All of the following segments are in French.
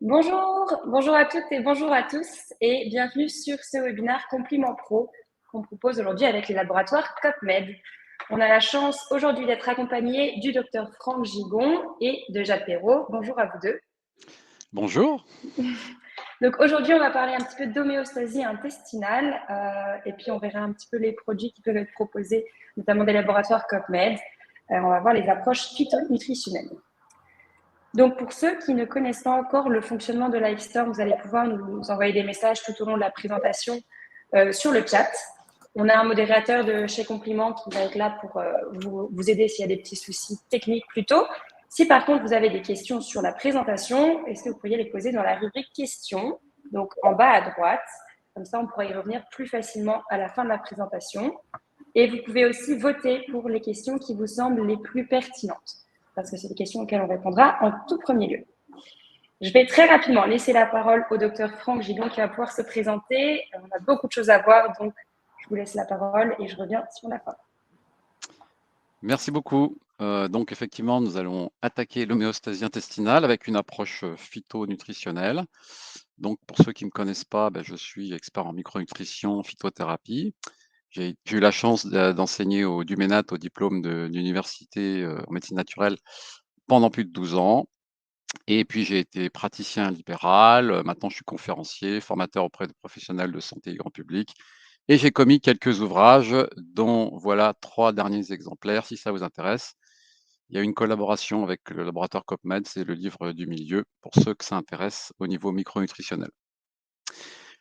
Bonjour à toutes et bonjour à tous et bienvenue sur ce webinaire Compliment Pro qu'on propose aujourd'hui avec les laboratoires COPMED. On a la chance aujourd'hui d'être accompagné du docteur Franck Gigon et de Jacques Perrault. Bonjour à vous deux. Bonjour. Donc aujourd'hui, on va parler un petit peu d'homéostasie intestinale et puis on verra un petit peu les produits qui peuvent être proposés, notamment des laboratoires COPMED. On va voir les approches phytonutritionnelles. Donc, pour ceux qui ne connaissent pas encore le fonctionnement de Livestorm, vous allez pouvoir nous envoyer des messages tout au long de la présentation sur le chat. On a un modérateur de chez Compliment qui va être là pour vous aider s'il y a des petits soucis techniques plus tôt. Si par contre vous avez des questions sur la présentation, est-ce que vous pourriez les poser dans la rubrique questions, donc en bas à droite. Comme ça, on pourra y revenir plus facilement à la fin de la présentation. Et vous pouvez aussi voter pour les questions qui vous semblent les plus pertinentes, parce que c'est des questions auxquelles on répondra en tout premier lieu. Je vais très rapidement laisser la parole au docteur Franck Gigon qui va pouvoir se présenter. On a beaucoup de choses à voir, donc je vous laisse la parole et je reviens sur la fin. Merci beaucoup. Donc effectivement, nous allons attaquer l'homéostasie intestinale avec une approche phytonutritionnelle. Donc pour ceux qui ne me connaissent pas, je suis expert en micronutrition, phytothérapie. J'ai eu la chance d'enseigner au DUMENAT au diplôme d'université en médecine naturelle pendant plus de 12 ans. Et puis j'ai été praticien libéral. Maintenant, je suis conférencier, formateur auprès de professionnels de santé et grand public. Et j'ai commis quelques ouvrages, dont voilà 3 derniers exemplaires, si ça vous intéresse. Il y a une collaboration avec le laboratoire COPMED, c'est le livre du milieu, pour ceux que ça intéresse au niveau micronutritionnel.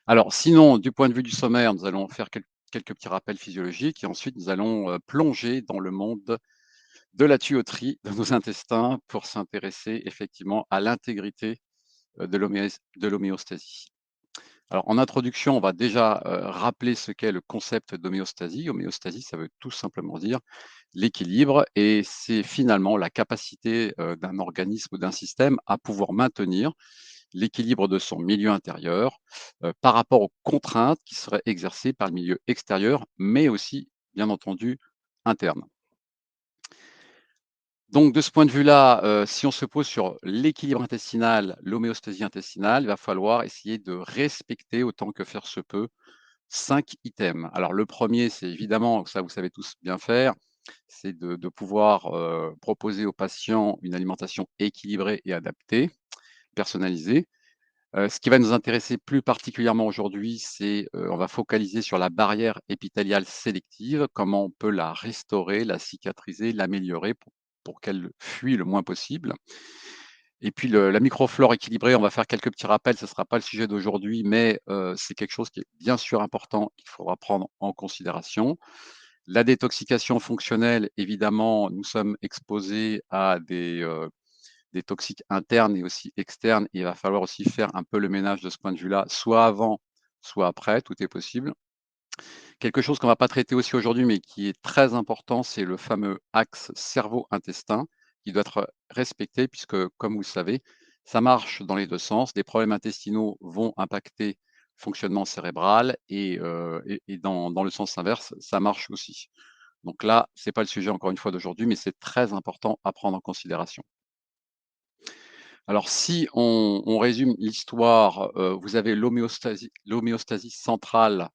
Alors sinon, du point de vue du sommaire, nous allons faire quelques petits rappels physiologiques et ensuite nous allons plonger dans le monde de la tuyauterie de nos intestins pour s'intéresser effectivement à l'intégrité de l'homéostasie. Alors, en introduction, on va déjà rappeler ce qu'est le concept d'homéostasie. Homéostasie, ça veut tout simplement dire l'équilibre et c'est finalement la capacité d'un organisme ou d'un système à pouvoir maintenir l'équilibre de son milieu intérieur par rapport aux contraintes qui seraient exercées par le milieu extérieur, mais aussi, bien entendu, interne. Donc, de ce point de vue-là, si on se pose sur l'équilibre intestinal, l'homéostasie intestinale, il va falloir essayer de respecter autant que faire se peut 5 items. Alors le premier, c'est évidemment, ça vous savez tous bien faire, c'est de pouvoir, proposer aux patients une alimentation équilibrée et adaptée, personnalisée. Ce qui va nous intéresser plus particulièrement aujourd'hui, c'est, on va focaliser sur la barrière épithéliale sélective, comment on peut la restaurer, la cicatriser, l'améliorer pour qu'elle fuit le moins possible. Et puis la microflore équilibrée, on va faire quelques petits rappels, ce ne sera pas le sujet d'aujourd'hui, mais c'est quelque chose qui est bien sûr important, qu'il faudra prendre en considération. La détoxication fonctionnelle, évidemment, nous sommes exposés à des toxiques internes et aussi externes. Il va falloir aussi faire un peu le ménage de ce point de vue-là, soit avant, soit après, tout est possible. Quelque chose qu'on ne va pas traiter aussi aujourd'hui, mais qui est très important, c'est le fameux axe cerveau-intestin qui doit être respecté puisque, comme vous le savez, ça marche dans les 2 sens. Des problèmes intestinaux vont impacter le fonctionnement cérébral et dans le sens inverse, ça marche aussi. Donc là, ce n'est pas le sujet encore une fois d'aujourd'hui, mais c'est très important à prendre en considération. Alors si on résume l'histoire, vous avez l'homéostasie centrale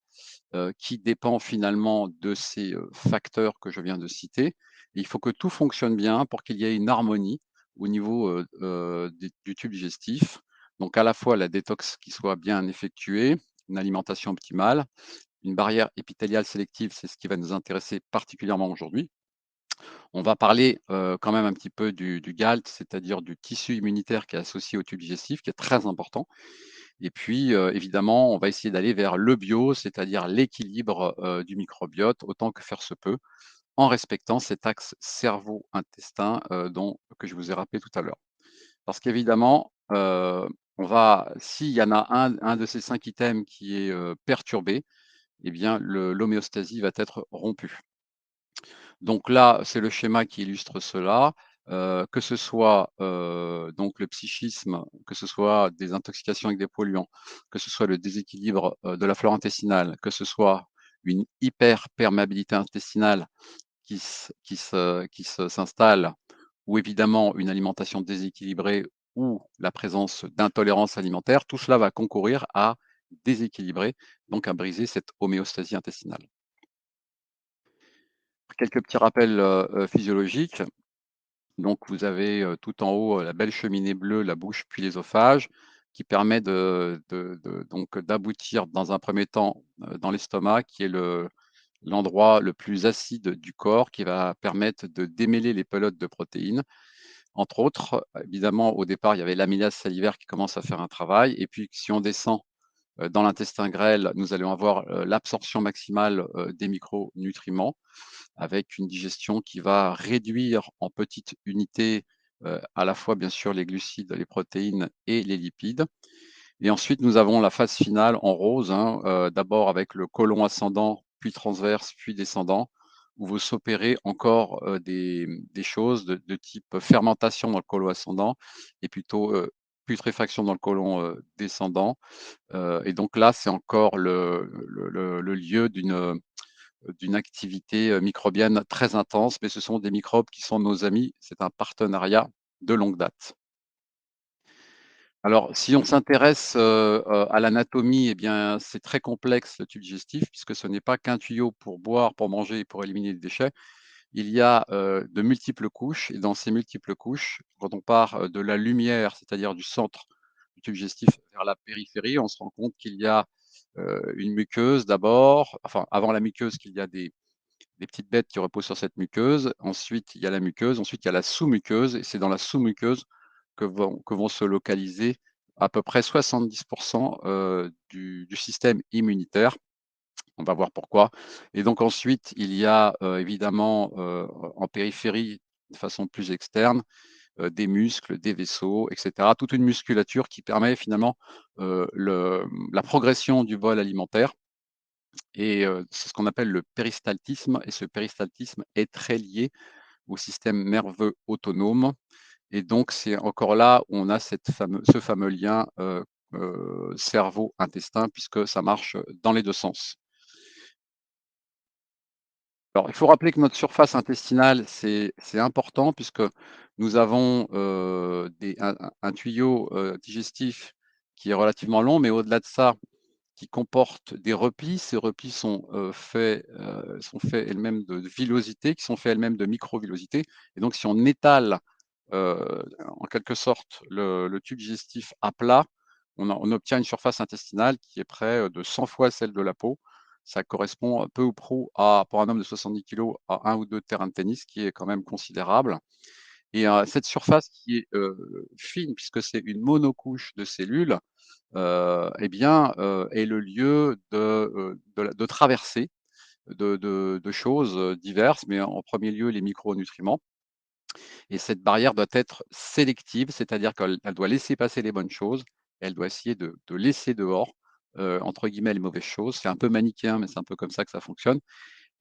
qui dépend finalement de ces facteurs que je viens de citer. Et il faut que tout fonctionne bien pour qu'il y ait une harmonie au niveau du tube digestif. Donc à la fois la détox qui soit bien effectuée, une alimentation optimale, une barrière épithéliale sélective, c'est ce qui va nous intéresser particulièrement aujourd'hui. On va parler quand même un petit peu du GALT, c'est-à-dire du tissu immunitaire qui est associé au tube digestif, qui est très important. Et puis, évidemment, on va essayer d'aller vers le bio, c'est-à-dire l'équilibre du microbiote, autant que faire se peut, en respectant cet axe cerveau-intestin que je vous ai rappelé tout à l'heure. Parce qu'évidemment, s'il y en a un de ces 5 items qui est perturbé, eh bien, l'homéostasie va être rompue. Donc là, c'est le schéma qui illustre cela, que ce soit, donc le psychisme, que ce soit des intoxications avec des polluants, que ce soit le déséquilibre, de la flore intestinale, que ce soit une hyperperméabilité intestinale qui s'installe ou évidemment une alimentation déséquilibrée ou la présence d'intolérances alimentaires, tout cela va concourir à déséquilibrer, donc à briser cette homéostasie intestinale. Quelques petits rappels, physiologiques. Donc vous avez, tout en haut, la belle cheminée bleue, la bouche puis l'œsophage qui permet donc d'aboutir dans un premier temps, dans l'estomac qui est l'endroit le plus acide du corps qui va permettre de démêler les pelotes de protéines. Entre autres, évidemment, au départ, il y avait l'amylase salivaire qui commence à faire un travail et puis si on descend, dans l'intestin grêle, nous allons avoir, l'absorption maximale, des micronutriments avec une digestion qui va réduire en petites unités, à la fois bien sûr les glucides, les protéines et les lipides. Et ensuite nous avons la phase finale en rose, hein, d'abord avec le côlon ascendant, puis transverse, puis descendant, où vont s'opérer encore, des choses de type fermentation dans le côlon ascendant et plutôt, putréfaction dans le côlon, descendant. Et donc là, c'est encore le lieu d'une activité, microbienne très intense, mais ce sont des microbes qui sont nos amis. C'est un partenariat de longue date. Alors, si on s'intéresse, à l'anatomie, eh bien, c'est très complexe le tube digestif puisque ce n'est pas qu'un tuyau pour boire, pour manger et pour éliminer les déchets. Il y a, de multiples couches et dans ces multiples couches, quand on part, de la lumière, c'est-à-dire du centre du tube digestif vers la périphérie, on se rend compte qu'il y a, une muqueuse d'abord, enfin avant la muqueuse qu'il y a des petites bêtes qui reposent sur cette muqueuse. Ensuite, il y a la muqueuse. Ensuite, il y a la sous-muqueuse. Et c'est dans la sous-muqueuse que vont se localiser à peu près 70% du système immunitaire. On va voir pourquoi. Et donc ensuite, il y a évidemment en périphérie, de façon plus externe, des muscles, des vaisseaux, etc. Toute une musculature qui permet finalement la progression du bol alimentaire et c'est ce qu'on appelle le péristaltisme et ce péristaltisme est très lié au système nerveux autonome et donc c'est encore là où on a ce fameux lien, cerveau-intestin puisque ça marche dans les 2 sens. Alors il faut rappeler que notre surface intestinale, c'est important puisque nous avons, un tuyau, digestif qui est relativement long, mais au-delà de ça, qui comportent des replis. Ces replis sont faits elles-mêmes de villosités, qui sont faits elles-mêmes de microvillosités et donc si on étale, en quelque sorte le tube digestif à plat, on obtient une surface intestinale qui est près, de 100 fois celle de la peau. Ça correspond peu ou prou à pour un homme de 70 kilogrammes à 1 ou 2 terrains de tennis, ce qui est quand même considérable et cette surface qui est, fine puisque c'est une monocouche de cellules, eh bien, est le lieu de traversée de choses, diverses, mais en premier lieu les micronutriments et cette barrière doit être sélective, c'est-à-dire qu'elle doit laisser passer les bonnes choses, elle doit essayer de laisser dehors, entre guillemets «les mauvaises choses». C'est un peu manichéen, mais c'est un peu comme ça que ça fonctionne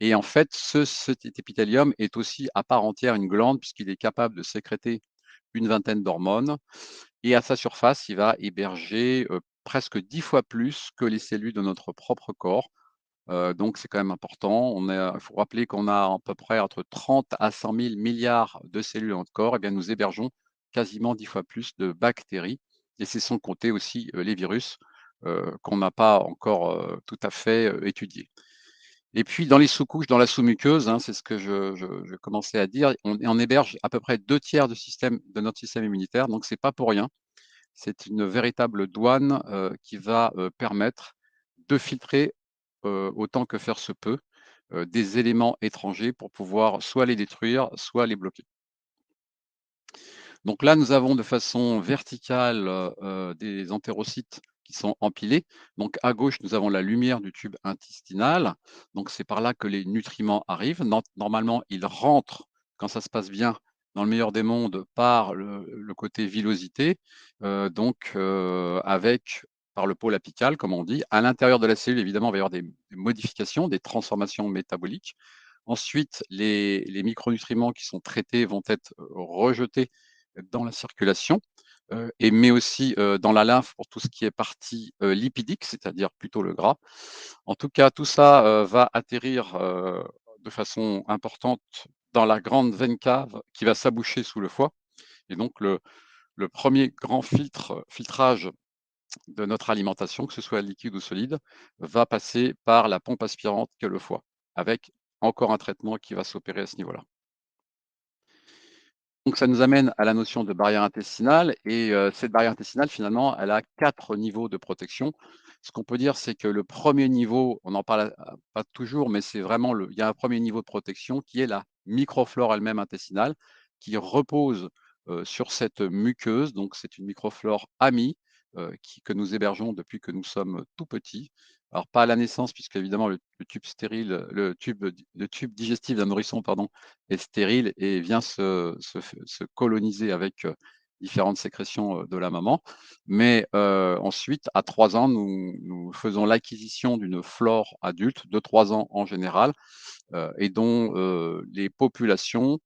et en fait, cet épithélium est aussi à part entière une glande puisqu'il est capable de sécréter une vingtaine d'hormones et à sa surface, il va héberger, presque 10 fois plus que les cellules de notre propre corps. Donc c'est quand même important. Il faut rappeler qu'on a à peu près entre 30 à 100 000 milliards de cellules dans notre corps et bien nous hébergeons quasiment 10 fois plus de bactéries et c'est sans compter aussi, les virus, qu'on n'a pas encore, tout à fait, étudiés. Et puis dans les sous-couches, dans la sous-muqueuse, hein, c'est ce que je commençais à dire, on héberge à peu près 2 tiers de notre système immunitaire, donc c'est pas pour rien. C'est une véritable douane, qui va, permettre de filtrer, autant que faire se peut, des éléments étrangers pour pouvoir soit les détruire, soit les bloquer. Donc là, nous avons de façon verticale, des entérocytes qui sont empilés. Donc à gauche, nous avons la lumière du tube intestinal. Donc c'est par là que les nutriments arrivent. Normalement, ils rentrent, quand ça se passe bien, dans le meilleur des mondes, par le côté villosité, avec par le pôle apical, comme on dit. À l'intérieur de la cellule, évidemment, il va y avoir des modifications, des transformations métaboliques. Ensuite, les micronutriments qui sont traités vont être, rejetés dans la circulation, mais aussi, dans la lymphe pour tout ce qui est partie, lipidique, c'est-à-dire plutôt le gras. En tout cas, tout ça, va atterrir, de façon importante dans la grande veine cave qui va s'aboucher sous le foie et donc le premier grand filtrage de notre alimentation, que ce soit liquide ou solide, va passer par la pompe aspirante qu'est le foie, avec encore un traitement qui va s'opérer à ce niveau-là. Donc ça nous amène à la notion de barrière intestinale et cette barrière intestinale finalement, elle a 4 niveaux de protection. Ce qu'on peut dire, c'est que le premier niveau, on en parle, pas toujours, mais c'est vraiment il y a un premier niveau de protection qui est la microflore elle-même intestinale, qui repose, sur cette muqueuse. Donc c'est une microflore amie, que nous hébergeons depuis que nous sommes tout petits. Alors pas à la naissance puisqu'évidemment le tube stérile, le tube digestif d'un nourrisson, pardon, est stérile et vient se coloniser avec, différentes sécrétions, de la maman. Mais, ensuite, à 3 ans, nous faisons l'acquisition d'une flore adulte de 3 ans en général, et dont, les populations,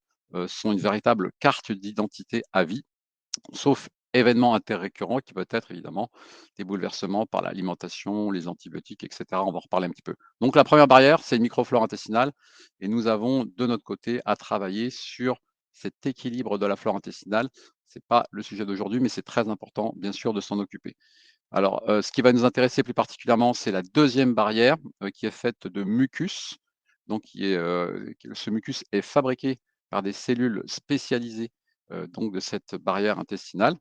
sont une véritable carte d'identité à vie. Sauf événements interrécurrents qui peuvent être évidemment des bouleversements par l'alimentation, les antibiotiques, et cetera. On va en reparler un petit peu. Donc la première barrière, c'est une microflore intestinale et nous avons de notre côté à travailler sur cet équilibre de la flore intestinale. C'est pas le sujet d'aujourd'hui, mais c'est très important, bien sûr, de s'en occuper. Alors, ce qui va nous intéresser plus particulièrement, c'est la deuxième barrière, qui est faite de mucus. Donc ce mucus est fabriqué par des cellules spécialisées, donc de cette barrière intestinale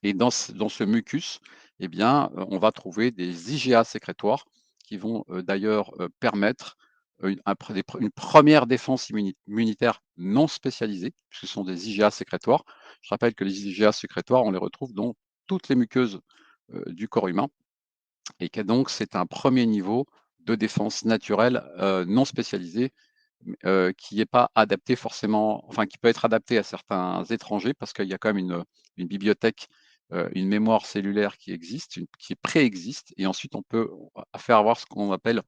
et dans ce mucus, eh bien, on va trouver des IgA sécrétoires qui vont, d'ailleurs, permettre, une première défense immunitaire non spécialisée, puisque ce sont des IgA sécrétoires. Je rappelle que les IgA sécrétoires, on les retrouve dans toutes les muqueuses, du corps humain et que donc c'est un premier niveau de défense naturelle, non spécialisée, qui est pas adapté forcément, enfin qui peut être adapté à certains étrangers parce qu'il y a quand même une bibliothèque, une mémoire cellulaire qui existe, qui préexiste et ensuite on peut faire avoir ce qu'on appelle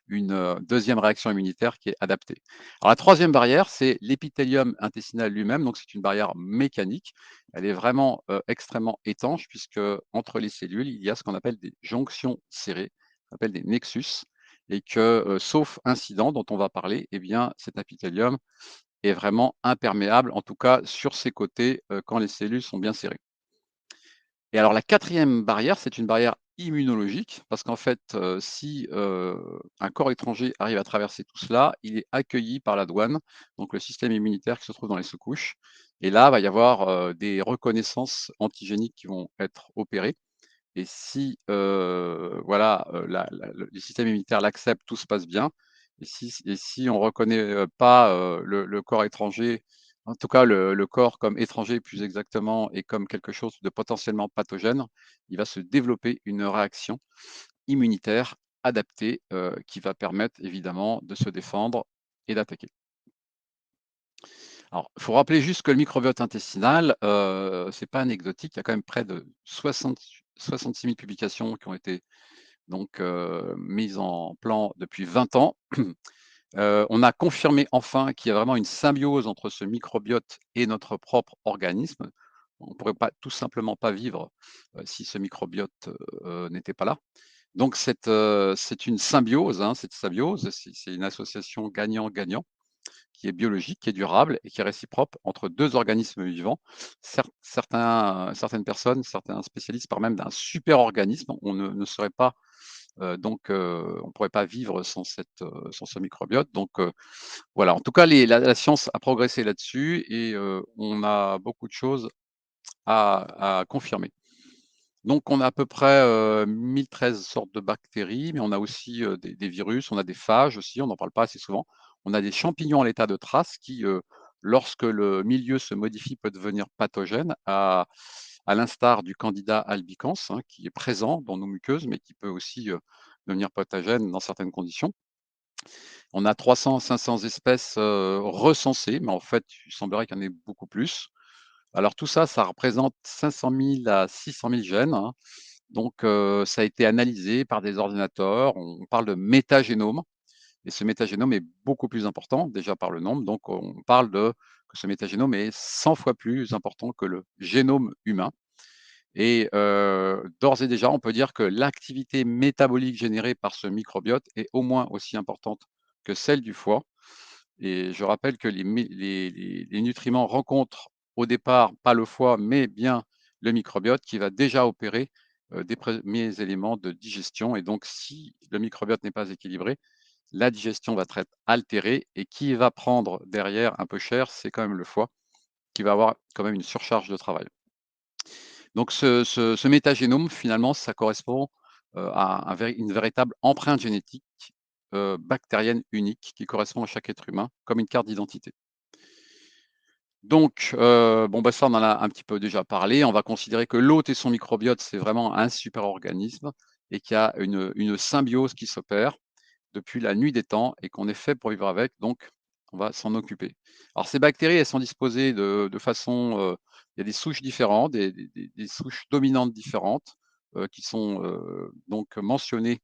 une, 2e réaction immunitaire qui est adaptée. Alors la troisième barrière, c'est l'épithélium intestinal lui-même, donc c'est une barrière mécanique. Elle est vraiment, extrêmement étanche puisque entre les cellules, il y a ce qu'on appelle des jonctions serrées, qu'on appelle des nexus et que, sauf incident dont on va parler, eh bien cet épithélium est vraiment imperméable, en tout cas sur ses côtés, quand les cellules sont bien serrées. Et alors la quatrième barrière, c'est une barrière immunologique parce qu'en fait, si, un corps étranger arrive à traverser tout cela, il est accueilli par la douane, donc le système immunitaire qui se trouve dans les sous-couches et là, va y avoir, des reconnaissances antigéniques qui vont être opérées et si, voilà, le système immunitaire l'accepte, tout se passe bien et si on reconnaît, pas, le corps étranger, en tout cas le corps comme étranger plus exactement et comme quelque chose de potentiellement pathogène, il va se développer une réaction immunitaire adaptée, qui va permettre évidemment de se défendre et d'attaquer. Alors, il faut rappeler juste que le microbiote intestinal, c'est pas anecdotique, il y a quand même près de 66 000 publications qui ont été donc mises en plan depuis 20 ans. On a confirmé enfin qu'il y a vraiment une symbiose entre ce microbiote et notre propre organisme. On ne pourrait pas tout simplement pas vivre, si ce microbiote, n'était pas là. Donc c'est une symbiose, hein, cette symbiose, c'est une association gagnant-gagnant qui est biologique, qui est durable et qui est réciproque entre 2 organismes vivants. Certaines personnes, certains spécialistes parlent même d'un super-organisme. On ne serait pas, on ne pourrait pas vivre sans ce microbiote. Donc, voilà, en tout cas, la science a progressé là-dessus et on a beaucoup de choses à confirmer. Donc on a à peu près, 1 013 sortes de bactéries, mais on a aussi, des virus, on a des phages aussi, on n'en parle pas assez souvent. On a des champignons à l'état de trace qui, lorsque le milieu se modifie, peut devenir pathogène, à l'instar du Candida albicans, hein, qui est présent dans nos muqueuses, mais qui peut aussi, devenir pathogène dans certaines conditions. On a 300-500 espèces, recensées, mais en fait, il semblerait qu'il y en ait beaucoup plus. Alors tout ça, ça représente 500 000 à 600 000 gènes, hein. Donc, ça a été analysé par des ordinateurs. On parle de métagénome et ce métagénome est beaucoup plus important, déjà par le nombre. Donc, on parle que ce métagénome est 100 fois plus important que le génome humain et d'ores et déjà, on peut dire que l'activité métabolique générée par ce microbiote est au moins aussi importante que celle du foie et je rappelle que les nutriments rencontrent au départ pas le foie, mais bien le microbiote qui va déjà opérer des premiers éléments de digestion. Et donc, si le microbiote n'est pas équilibré, la digestion va être altérée. Et qui va prendre derrière un peu cher, c'est quand même le foie, qui va avoir quand même une surcharge de travail. Donc ce métagénome, finalement, ça correspond, à une véritable empreinte génétique, bactérienne unique qui correspond à chaque être humain, comme une carte d'identité. Donc, bon, bah, ça, on en a un petit peu déjà parlé. On va considérer que l'hôte et son microbiote, c'est vraiment un super organisme et qu'il y a une symbiose qui s'opère depuis la nuit des temps et qu'on est fait pour vivre avec, donc on va s'en occuper. Alors ces bactéries, elles sont disposées de façon, il y a des souches différentes, des souches dominantes différentes, qui sont, donc mentionnées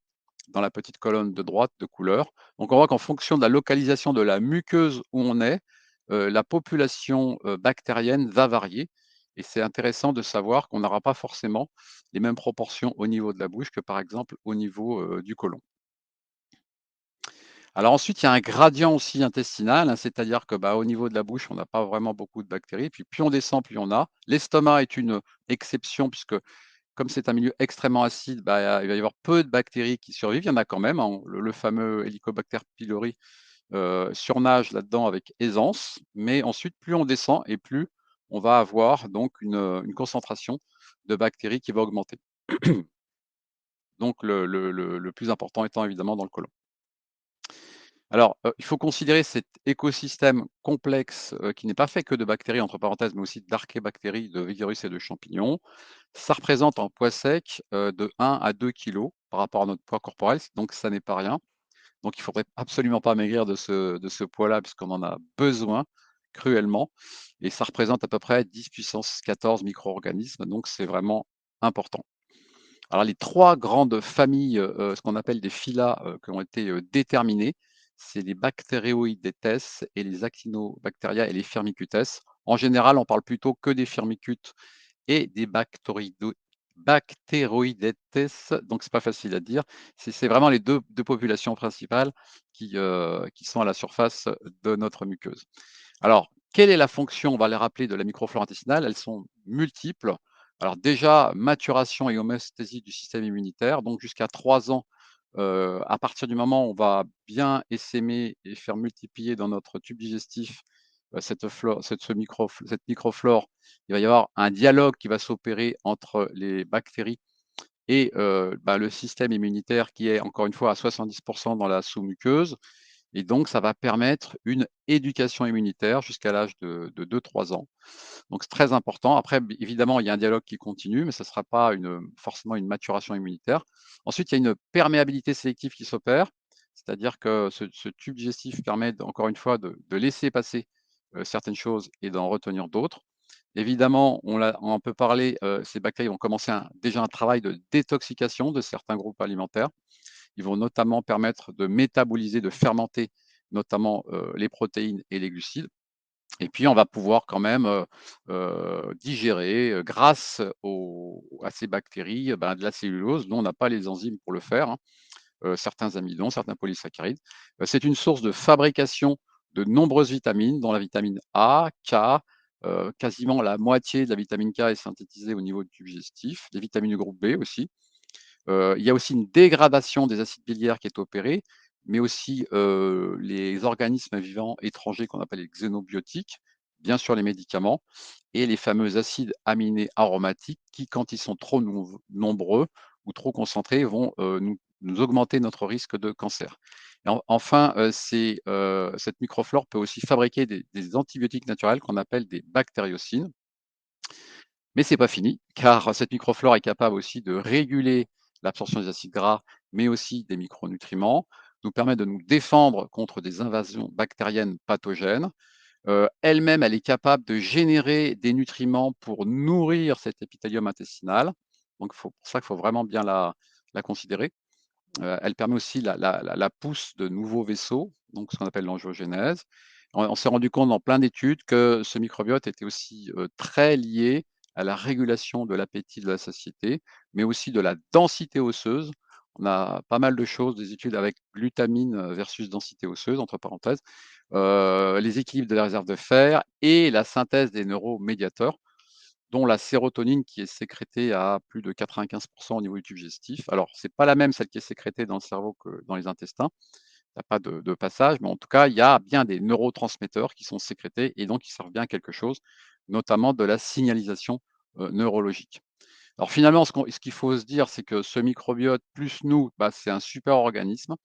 dans la petite colonne de droite de couleur. Donc on voit qu'en fonction de la localisation de la muqueuse où on est, la population, bactérienne va varier et c'est intéressant de savoir qu'on n'aura pas forcément les mêmes proportions au niveau de la bouche que par exemple au niveau, du côlon. Alors ensuite, il y a un gradient aussi intestinal, hein, c'est-à-dire que, bah, au niveau de la bouche, on n'a pas vraiment beaucoup de bactéries, puis plus on descend, plus on a. L'estomac est une exception puisque comme c'est un milieu extrêmement acide, bah, il va y avoir peu de bactéries qui survivent. Il y en a quand même, hein, le fameux Helicobacter pylori, surnage là-dedans avec aisance, mais ensuite, plus on descend et plus on va avoir donc une concentration de bactéries qui va augmenter. Donc le plus important étant évidemment dans le côlon. Alors, il faut considérer cet écosystème complexe, qui n'est pas fait que de bactéries entre parenthèses, mais aussi d'archébactéries, de virus et de champignons. Ça représente en poids sec, de 1 à 2 kilos par rapport à notre poids corporel, donc ça n'est pas rien. Donc il ne faudrait absolument pas maigrir de ce poids-là puisqu'on en a besoin cruellement et ça représente à peu près 10 puissance 14 micro-organismes, donc c'est vraiment important. Alors les 3 grandes familles, ce qu'on appelle des phyla, qui ont été, déterminées, c'est les Bacteroidetes et les Actinobacteria et les Firmicutes. En général, on parle plutôt que des Firmicutes et des Bacteroidetes, donc c'est pas facile à dire. C'est vraiment les deux populations principales qui sont à la surface de notre muqueuse. Alors, quelle est la fonction, on va les rappeler, de la microflore intestinale? Elles sont multiples. Alors déjà, maturation et homéostasie du système immunitaire, donc jusqu'à 3 ans, à partir du moment où on va bien essaimer et faire multiplier dans notre tube digestif, cette microflore, il va y avoir un dialogue qui va s'opérer entre les bactéries et bah, le système immunitaire qui est encore une fois à 70 dans la sous-muqueuse. Et donc, ça va permettre une éducation immunitaire jusqu'à l'âge de 2-3 ans. Donc, c'est très important. Après, évidemment, il y a un dialogue qui continue, mais ce ne sera pas forcément une maturation immunitaire. Ensuite, il y a une perméabilité sélective qui s'opère, c'est-à-dire que ce tube digestif permet, encore une fois, de laisser passer certaines choses et d'en retenir d'autres. Évidemment, on peut parler, ces bactéries vont commencer déjà un travail de détoxication de certains groupes alimentaires. Ils vont notamment permettre de métaboliser, de fermenter notamment, les protéines et les glucides. Et puis on va pouvoir quand même, digérer, grâce à ces bactéries, ben, de la cellulose. Nous, on n'a pas les enzymes pour le faire, hein, certains amidons, certains polysaccharides. C'est une source de fabrication de nombreuses vitamines, dont la vitamine A, K, quasiment la moitié de la vitamine K est synthétisée au niveau du tube digestif, des vitamines du groupe B aussi. Il y a aussi une dégradation des acides biliaires qui est opérée, mais aussi, les organismes vivants étrangers qu'on appelle les xénobiotiques, bien sûr les médicaments et les fameux acides aminés aromatiques qui, quand ils sont trop nombreux ou trop concentrés, vont, nous augmenter notre risque de cancer. Et enfin, cette microflore peut aussi fabriquer des antibiotiques naturels qu'on appelle des bactériocines. Mais c'est pas fini, car cette microflore est capable aussi de réguler l'absorption des acides gras, mais aussi des micronutriments, nous permet de nous défendre contre des invasions bactériennes pathogènes. Elle-même, elle est capable de générer des nutriments pour nourrir cet épithélium intestinal. Donc pour ça qu'il faut vraiment bien la considérer. Elle permet aussi la pousse de nouveaux vaisseaux, donc ce qu'on appelle l'angiogénèse. On s'est rendu compte dans plein d'études que ce microbiote était aussi, très lié à la régulation de l'appétit, de la satiété, mais aussi de la densité osseuse. On a pas mal de choses, des études avec glutamine, versus densité osseuse, entre parenthèses, les équilibres de la réserve de fer et la synthèse des neuromédiateurs. dont la sérotonine qui est sécrétée à plus de 95 au niveau du tube digestif. Alors, c'est pas la même celle qui est sécrétée dans le cerveau que dans les intestins. Il y a pas de passage, mais en tout cas, il y a bien des neurotransmetteurs qui sont sécrétés et donc qui servent bien à quelque chose, notamment de la signalisation, neurologique. Alors finalement, ce qu'il faut se dire, c'est que ce microbiote plus nous, bah, c'est un super organisme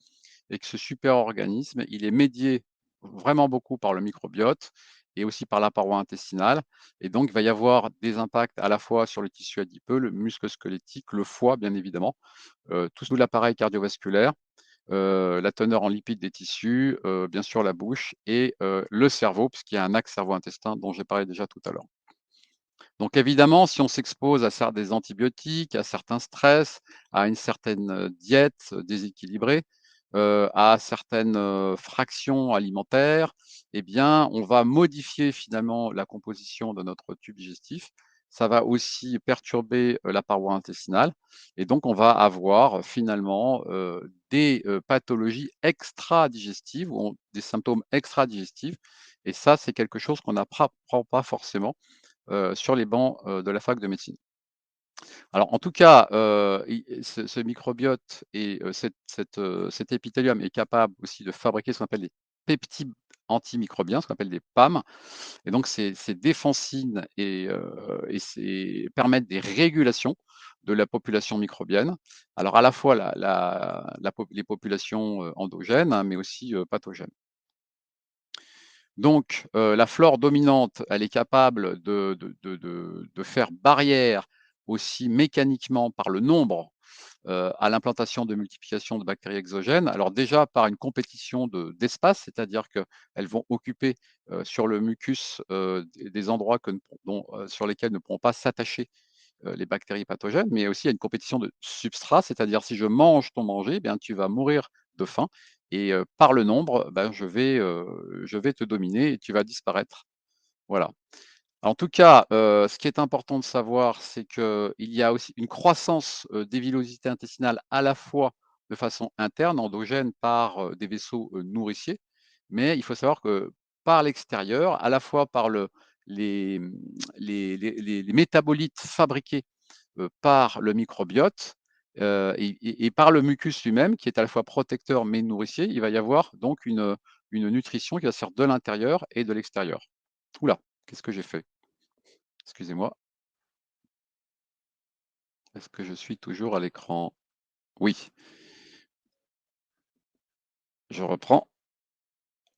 et que ce super organisme, il est médié vraiment beaucoup par le microbiote et aussi par la paroi intestinale et donc il va y avoir des impacts à la fois sur le tissu adipeux, le muscle squelettique, le foie bien évidemment, tout l'appareil cardiovasculaire, la teneur en lipides des tissus, bien sûr la bouche et le cerveau puisqu'il y a un axe cerveau-intestin dont j'ai parlé déjà tout à l'heure. Donc évidemment, si on s'expose à des antibiotiques, à certains stress, à une certaine, diète déséquilibrée, à certaines, fractions alimentaires, eh bien, on va modifier finalement la composition de notre tube digestif. Ça va aussi perturber, la paroi intestinale et donc on va avoir finalement, des, pathologies extra-digestives ou des symptômes extra-digestifs et ça, c'est quelque chose qu'on n'apprend pas forcément sur les bancs, de la fac de médecine. Alors en tout cas, ce microbiote et cet épithélium est capable aussi de fabriquer ce qu'on appelle des peptides antimicrobiens, ce qu'on appelle des PAM et donc ces défensines et ces permettent des régulations de la population microbienne. Alors à la fois les populations, endogènes, hein, mais aussi, pathogènes. Donc, la flore dominante, elle est capable de faire barrière aussi mécaniquement par le nombre, à l'implantation de multiplication de bactéries exogènes. Alors déjà par une compétition d'espace, c'est-à-dire qu'elles vont occuper, sur le mucus, des endroits que ne pour dont, sur lesquels ne pourront pas s'attacher les bactéries pathogènes, mais aussi il y a une compétition de substrat, c'est-à-dire si je mange ton manger, eh bien tu vas mourir de faim et par le nombre, ben, je vais te dominer et tu vas disparaître. Voilà. En tout cas, ce qui est important de savoir, c'est qu'il y a aussi une croissance, des villosités intestinales à la fois de façon interne, endogène par, des vaisseaux, nourriciers, mais il faut savoir que par l'extérieur, à la fois par les, mmh, les métabolites fabriqués par le microbiote, et par le mucus lui-même qui est à la fois protecteur mais nourricier, il va y avoir donc une nutrition qui va se faire de l'intérieur et de l'extérieur. Ouh là, qu'est-ce que j'ai fait? Excusez-moi, est-ce que je suis toujours à l'écran? Oui, je reprends.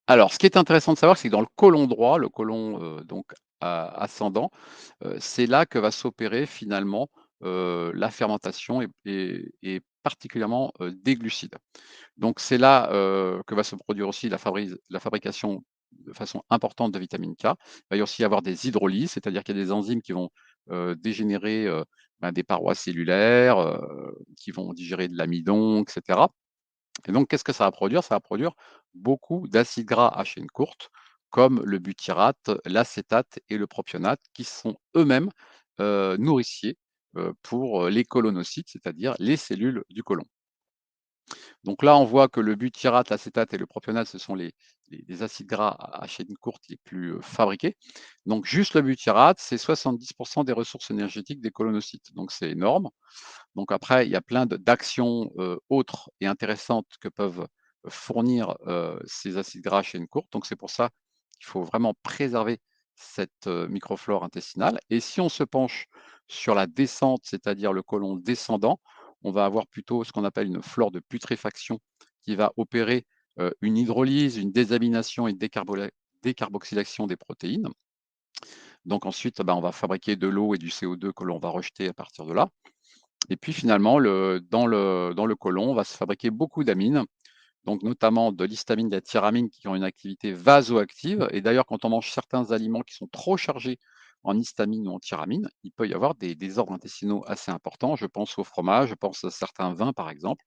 Alors, ce qui est intéressant de savoir, c'est que dans le côlon droit, le côlon, donc ascendant, c'est là que va s'opérer finalement, la fermentation et particulièrement, des glucides. Donc c'est là, que va se produire aussi la fabrication de façon importante de vitamine K. Il va y aussi avoir des hydrolyses, c'est-à-dire qu'il y a des enzymes qui vont, dégénérer, ben, des parois cellulaires, qui vont digérer de l'amidon et cetera. Et donc qu'est-ce que ça va produire? Ça va produire beaucoup d'acides gras à chaîne courte, comme le butyrate, l'acétate et le propionate, qui sont eux-mêmes, nourriciers, pour, les colonocytes, c'est-à-dire les cellules du côlon. Donc là, on voit que le butyrate, l'acétate et le propionate, ce sont les acides gras à chaîne courte les plus, fabriqués. Donc juste le butyrate, c'est 70 des ressources énergétiques des colonocytes, donc c'est énorme. Donc après, il y a plein d'actions, autres et intéressantes que peuvent fournir, ces acides gras à chaîne courte. Donc c'est pour ça qu'il faut vraiment préserver cette, microflore intestinale et si on se penche sur la descente, c'est-à-dire le côlon descendant, on va avoir plutôt ce qu'on appelle une flore de putréfaction qui va opérer, une hydrolyse, une désamination et une décarboxylation des protéines. Donc ensuite, bah, on va fabriquer de l'eau et du CO2 que l'on va rejeter à partir de là. Et puis finalement, dans le côlon, on va se fabriquer beaucoup d'amines, donc notamment de l'histamine, de la tyramine qui ont une activité vasoactive. Et d'ailleurs, quand on mange certains aliments qui sont trop chargés en histamine ou en tyramine, il peut y avoir des désordres intestinaux assez importants. Je pense au fromage, je pense à certains vins par exemple.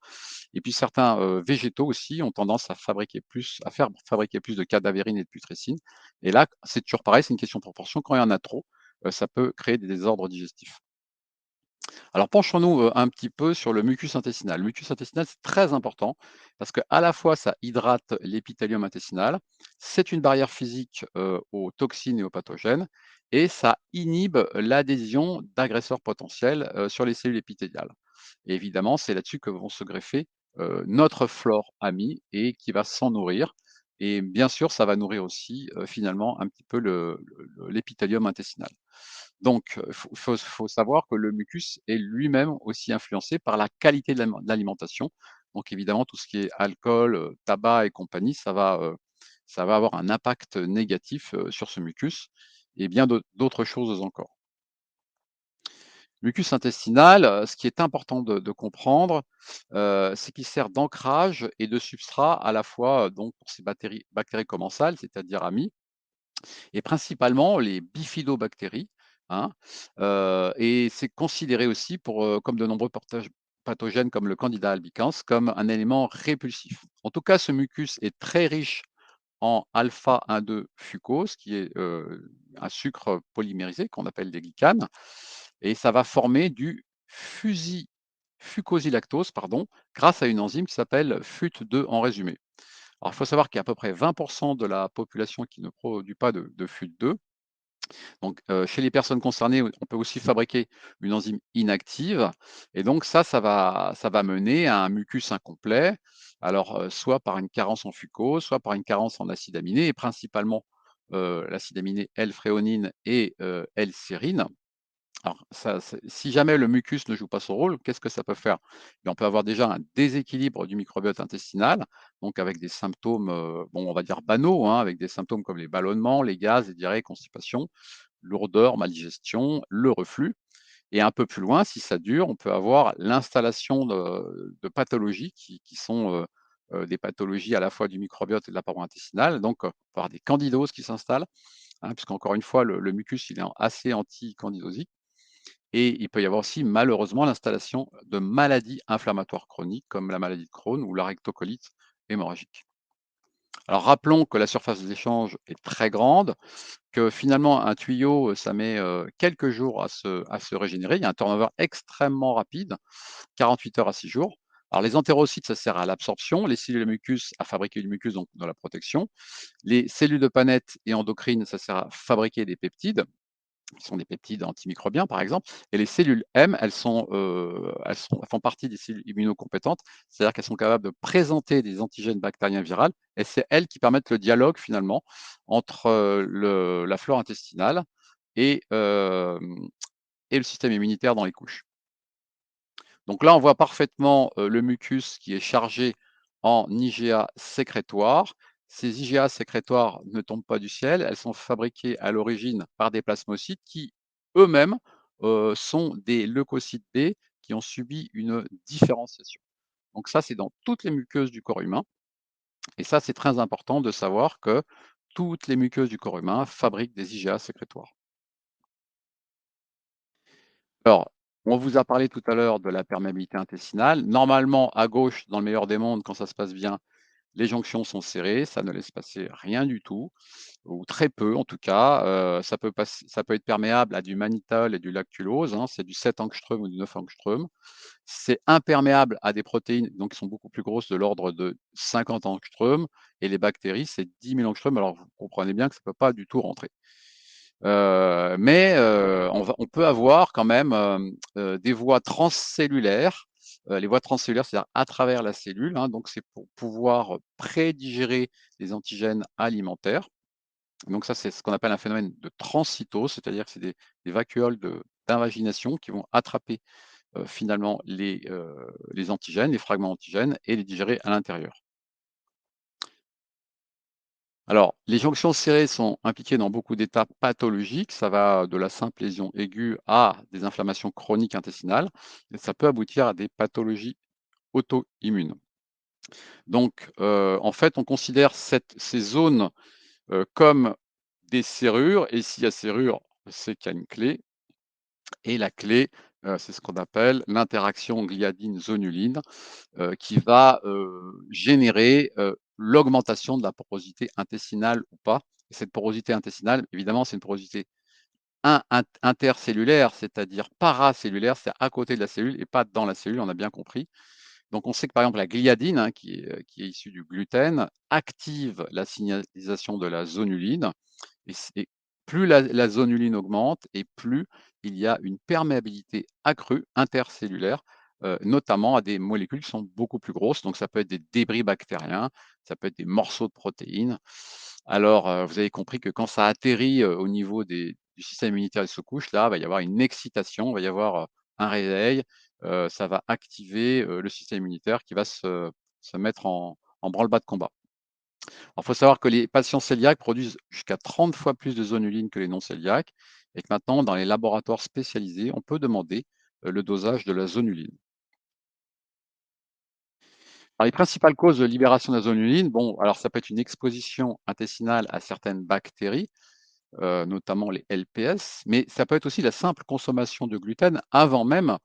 Et puis certains végétaux aussi ont tendance à faire fabriquer plus de cadavérine et de putrécine. Et là, c'est toujours pareil, c'est une question de proportion. Quand il y en a trop, ça peut créer des désordres digestifs. Alors penchons-nous, un petit peu sur le mucus intestinal. Le mucus intestinal, c'est très important parce qu'à la fois ça hydrate l'épithélium intestinal, c'est une barrière physique, aux toxines et aux pathogènes et ça inhibe l'adhésion d'agresseurs potentiels, sur les cellules épithéliales. Et évidemment, c'est là-dessus que vont se greffer, notre flore amie et qui va s'en nourrir et bien sûr, ça va nourrir aussi, finalement un petit peu l'épithélium intestinal. Donc, faut savoir que le mucus est lui-même aussi influencé par la qualité de l'alimentation. Donc évidemment, tout ce qui est alcool, tabac et compagnie, ça va avoir un impact négatif, sur ce mucus et bien d'autres choses encore. Mucus intestinal, ce qui est important de comprendre, c'est qu'il sert d'ancrage et de substrat à la fois, donc pour ces bactéries commensales, c'est-à-dire amies, et principalement les bifidobactéries, hein, et c'est considéré aussi pour, comme de nombreux pathogènes comme le Candida albicans, comme un élément répulsif. En tout cas, ce mucus est très riche en alpha-1,2 fucose, qui est, un sucre polymérisé qu'on appelle des glycanes et ça va former du fucosilactose, pardon, grâce à une enzyme qui s'appelle FUT2 en résumé. Alors, il faut savoir qu'il y a à peu près 20 de la population qui ne produit pas de FUT2. Donc, chez les personnes concernées, on peut aussi fabriquer une enzyme inactive et donc ça va mener à un mucus incomplet. Alors, soit par une carence en fucose, soit par une carence en acides aminés et principalement, l'acide aminé L-fréonine et L-sérine. Alors ça, si jamais le mucus ne joue pas son rôle, qu'est-ce que ça peut faire? Eh on peut avoir déjà un déséquilibre du microbiote intestinal, donc avec des symptômes, bon, on va dire banaux, hein, avec des symptômes comme les ballonnements, les gaz, les diarrhées, constipation, lourdeur, maldigestion, le reflux et un peu plus loin, si ça dure, on peut avoir l'installation de pathologies qui sont, des pathologies à la fois du microbiote et de la paroi intestinale, donc, on peut avoir des candidoses qui s'installent, hein, puisqu'encore une fois le mucus, il est assez anticandidosique et il peut y avoir aussi malheureusement l'installation de maladies inflammatoires chroniques comme la maladie de Crohn ou la rectocolite hémorragique. Alors rappelons que la surface d'échange est très grande, que finalement un tuyau, ça met, quelques jours à se régénérer. Il y a un turnover extrêmement rapide, 48 heures à 6 jours. Alors les entérocytes, ça sert à l'absorption, les cellules mucus à fabriquer du mucus, donc de la protection. Les cellules de Paneth et endocrines, ça sert à fabriquer des peptides qui sont des peptides antimicrobiens, par exemple. Et les cellules M, elles font partie des cellules immunocompétentes, c'est-à-dire qu'elles sont capables de présenter des antigènes bactériens virales, et c'est elles qui permettent le dialogue finalement entre la flore intestinale et, et le système immunitaire dans les couches. Donc là, on voit parfaitement, le mucus qui est chargé en IgA sécrétoires. Ces IgA sécrétoires ne tombent pas du ciel, elles sont fabriquées à l'origine par des plasmocytes qui, eux-mêmes, sont des leucocytes B qui ont subi une différenciation. Donc ça, c'est dans toutes les muqueuses du corps humain et ça, c'est très important de savoir que toutes les muqueuses du corps humain fabriquent des IgA sécrétoires. Alors, on vous a parlé tout à l'heure de la perméabilité intestinale. Normalement, à gauche, dans le meilleur des mondes, quand ça se passe bien, les jonctions sont serrées, ça ne laisse passer rien du tout, ou très peu en tout cas. Ça peut être perméable à du mannitol et du lactulose, hein, c'est du 7 angstrom ou du 9 angstrom. C'est imperméable à des protéines, donc qui sont beaucoup plus grosses, de l'ordre de 50 angstrom, et les bactéries, c'est 10 000 angstrom. Alors vous comprenez bien que ça ne peut pas du tout rentrer. Mais on peut avoir quand même, des voies transcellulaires. Les voies transcellulaires, c'est-à-dire à travers la cellule, hein, donc c'est pour pouvoir prédigérer les antigènes alimentaires. Donc ça, c'est ce qu'on appelle un phénomène de transcytose, c'est-à-dire que c'est des vacuoles d'invagination qui vont attraper, finalement les antigènes, les fragments antigènes et les digérer à l'intérieur. Alors, les jonctions serrées sont impliquées dans beaucoup d'états pathologiques. Ça va de la simple lésion aiguë à des inflammations chroniques intestinales. Et ça peut aboutir à des pathologies auto-immunes. Donc, en fait, on considère ces zones comme des serrures. Et s'il y a serrure, c'est qu'il y a une clé. Et la clé, c'est ce qu'on appelle l'interaction gliadine-zonuline qui va, générer, l'augmentation de la porosité intestinale ou pas. Et cette porosité intestinale, évidemment, c'est une porosité intercellulaire, c'est-à-dire paracellulaire, c'est à côté de la cellule et pas dans la cellule, on a bien compris. Donc on sait que par exemple la gliadine, hein, qui est issue du gluten, active la signalisation de la zonuline et plus la zonuline augmente et plus il y a une perméabilité accrue intercellulaire, notamment à des molécules qui sont beaucoup plus grosses. Donc ça peut être des débris bactériens, ça peut être des morceaux de protéines. Alors, vous avez compris que quand ça atterrit, au niveau du système immunitaire des sous-couches, là, il va y avoir une excitation, il va y avoir, un réveil, ça va activer, le système immunitaire qui va se mettre en branle-bas de combat. Alors, il faut savoir que les patients cœliaques produisent jusqu'à 30 fois plus de zonuline que les non cœliaques et que maintenant, dans les laboratoires spécialisés, on peut demander, le dosage de la zonuline. Alors, les principales causes de libération de la zonuline, bon, alors ça peut être une exposition intestinale à certaines bactéries, notamment les LPS, mais ça peut être aussi la simple consommation de gluten avant même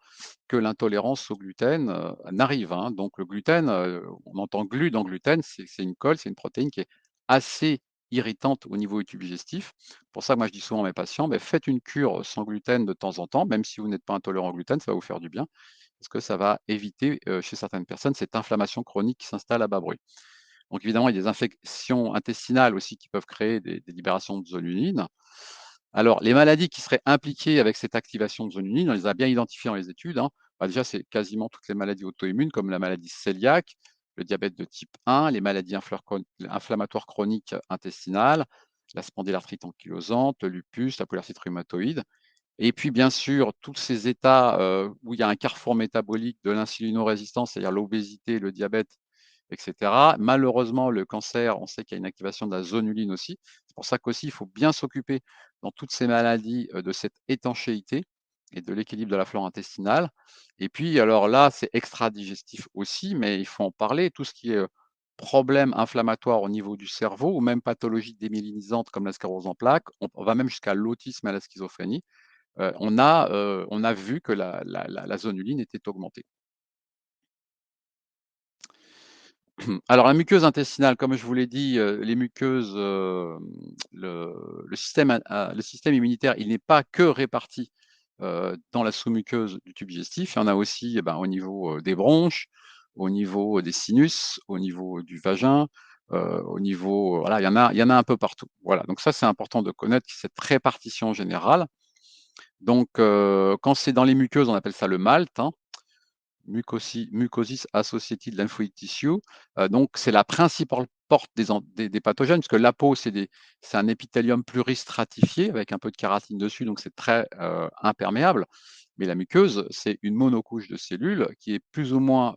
que l'intolérance au gluten, n'arrive, hein. Donc le gluten, on entend glu dans gluten, c'est une colle, c'est une protéine qui est assez irritante au niveau du tube digestif. Pour ça, moi, je dis souvent à mes patients: «Beh, faites une cure sans gluten de temps en temps, même si vous n'êtes pas intolérant au gluten, ça va vous faire du bien». Parce que ça va éviter, chez certaines personnes, cette inflammation chronique qui s'installe à bas bruit. Donc évidemment, il y a des infections intestinales aussi qui peuvent créer des libérations de zonuline. Alors, les maladies qui seraient impliquées avec cette activation de zonuline, on les a bien identifiées dans les études, hein. Bah, déjà, c'est quasiment toutes les maladies auto-immunes comme la maladie cœliaque, le diabète de type 1, les maladies inflammatoires chroniques intestinales, la spondylarthrite ankylosante, le lupus, la polyarthrite rhumatoïde. Et puis, bien sûr, tous ces états, où il y a un carrefour métabolique de l'insulinorésistance, c'est-à-dire l'obésité, le diabète et cetera. Malheureusement, le cancer, on sait qu'il y a une activation de la zonuline aussi. C'est pour ça qu'aussi, il faut bien s'occuper dans toutes ces maladies, de cette étanchéité et de l'équilibre de la flore intestinale. Et puis, alors là, c'est extra-digestif aussi, mais il faut en parler. Tout ce qui est, problème inflammatoire au niveau du cerveau ou même pathologie démyélinisante comme la sclérose en plaques, on va même jusqu'à l'autisme et à la schizophrénie. On a vu que la zonuline était augmentée. Alors la muqueuse intestinale, comme je vous l'ai dit, les muqueuses, le le système immunitaire, il n'est pas que réparti, dans la sous-muqueuse du tube digestif. Il y en a aussi, eh ben, au niveau, des bronches, au niveau des sinus, au niveau du vagin, au niveau, voilà, il y en a un peu partout. Voilà, donc ça, c'est important de connaître cette répartition générale. Donc, quand c'est dans les muqueuses, on appelle ça le MALT, hein, Mucosis Associated Lymphoid Tissue. Donc c'est la principale porte des pathogènes, parce que la peau, c'est un épithélium pluristratifié avec un peu de kératine dessus, donc c'est très, imperméable. Mais la muqueuse, c'est une monocouche de cellules qui est plus ou moins,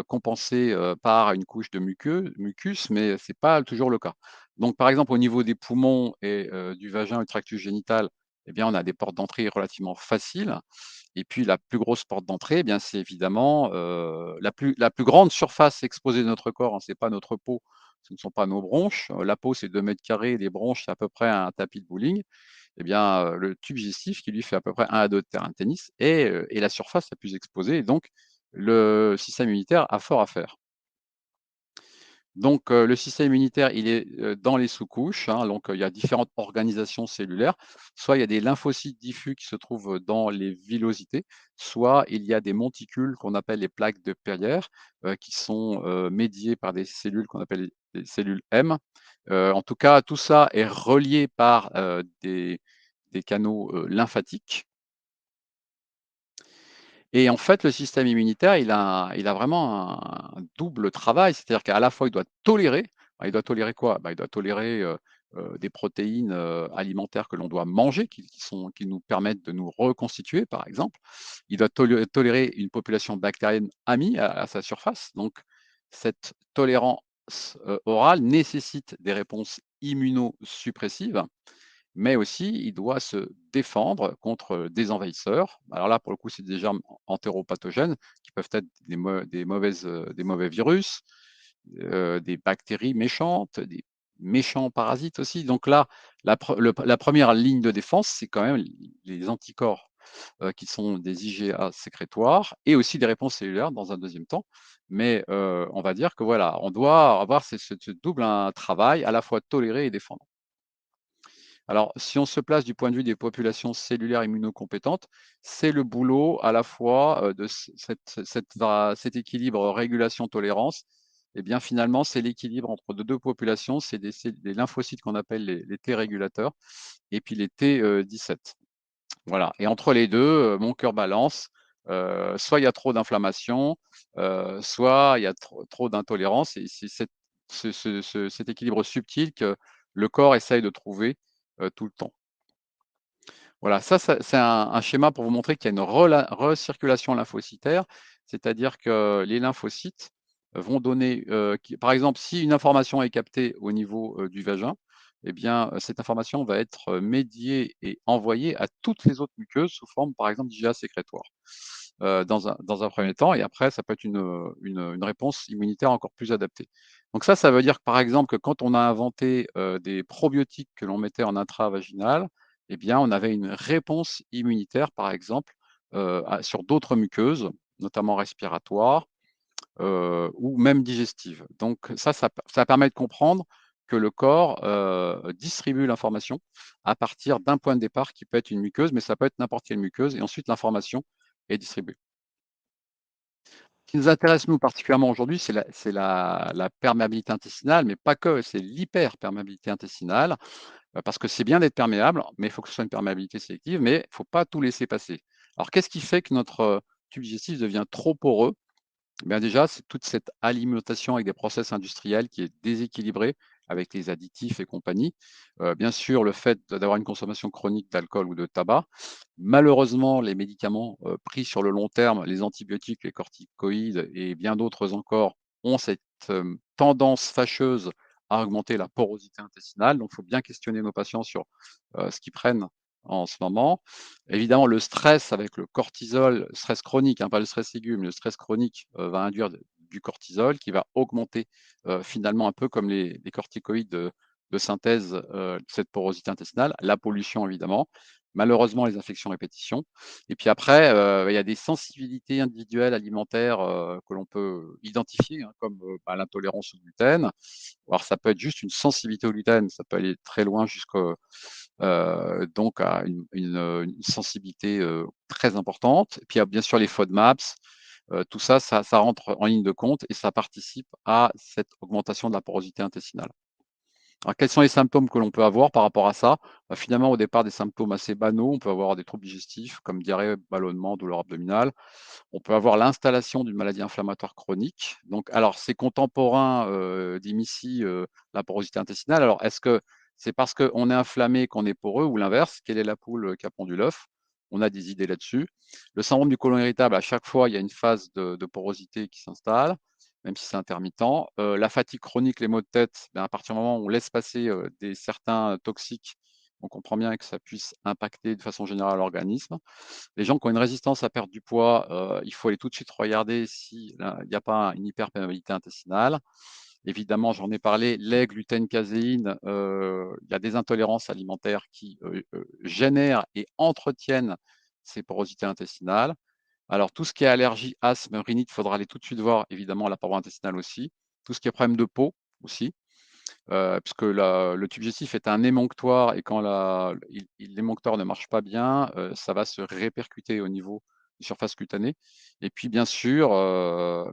compensée, par une couche de mucus, mais c'est pas toujours le cas. Donc par exemple, au niveau des poumons et du vagin, du tractus génital, eh bien, on a des portes d'entrée relativement faciles. Et puis la plus grosse porte d'entrée, eh bien, c'est évidemment, la plus grande surface exposée de notre corps, hein, c'est pas notre peau, ce ne sont pas nos bronches. La peau, c'est 2 mètres carrés, les bronches, c'est à peu près un tapis de bowling. Eh bien, le tube digestif qui lui fait à peu près 1 à 2 terrains de tennis est la surface la plus exposée et donc le système immunitaire a fort à faire. Donc, le système immunitaire, il est, dans les sous-couches, hein, donc, il y a différentes organisations cellulaires. Soit il y a des lymphocytes diffus qui se trouvent, dans les villosités, soit il y a des monticules qu'on appelle les plaques de Perrière, qui sont, médiées par des cellules qu'on appelle les cellules M. En tout cas, tout ça est relié par, des canaux, lymphatiques. Et en fait, le système immunitaire, il a vraiment un double travail, c'est-à-dire qu'à la fois, il doit tolérer, bah, il doit tolérer quoi? Bah, il doit tolérer, des protéines, alimentaires que l'on doit manger, qui nous permettent de nous reconstituer, par exemple. Il doit tolérer une population bactérienne amie à sa surface. Donc cette tolérance, orale nécessite des réponses immunosuppressives, mais aussi il doit se défendre contre des envahisseurs. Alors là, pour le coup, c'est des germes entéropathogènes qui peuvent être des mauvais virus, des bactéries méchantes, des méchants parasites aussi. Donc là, la première ligne de défense, c'est quand même les anticorps, qui sont des IgA sécrétoires et aussi des réponses cellulaires dans un deuxième temps. Mais, on va dire que voilà, on doit avoir ce double, travail, à la fois tolérer et défendre. Alors, si on se place du point de vue des populations cellulaires immunocompétentes, c'est le boulot à la fois de cet équilibre régulation-tolérance. Et bien finalement, c'est l'équilibre entre deux populations, c'est des lymphocytes qu'on appelle les T régulateurs et puis les T17. Voilà. Et entre les deux, mon cœur balance. Soit il y a trop d'inflammation, soit il y a trop d'intolérance. Et c'est cet équilibre subtil que le corps essaye de trouver tout le temps. Voilà, ça c'est un schéma pour vous montrer qu'il y a une recirculation lymphocytaire, c'est-à-dire que les lymphocytes vont donner, par exemple, si une information est captée au niveau du vagin, eh bien, cette information va être médiée et envoyée à toutes les autres muqueuses sous forme, par exemple, d'IgA sécrétoire, dans un premier temps, et après, ça peut être une réponse immunitaire encore plus adaptée. Donc ça veut dire, par exemple, que quand on a inventé des probiotiques que l'on mettait en intravaginal, eh bien, on avait une réponse immunitaire, par exemple, sur d'autres muqueuses, notamment respiratoires ou même digestives. Donc ça permet de comprendre que le corps distribue l'information à partir d'un point de départ qui peut être une muqueuse, mais ça peut être n'importe quelle muqueuse, et ensuite l'information est distribuée. Ce qui nous intéresse, nous, particulièrement aujourd'hui, c'est la perméabilité intestinale, mais pas que, c'est l'hyperperméabilité intestinale. Parce que c'est bien d'être perméable, mais il faut que ce soit une perméabilité sélective, mais il ne faut pas tout laisser passer. Alors, qu'est-ce qui fait que notre tube digestif devient trop poreux? Eh bien déjà, c'est toute cette alimentation avec des process industriels qui est déséquilibrée avec les additifs et compagnie. Bien sûr, le fait d'avoir une consommation chronique d'alcool ou de tabac. Malheureusement, les médicaments pris sur le long terme, les antibiotiques, les corticoïdes et bien d'autres encore, ont cette tendance fâcheuse à augmenter la porosité intestinale. Donc, il faut bien questionner nos patients sur ce qu'ils prennent en ce moment. Évidemment, le stress avec le cortisol, stress chronique, hein, pas le stress aigu, mais le stress chronique va induire du cortisol qui va augmenter finalement un peu comme les corticoïdes de synthèse de cette porosité intestinale, la pollution évidemment, malheureusement les infections répétitions. Et puis après, il y a des sensibilités individuelles alimentaires que l'on peut identifier, hein, comme l'intolérance au gluten. Alors ça peut être juste une sensibilité au gluten, ça peut aller très loin jusqu'au donc à une sensibilité très importante. Et puis il y a bien sûr les FODMAPs, tout ça, ça rentre en ligne de compte et ça participe à cette augmentation de la porosité intestinale. Alors, quels sont les symptômes que l'on peut avoir par rapport à ça? Finalement, au départ, des symptômes assez banaux. On peut avoir des troubles digestifs comme diarrhée, ballonnement, douleur abdominale. On peut avoir l'installation d'une maladie inflammatoire chronique. Donc, alors, c'est contemporain d'IMICI, la porosité intestinale. Alors, est-ce que c'est parce qu'on est inflammé qu'on est poreux ou l'inverse? Quelle est la poule qui a pondu l'œuf? On a des idées là-dessus. Le syndrome du côlon irritable, à chaque fois, il y a une phase de porosité qui s'installe, même si c'est intermittent. La fatigue chronique, les maux de tête, ben, à partir du moment où on laisse passer certains toxiques, on comprend bien que ça puisse impacter de façon générale l'organisme. Les gens qui ont une résistance à perdre du poids, il faut aller tout de suite regarder s'il n'y a pas une hyperperméabilité intestinale. Évidemment, j'en ai parlé, lait, gluten, caséine, il y a des intolérances alimentaires qui génèrent et entretiennent ces porosités intestinales. Alors, tout ce qui est allergie, asthme, rhinite, il faudra aller tout de suite voir, évidemment, la paroi intestinale aussi. Tout ce qui est problème de peau aussi, puisque le tube digestif est un émonctoire et quand l'émonctoire ne marche pas bien, ça va se répercuter au niveau des surfaces cutanées. Et puis, bien sûr,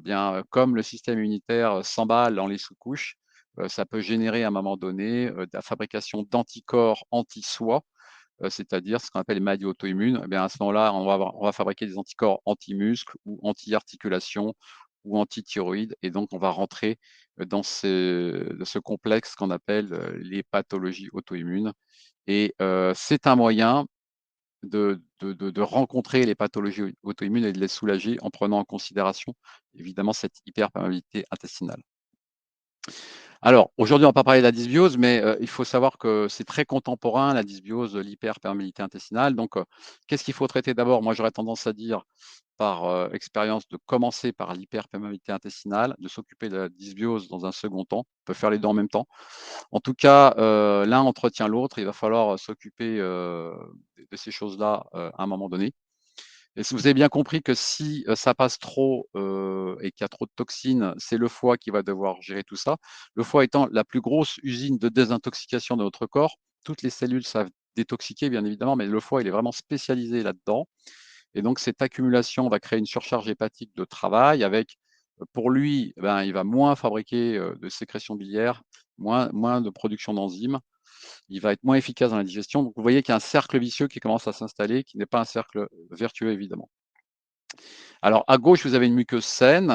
bien, comme le système immunitaire s'emballe dans les sous-couches, ça peut générer à un moment donné de la fabrication d'anticorps anti-soi, c'est-à-dire ce qu'on appelle les maladies auto-immunes. Eh bien, à ce moment-là, on va fabriquer des anticorps anti-muscles ou anti-articulation ou anti-thyroïde. Et donc, on va rentrer dans ce complexe qu'on appelle les pathologies auto-immunes. Et c'est un moyen de rencontrer les pathologies auto-immunes et de les soulager en prenant en considération, évidemment, cette hyperperméabilité intestinale. Alors, aujourd'hui, on va pas parler de la dysbiose, mais il faut savoir que c'est très contemporain, la dysbiose, l'hyperperméabilité intestinale. Donc, qu'est-ce qu'il faut traiter d'abord? Moi, j'aurais tendance à dire, par expérience, de commencer par l'hyperperméabilité intestinale, de s'occuper de la dysbiose dans un second temps. On peut faire les 2 en même temps. En tout cas, l'un entretient l'autre. Il va falloir s'occuper de ces choses-là à un moment donné. Et si vous avez bien compris que si ça passe trop et qu'il y a trop de toxines, c'est le foie qui va devoir gérer tout ça. Le foie étant la plus grosse usine de désintoxication de notre corps, toutes les cellules savent détoxiquer, bien évidemment, mais le foie, il est vraiment spécialisé là-dedans. Et donc, cette accumulation va créer une surcharge hépatique de travail avec, pour lui, ben, il va moins fabriquer de sécrétion biliaire, moins de production d'enzymes, il va être moins efficace dans la digestion. Donc, vous voyez qu'il y a un cercle vicieux qui commence à s'installer, qui n'est pas un cercle vertueux, évidemment. Alors, à gauche, vous avez une muqueuse saine,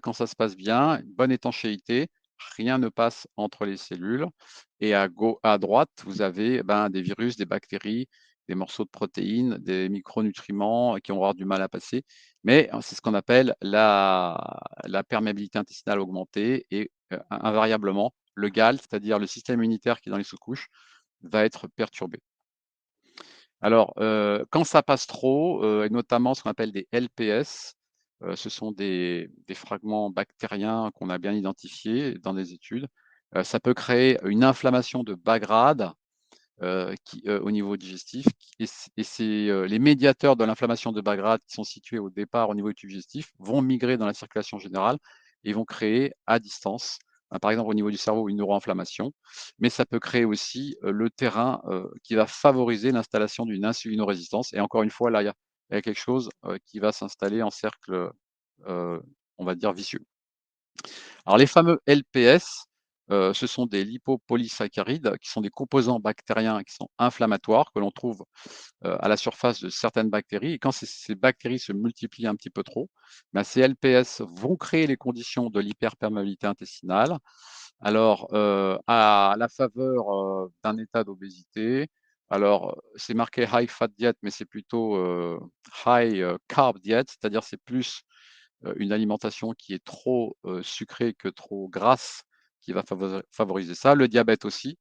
quand ça se passe bien, une bonne étanchéité, rien ne passe entre les cellules. Et à droite, vous avez ben, des virus, des bactéries, des morceaux de protéines, des micronutriments qui vont avoir du mal à passer. Mais c'est ce qu'on appelle la perméabilité intestinale augmentée et invariablement, le GAL, c'est-à-dire le système immunitaire qui est dans les sous-couches, va être perturbé. Alors, quand ça passe trop, et notamment ce qu'on appelle des LPS, ce sont des fragments bactériens qu'on a bien identifiés dans des études. Ça peut créer une inflammation de bas grade, au niveau digestif et c'est, les médiateurs de l'inflammation de bas grade qui sont situés au départ au niveau du tube digestif vont migrer dans la circulation générale et vont créer à distance, par exemple au niveau du cerveau, une neuroinflammation. Mais ça peut créer aussi, le terrain, qui va favoriser l'installation d'une insulinorésistance et encore une fois, là, il y a quelque chose, qui va s'installer en cercle, heu, on va dire vicieux. Alors les fameux LPS, ce sont des lipopolysaccharides qui sont des composants bactériens qui sont inflammatoires, que l'on trouve, à la surface de certaines bactéries et quand ces bactéries se multiplient un petit peu trop, bah, ces LPS vont créer les conditions de l'hyperperméabilité intestinale. Alors, à la faveur, d'un état d'obésité, alors, c'est marqué high fat diet, mais c'est plutôt, high, carb diet, c'est-à-dire c'est plus une alimentation qui est trop sucrée que trop grasse, qui va favoriser ça. Le diabète aussi,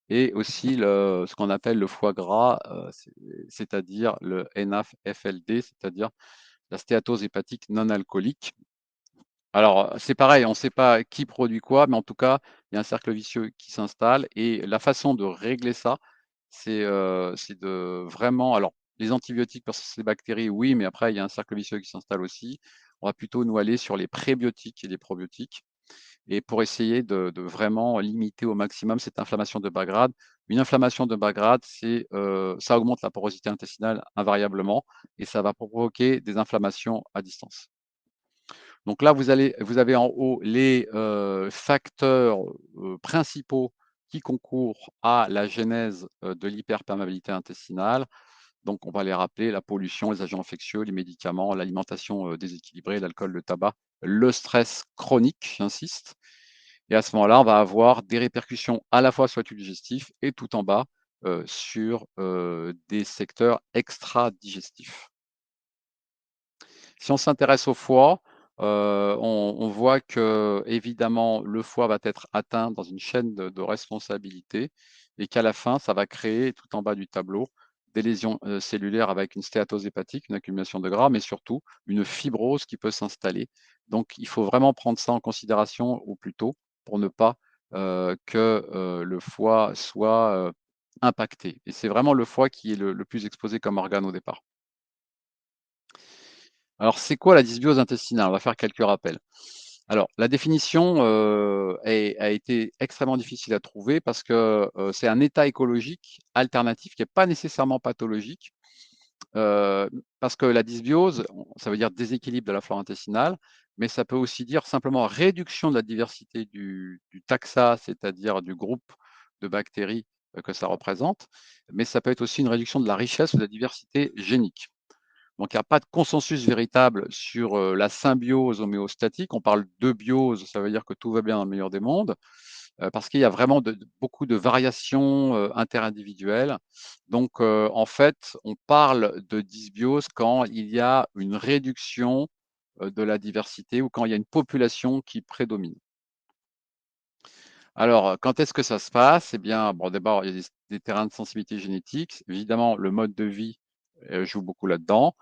et aussi ce qu'on appelle le foie gras, c'est-à-dire le NAFLD, c'est-à-dire la stéatose hépatique non alcoolique. Alors, c'est pareil, on ne sait pas qui produit quoi, mais en tout cas, il y a un cercle vicieux qui s'installe et la façon de régler ça, c'est de vraiment alors les antibiotiques parce que c'est des bactéries, oui, mais après il y a un cercle vicieux qui s'installe aussi. On va plutôt nous aller sur les prébiotiques et les probiotiques et pour essayer de vraiment limiter au maximum cette inflammation de bas grade. Une inflammation de bas grade, ça augmente la porosité intestinale invariablement et ça va provoquer des inflammations à distance. Donc là, vous avez en haut les facteurs principaux qui concourent à la genèse de l'hyperperméabilité intestinale. Donc, on va les rappeler, la pollution, les agents infectieux, les médicaments, l'alimentation déséquilibrée, l'alcool, le tabac, le stress chronique, j'insiste. Et à ce moment-là, on va avoir des répercussions à la fois sur le tube digestif et tout en bas sur des secteurs extra-digestifs. Si on s'intéresse au foie, on voit que évidemment le foie va être atteint dans une chaîne de responsabilité et qu'à la fin, ça va créer tout en bas du tableau des lésions, cellulaires avec une stéatose hépatique, une accumulation de gras, mais surtout une fibrose qui peut s'installer. Donc il faut vraiment prendre ça en considération au plus tôt pour ne pas, que, le foie soit, impacté et c'est vraiment le foie qui est le plus exposé comme organe au départ. Alors, c'est quoi la dysbiose intestinale? On va faire quelques rappels. Alors, la définition, a été extrêmement difficile à trouver parce que, c'est un état écologique alternatif qui est pas nécessairement pathologique, parce que la dysbiose, ça veut dire déséquilibre de la flore intestinale, mais ça peut aussi dire simplement réduction de la diversité du taxa, c'est-à-dire du groupe de bactéries, que ça représente, mais ça peut être aussi une réduction de la richesse ou de la diversité génique. Donc, il n'y a pas de consensus véritable sur la symbiose homéostatique. On parle de biose, ça veut dire que tout va bien dans le meilleur des mondes, parce qu'il y a vraiment beaucoup de variations interindividuelles. Donc, en fait, on parle de dysbiose quand il y a une réduction de la diversité ou quand il y a une population qui prédomine. Alors, quand est-ce que ça se passe? Eh bien, bon, d'abord, il y a des terrains de sensibilité génétique. Évidemment, le mode de vie, joue beaucoup là-dedans,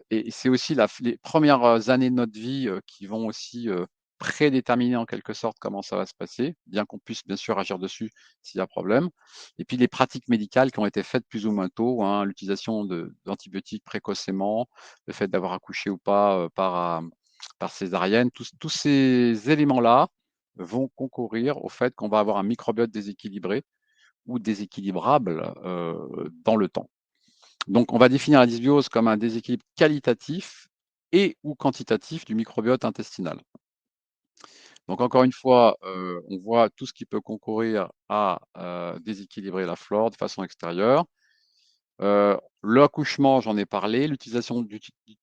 et c'est aussi les premières années de notre vie, qui vont aussi, prédéterminer en quelque sorte comment ça va se passer, bien qu'on puisse bien sûr agir dessus s'il y a problème. Et puis les pratiques médicales qui ont été faites plus ou moins tôt, hein, l'utilisation d'antibiotiques précocement, le fait d'avoir accouché ou pas, par césarienne, tous ces éléments-là vont concourir au fait qu'on va avoir un microbiote déséquilibré ou déséquilibrable dans le temps. Donc, on va définir la dysbiose comme un déséquilibre qualitatif et ou quantitatif du microbiote intestinal. Donc, encore une fois, on voit tout ce qui peut concourir à déséquilibrer la flore de façon extérieure. L'accouchement, j'en ai parlé, l'utilisation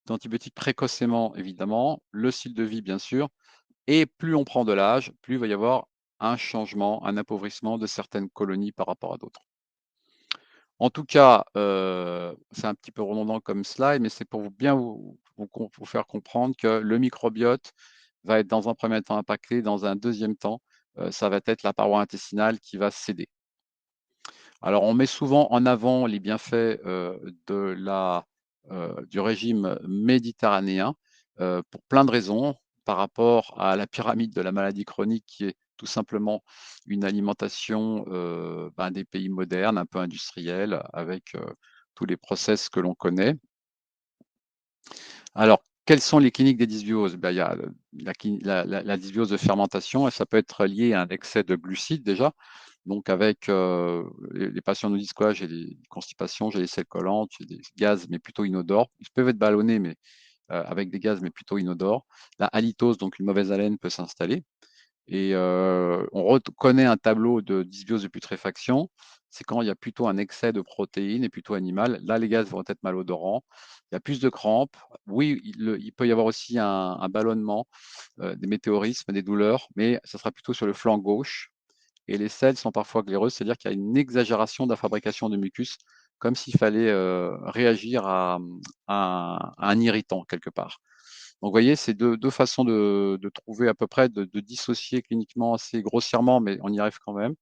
d'antibiotiques précocement, évidemment, le style de vie, bien sûr, et plus on prend de l'âge, plus il va y avoir un changement, un appauvrissement de certaines colonies par rapport à d'autres. En tout cas, c'est un petit peu redondant comme slide, mais c'est pour vous faire comprendre que le microbiote va être dans un premier temps impacté, dans un deuxième temps, ça va être la paroi intestinale qui va céder. Alors, on met souvent en avant les bienfaits du régime méditerranéen pour plein de raisons par rapport à la pyramide de la maladie chronique qui est tout simplement une alimentation des pays modernes, un peu industrielle, avec tous les process que l'on connaît. Alors, quelles sont les cliniques des dysbioses? Ben, il y a la dysbiose de fermentation, et ça peut être lié à un excès de glucides déjà. Donc avec les patients nous disent quoi? J'ai des constipations, j'ai des selles collantes, j'ai des gaz, mais plutôt inodores. Ils peuvent être ballonnés, mais avec des gaz, mais plutôt inodores. La halitose, donc une mauvaise haleine, peut s'installer. Et on reconnaît un tableau de dysbiose de putréfaction. C'est quand il y a plutôt un excès de protéines et plutôt animal. Là, les gaz vont être malodorants. Il y a plus de crampes. Oui, il peut y avoir aussi un ballonnement, des météorismes, des douleurs, mais ça sera plutôt sur le flanc gauche. Et les selles sont parfois glaireuses, c'est-à-dire qu'il y a une exagération de la fabrication de mucus, comme s'il fallait réagir à un irritant quelque part. Donc, vous voyez, c'est deux façons de trouver à peu près, de dissocier cliniquement assez grossièrement, mais on y arrive quand même.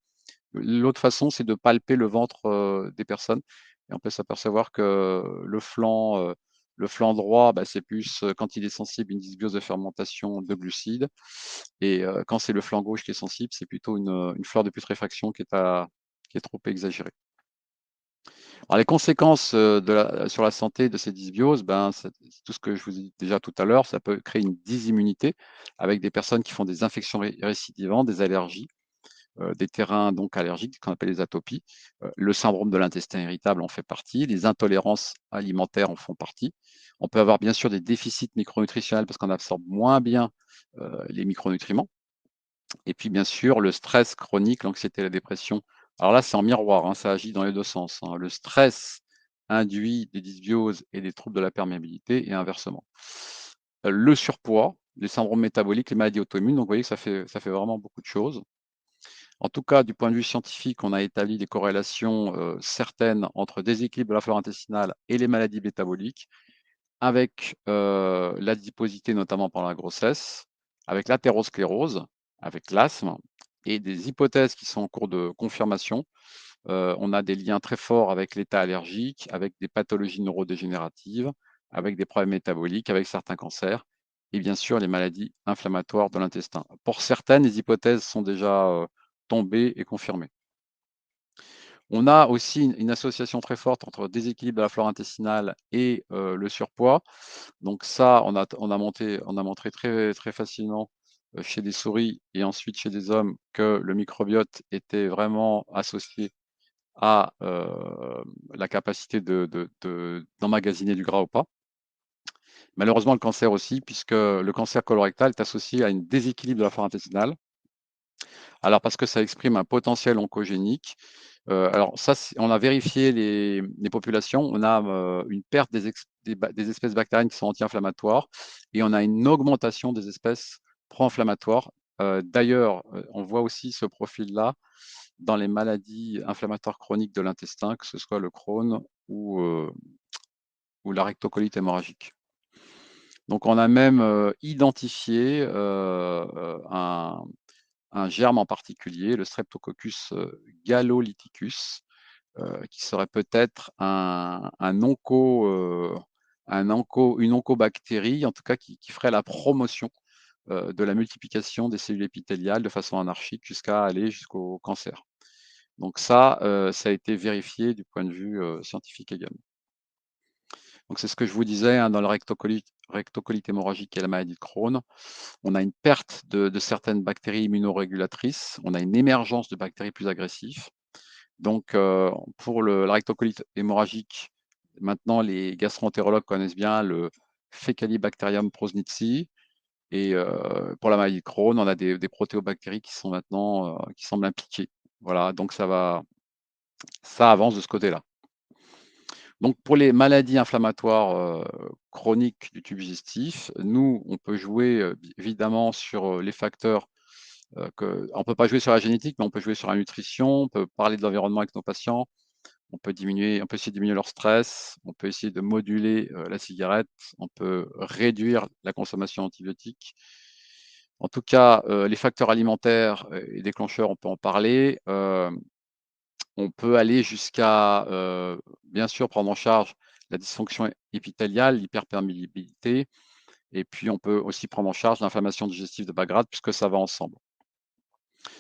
L'autre façon, c'est de palper le ventre des personnes. Et on peut s'apercevoir que le flanc droit, bah, c'est plus quand il est sensible, une dysbiose de fermentation de glucides. Et quand c'est le flanc gauche qui est sensible, c'est plutôt une flore de putréfaction qui est trop exagérée. Alors, les conséquences sur la santé de ces dysbioses, ben, c'est tout ce que je vous ai dit déjà tout à l'heure. Ça peut créer une dysimmunité avec des personnes qui font des infections récidivantes, des allergies, des terrains donc allergiques, qu'on appelle les atopies. Le syndrome de l'intestin irritable en fait partie. Les intolérances alimentaires en font partie. On peut avoir bien sûr des déficits micronutritionnels parce qu'on absorbe moins bien les micronutriments. Et puis, bien sûr, le stress chronique, l'anxiété et la dépression. Alors là, c'est en miroir, hein, ça agit dans les deux sens, hein. Le stress induit des dysbioses et des troubles de la perméabilité et inversement. Le surpoids, les syndromes métaboliques, les maladies auto-immunes, donc vous voyez que ça fait vraiment beaucoup de choses. En tout cas, du point de vue scientifique, on a établi des corrélations certaines entre déséquilibre de la flore intestinale et les maladies métaboliques, avec l'adiposité, notamment pendant la grossesse, avec l'athérosclérose, avec l'asthme, et des hypothèses qui sont en cours de confirmation. On a des liens très forts avec l'état allergique, avec des pathologies neurodégénératives, avec des problèmes métaboliques, avec certains cancers, et bien sûr les maladies inflammatoires de l'intestin. Pour certaines, les hypothèses sont déjà tombées et confirmées. On a aussi une association très forte entre déséquilibre de la flore intestinale et le surpoids. Donc ça, on a montré très, très facilement chez des souris et ensuite chez des hommes que le microbiote était vraiment associé à la capacité d'emmagasiner du gras ou pas. Malheureusement, le cancer aussi, puisque le cancer colorectal est associé à un déséquilibre de la flore intestinale. Alors parce que ça exprime un potentiel oncogénique. Alors ça, on a vérifié les populations, on a une perte des espèces bactériennes qui sont anti-inflammatoires et on a une augmentation des espèces pro-inflammatoires. D'ailleurs, on voit aussi ce profil-là dans les maladies inflammatoires chroniques de l'intestin, que ce soit le Crohn ou la rectocolite hémorragique. Donc on a même identifié un germe en particulier, le Streptococcus galolyticus, qui serait peut-être une oncobactérie, en tout cas qui ferait la promotion de la multiplication des cellules épithéliales de façon anarchique jusqu'à aller jusqu'au cancer. Donc ça a été vérifié du point de vue scientifique également. Donc c'est ce que je vous disais, hein, dans le rectocolite hémorragique et la maladie de Crohn, on a une perte de certaines bactéries immunorégulatrices, on a une émergence de bactéries plus agressives. Donc, pour la rectocolite hémorragique, maintenant les gastro-entérologues connaissent bien le Faecalibacterium prausnitzii. Et pour la maladie de Crohn, on a des protéobactéries qui sont maintenant qui semblent impliquées. Voilà, donc ça avance de ce côté-là. Donc pour les maladies inflammatoires chroniques du tube digestif, nous, on peut jouer évidemment sur les facteurs on ne peut pas jouer sur la génétique, mais on peut jouer sur la nutrition, on peut parler de l'environnement avec nos patients, on peut essayer de diminuer leur stress, on peut essayer de moduler la cigarette, on peut réduire la consommation d'antibiotiques. En tout cas, les facteurs alimentaires et déclencheurs, on peut en parler. On peut aller jusqu'à, bien sûr, prendre en charge la dysfonction épithéliale, l'hyperperméabilité, et puis on peut aussi prendre en charge l'inflammation digestive de bas grade, puisque ça va ensemble.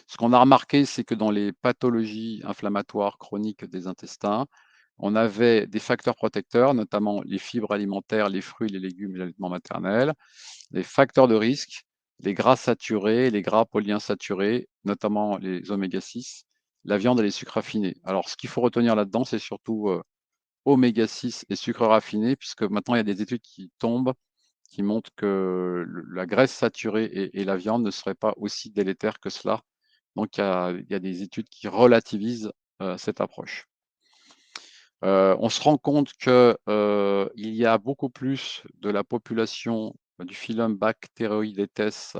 Ce qu'on a remarqué, c'est que dans les pathologies inflammatoires chroniques des intestins, on avait des facteurs protecteurs, notamment les fibres alimentaires, les fruits, les légumes et l'allaitement maternel, les facteurs de risque, les gras saturés, les gras polyinsaturés, notamment les oméga 6, la viande et les sucres raffinés. Alors, ce qu'il faut retenir là-dedans, c'est surtout oméga 6 et sucres raffinés, puisque maintenant, il y a des études qui tombent qui montrent que la graisse saturée et la viande ne seraient pas aussi délétères que cela. Donc, il y a des études qui relativisent cette approche. On se rend compte que il y a beaucoup plus de la population du phylum Bacteroidetes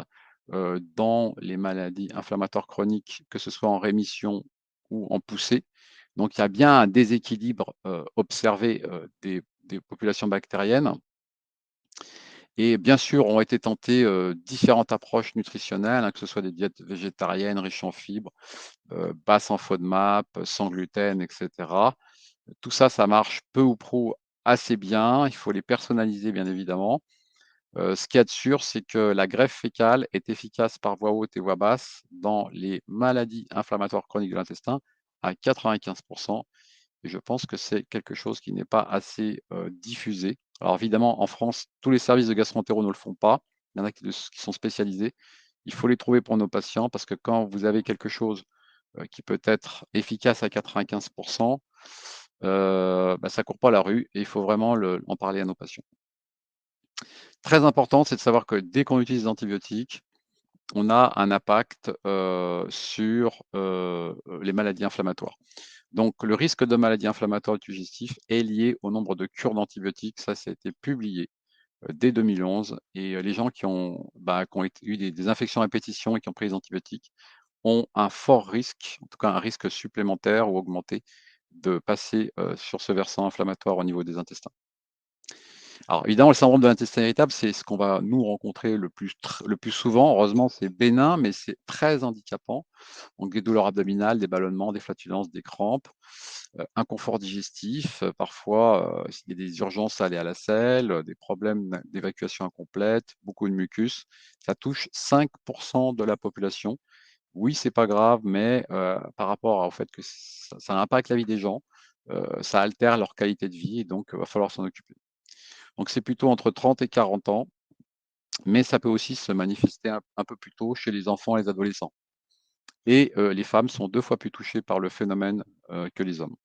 dans les maladies inflammatoires chroniques, que ce soit en rémission ou en poussée. Donc, il y a bien un déséquilibre observé des populations bactériennes. Et bien sûr, ont été tentées différentes approches nutritionnelles, hein, que ce soit des diètes végétariennes riches en fibres, basses en FODMAP, sans gluten, etc. Tout ça, ça marche peu ou prou assez bien. Il faut les personnaliser, bien évidemment. Ce qu'il y a de sûr, c'est que la greffe fécale est efficace par voie haute et voie basse dans les maladies inflammatoires chroniques de l'intestin à 95%. Et je pense que c'est quelque chose qui n'est pas assez diffusé. Alors évidemment, en France, tous les services de gastro-entéraux ne le font pas. Il y en a qui sont spécialisés. Il faut les trouver pour nos patients parce que quand vous avez quelque chose qui peut être efficace à 95%, bah, ça ne court pas la rue et il faut vraiment en parler à nos patients. Très important, c'est de savoir que dès qu'on utilise des antibiotiques, on a un impact sur les maladies inflammatoires. Donc, le risque de maladie inflammatoire digestive est lié au nombre de cures d'antibiotiques. Ça a été publié dès 2011. Et les gens qui ont eu des infections à répétition et qui ont pris des antibiotiques ont un fort risque, en tout cas un risque supplémentaire ou augmenté, de passer sur ce versant inflammatoire au niveau des intestins. Alors évidemment, le syndrome de l'intestin irritable, c'est ce qu'on va nous rencontrer le plus souvent. Heureusement, c'est bénin, mais c'est très handicapant. Donc des douleurs abdominales, des ballonnements, des flatulences, des crampes, inconfort digestif, parfois il y a des urgences à aller à la selle, des problèmes d'évacuation incomplète, beaucoup de mucus. Ça touche 5 de la population. Oui, c'est pas grave, mais par rapport au fait que ça impacte la vie des gens, ça altère leur qualité de vie et donc va falloir s'en occuper. Donc c'est plutôt entre 30 et 40 ans, mais ça peut aussi se manifester un peu plus tôt chez les enfants et les adolescents. Et les femmes sont 2 fois plus touchées par le phénomène que les hommes.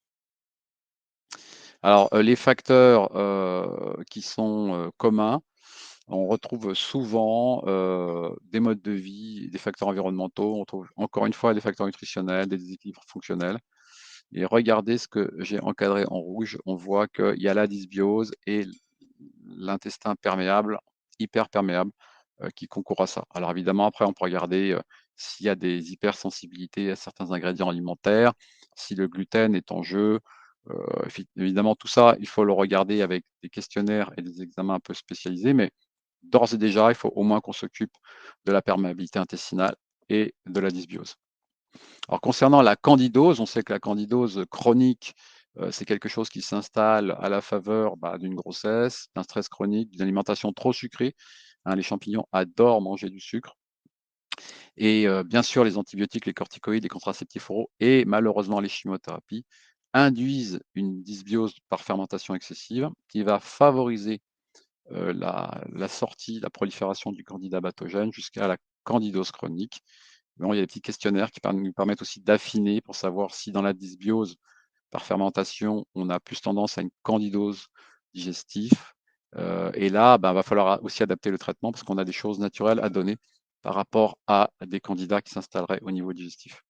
Alors les facteurs qui sont communs, on retrouve souvent des modes de vie, des facteurs environnementaux, on retrouve encore une fois des facteurs nutritionnels, des déséquilibres fonctionnels. Et regardez ce que j'ai encadré en rouge, on voit qu'il y a la dysbiose et l'intestin perméable, hyper perméable, qui concourent à ça. Alors évidemment, après, on peut regarder s'il y a des hypersensibilités à certains ingrédients alimentaires, si le gluten est en jeu. Évidemment, tout ça, il faut le regarder avec des questionnaires et des examens un peu spécialisés, mais d'ores et déjà, il faut au moins qu'on s'occupe de la perméabilité intestinale et de la dysbiose. Alors concernant la candidose, on sait que la candidose chronique, c'est quelque chose qui s'installe à la faveur d'une grossesse, d'un stress chronique, d'une alimentation trop sucrée. Hein, les champignons adorent manger du sucre. Et bien sûr, les antibiotiques, les corticoïdes, les contraceptifs oraux et malheureusement les chimiothérapies induisent une dysbiose par fermentation excessive qui va favoriser la sortie, la prolifération du candida pathogène jusqu'à la candidose chronique. Bon, il y a des petits questionnaires qui nous permettent aussi d'affiner pour savoir si dans la dysbiose par fermentation, on a plus tendance à une candidose digestive. Et là, va falloir aussi adapter le traitement parce qu'on a des choses naturelles à donner par rapport à des candidats qui s'installeraient au niveau digestif.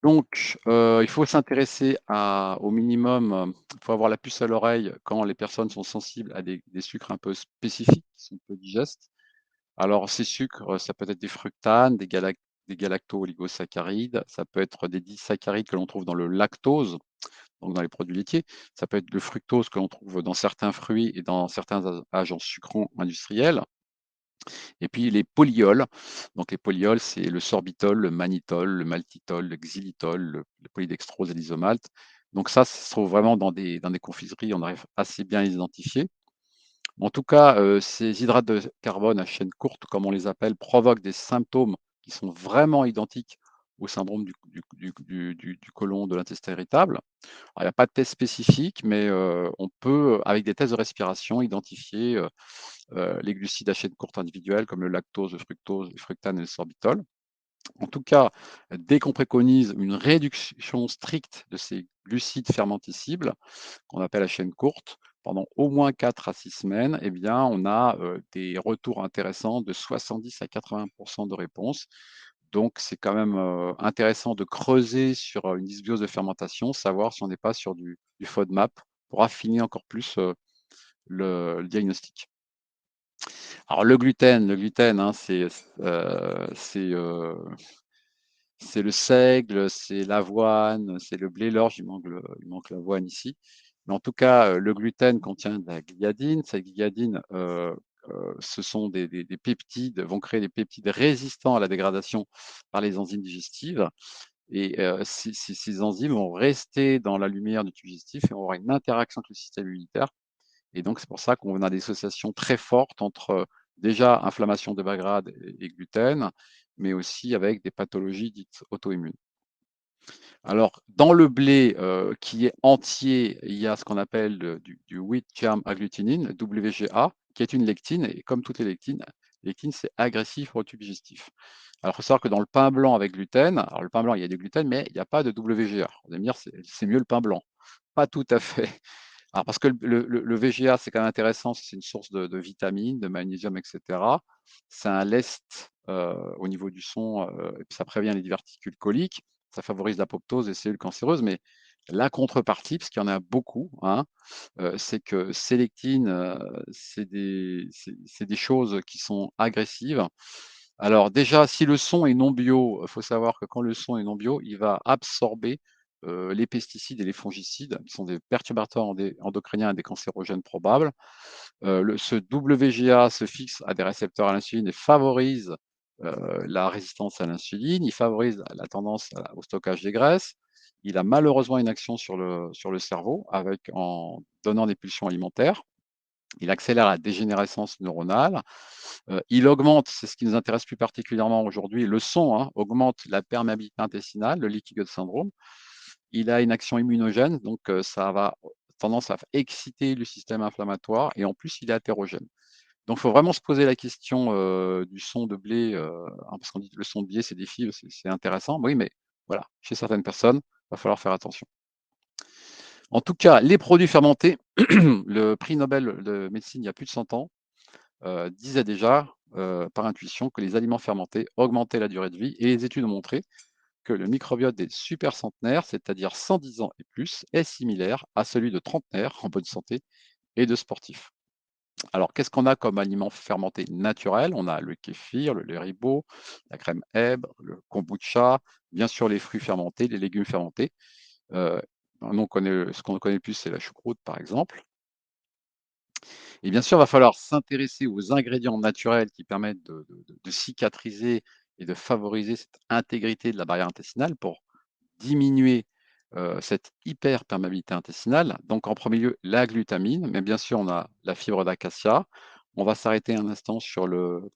Donc, il faut s'intéresser au minimum, il faut avoir la puce à l'oreille quand les personnes sont sensibles à des sucres un peu spécifiques qui sont peu digestes. Alors ces sucres, ça peut être des fructanes, des galacto-oligosaccharides, ça peut être des disaccharides que l'on trouve dans le lactose, donc dans les produits laitiers. Ça peut être le fructose que l'on trouve dans certains fruits et dans certains agents sucrants industriels. Et puis les polyols. Donc les polyols, c'est le sorbitol, le mannitol, le maltitol, le xylitol, le polydextrose et l'isomalte. Donc ça se trouve vraiment dans des confiseries, on arrive assez bien à les identifier. En tout cas, ces hydrates de carbone à chaîne courte, comme on les appelle, provoquent des symptômes qui sont vraiment identiques au syndrome du côlon, de l'intestin irritable. Alors, il n'y a pas de test spécifique, mais on peut, avec des tests de respiration, identifier les glucides à chaîne courte individuels comme le lactose, le fructose, le fructane et le sorbitol. En tout cas, dès qu'on préconise une réduction stricte de ces glucides fermentescibles, qu'on appelle à chaîne courte, pendant au moins 4 à 6 semaines, eh bien, on a des retours intéressants de 70 à 80 de réponse. Donc, c'est quand même intéressant de creuser sur une dysbiose de fermentation, savoir si on n'est pas sur du FODMAP pour affiner encore plus le diagnostic. Alors le gluten, hein, c'est le seigle, c'est l'avoine, c'est le blé l'orge, il manque l'avoine ici. Mais en tout cas, le gluten contient de la gliadine. Cette gliadine, ce sont des peptides, vont créer des peptides résistants à la dégradation par les enzymes digestives. Et ces enzymes vont rester dans la lumière du tube digestif et vont avoir une interaction avec le système immunitaire. Et donc, c'est pour ça qu'on a des associations très fortes entre déjà inflammation de bas grade et gluten, mais aussi avec des pathologies dites auto-immunes. Alors, dans le blé qui est entier, il y a ce qu'on appelle du wheat germ agglutinine, WGA, qui est une lectine, et comme toutes les lectines, lectine, c'est agressif au tube digestif. Alors, il faut savoir que dans le pain blanc avec gluten, alors le pain blanc, il y a du gluten, mais il n'y a pas de WGA. Vous allez me dire, c'est mieux le pain blanc. Pas tout à fait. Alors parce que le VGA, c'est quand même intéressant, c'est une source de vitamines, de magnésium, et cetera. C'est un lest, au niveau du son, et puis ça prévient les diverticules coliques, ça favorise l'apoptose des cellules cancéreuses, mais la contrepartie, parce qu'il y en a beaucoup, hein, c'est que ces lectines, c'est des choses qui sont agressives. Alors déjà, si le son est non bio, il faut savoir que quand le son est non bio, il va absorber les pesticides et les fongicides, qui sont des perturbateurs endocriniens et des cancérogènes probables. Ce WGA se fixe à des récepteurs à l'insuline et favorise la résistance à l'insuline, il favorise la tendance au stockage des graisses. Il a malheureusement une action sur le cerveau en donnant des pulsions alimentaires. Il accélère la dégénérescence neuronale. Il augmente, c'est ce qui nous intéresse plus particulièrement aujourd'hui, le son, hein, augmente la perméabilité intestinale, le leaky gut syndrome. Il a une action immunogène, donc ça va tendance à exciter le système inflammatoire et en plus, il est hétérogène. Donc, il faut vraiment se poser la question du son de blé, hein, parce qu'on dit que le son de blé, c'est des fibres, c'est intéressant. Oui, mais voilà, chez certaines personnes, il va falloir faire attention. En tout cas, les produits fermentés, le prix Nobel de médecine, il y a plus de 100 ans, disait déjà, par intuition, que les aliments fermentés augmentaient la durée de vie et les études ont montré que le microbiote des super centenaires, c'est-à-dire 110 ans et plus, est similaire à celui de trentenaires en bonne santé et de sportifs. Alors, qu'est-ce qu'on a comme aliments fermentés naturels? On a le kéfir, le lait ribot, la crème hèbre, le kombucha, bien sûr les fruits fermentés, les légumes fermentés. Euh, ce qu'on connaît le plus, c'est la choucroute, par exemple. Et bien sûr, il va falloir s'intéresser aux ingrédients naturels qui permettent de cicatriser et de favoriser cette intégrité de la barrière intestinale pour diminuer cette hyperperméabilité intestinale. Donc, en premier lieu, la glutamine, mais bien sûr, on a la fibre d'acacia. On va s'arrêter un instant sur le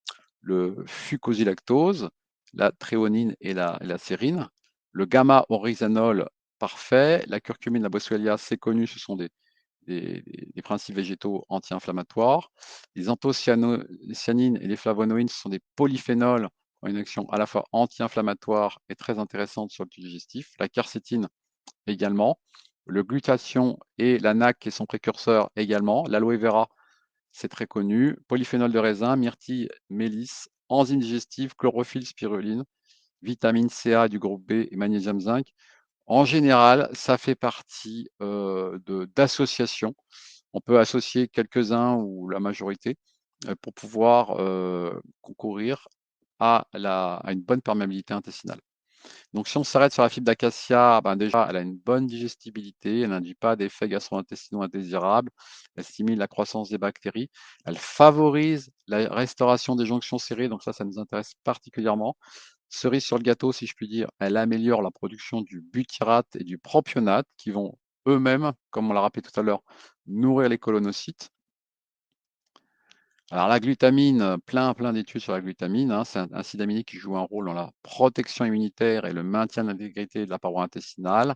fucosilactose, la thréonine et la sérine. Le gamma-oryzanol, parfait. La curcumine, la boswellia, c'est connu, ce sont des principes végétaux anti-inflammatoires. Les anthocyanines et les flavonoïdes sont des polyphénols qui ont une action à la fois anti-inflammatoire et très intéressante sur le tube digestif. La quercétine également. Le glutathion et la NAC qui est son précurseur également. L'aloe vera, c'est très connu. Polyphénol de raisin, myrtille, mélisse, enzymes digestives, chlorophylle, spiruline, vitamine CA du groupe B et magnésium zinc. En général, ça fait partie d'associations. On peut associer quelques-uns ou la majorité pour pouvoir concourir à une bonne perméabilité intestinale. Donc, si on s'arrête sur la fibre d'acacia, ben déjà, elle a une bonne digestibilité, elle n'induit pas d'effets gastro-intestinaux indésirables, elle stimule la croissance des bactéries, elle favorise la restauration des jonctions serrées, donc ça nous intéresse particulièrement. Cerise sur le gâteau, si je puis dire, elle améliore la production du butyrate et du propionate qui vont eux-mêmes, comme on l'a rappelé tout à l'heure, nourrir les colonocytes. Alors la glutamine, plein d'études sur la glutamine, hein, c'est un acide aminique qui joue un rôle dans la protection immunitaire et le maintien de l'intégrité de la paroi intestinale.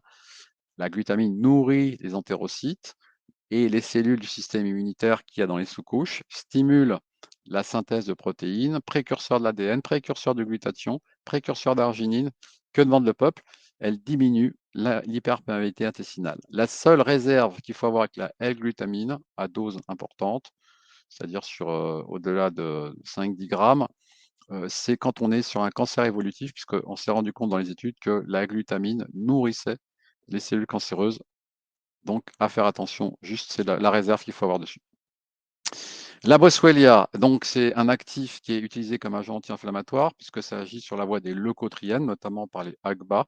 La glutamine nourrit les entérocytes et les cellules du système immunitaire qu'il y a dans les sous-couches, stimule la synthèse de protéines, précurseur de l'ADN, précurseur de glutathion, précurseur d'arginine. Que demande le peuple? Elle diminue l'hyperperméabilité intestinale. La seule réserve qu'il faut avoir avec la L-glutamine à dose importante, c'est-à-dire sur au-delà de 5-10 grammes, c'est quand on est sur un cancer évolutif, puisqu'on s'est rendu compte dans les études que la glutamine nourrissait les cellules cancéreuses. Donc, à faire attention, juste c'est la réserve qu'il faut avoir dessus. La boswellia, donc c'est un actif qui est utilisé comme agent anti-inflammatoire, puisque ça agit sur la voie des leucotriènes, notamment par les AGBA.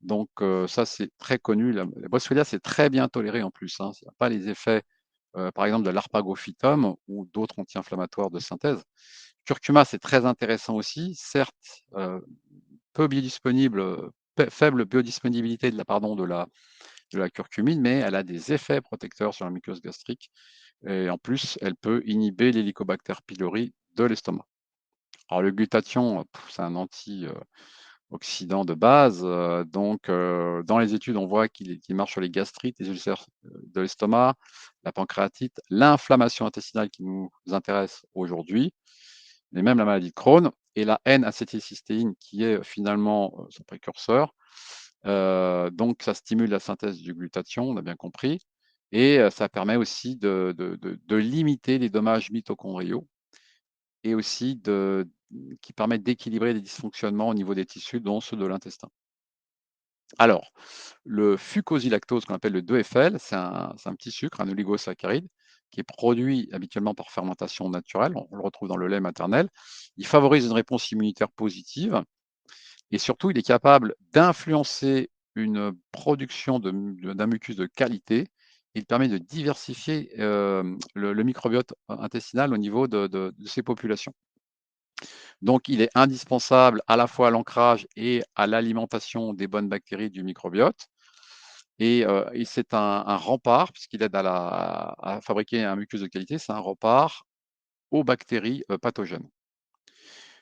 Donc, ça, c'est très connu. La boswellia, c'est très bien toléré en plus, hein. Il n'y a pas les effets par exemple de l'arpagophytum ou d'autres anti-inflammatoires de synthèse. Curcuma, c'est très intéressant aussi, certes peu biodisponible, faible biodisponibilité de la curcumine, mais elle a des effets protecteurs sur la muqueuse gastrique et en plus, elle peut inhiber l'Helicobacter pylori de l'estomac. Alors le glutathion, c'est un antioxydant de base, donc dans les études, on voit qu'il marche sur les gastrites, les ulcères de l'estomac, la pancréatite, l'inflammation intestinale qui nous intéresse aujourd'hui, mais même la maladie de Crohn et la N-acétylcystéine qui est finalement son précurseur. Donc ça stimule la synthèse du glutathion, on a bien compris, et ça permet aussi de limiter les dommages mitochondriaux et aussi qui permettent d'équilibrer les dysfonctionnements au niveau des tissus, dont ceux de l'intestin. Alors, le fucosilactose, qu'on appelle le 2-FL, c'est un petit sucre, un oligosaccharide, qui est produit habituellement par fermentation naturelle. On le retrouve dans le lait maternel. Il favorise une réponse immunitaire positive et surtout, il est capable d'influencer une production d'un mucus de qualité. Il permet de diversifier le microbiote intestinal au niveau de ces populations. Donc, il est indispensable à la fois à l'ancrage et à l'alimentation des bonnes bactéries du microbiote. Et c'est un rempart, puisqu'il aide à fabriquer un mucus de qualité, c'est un rempart aux bactéries pathogènes.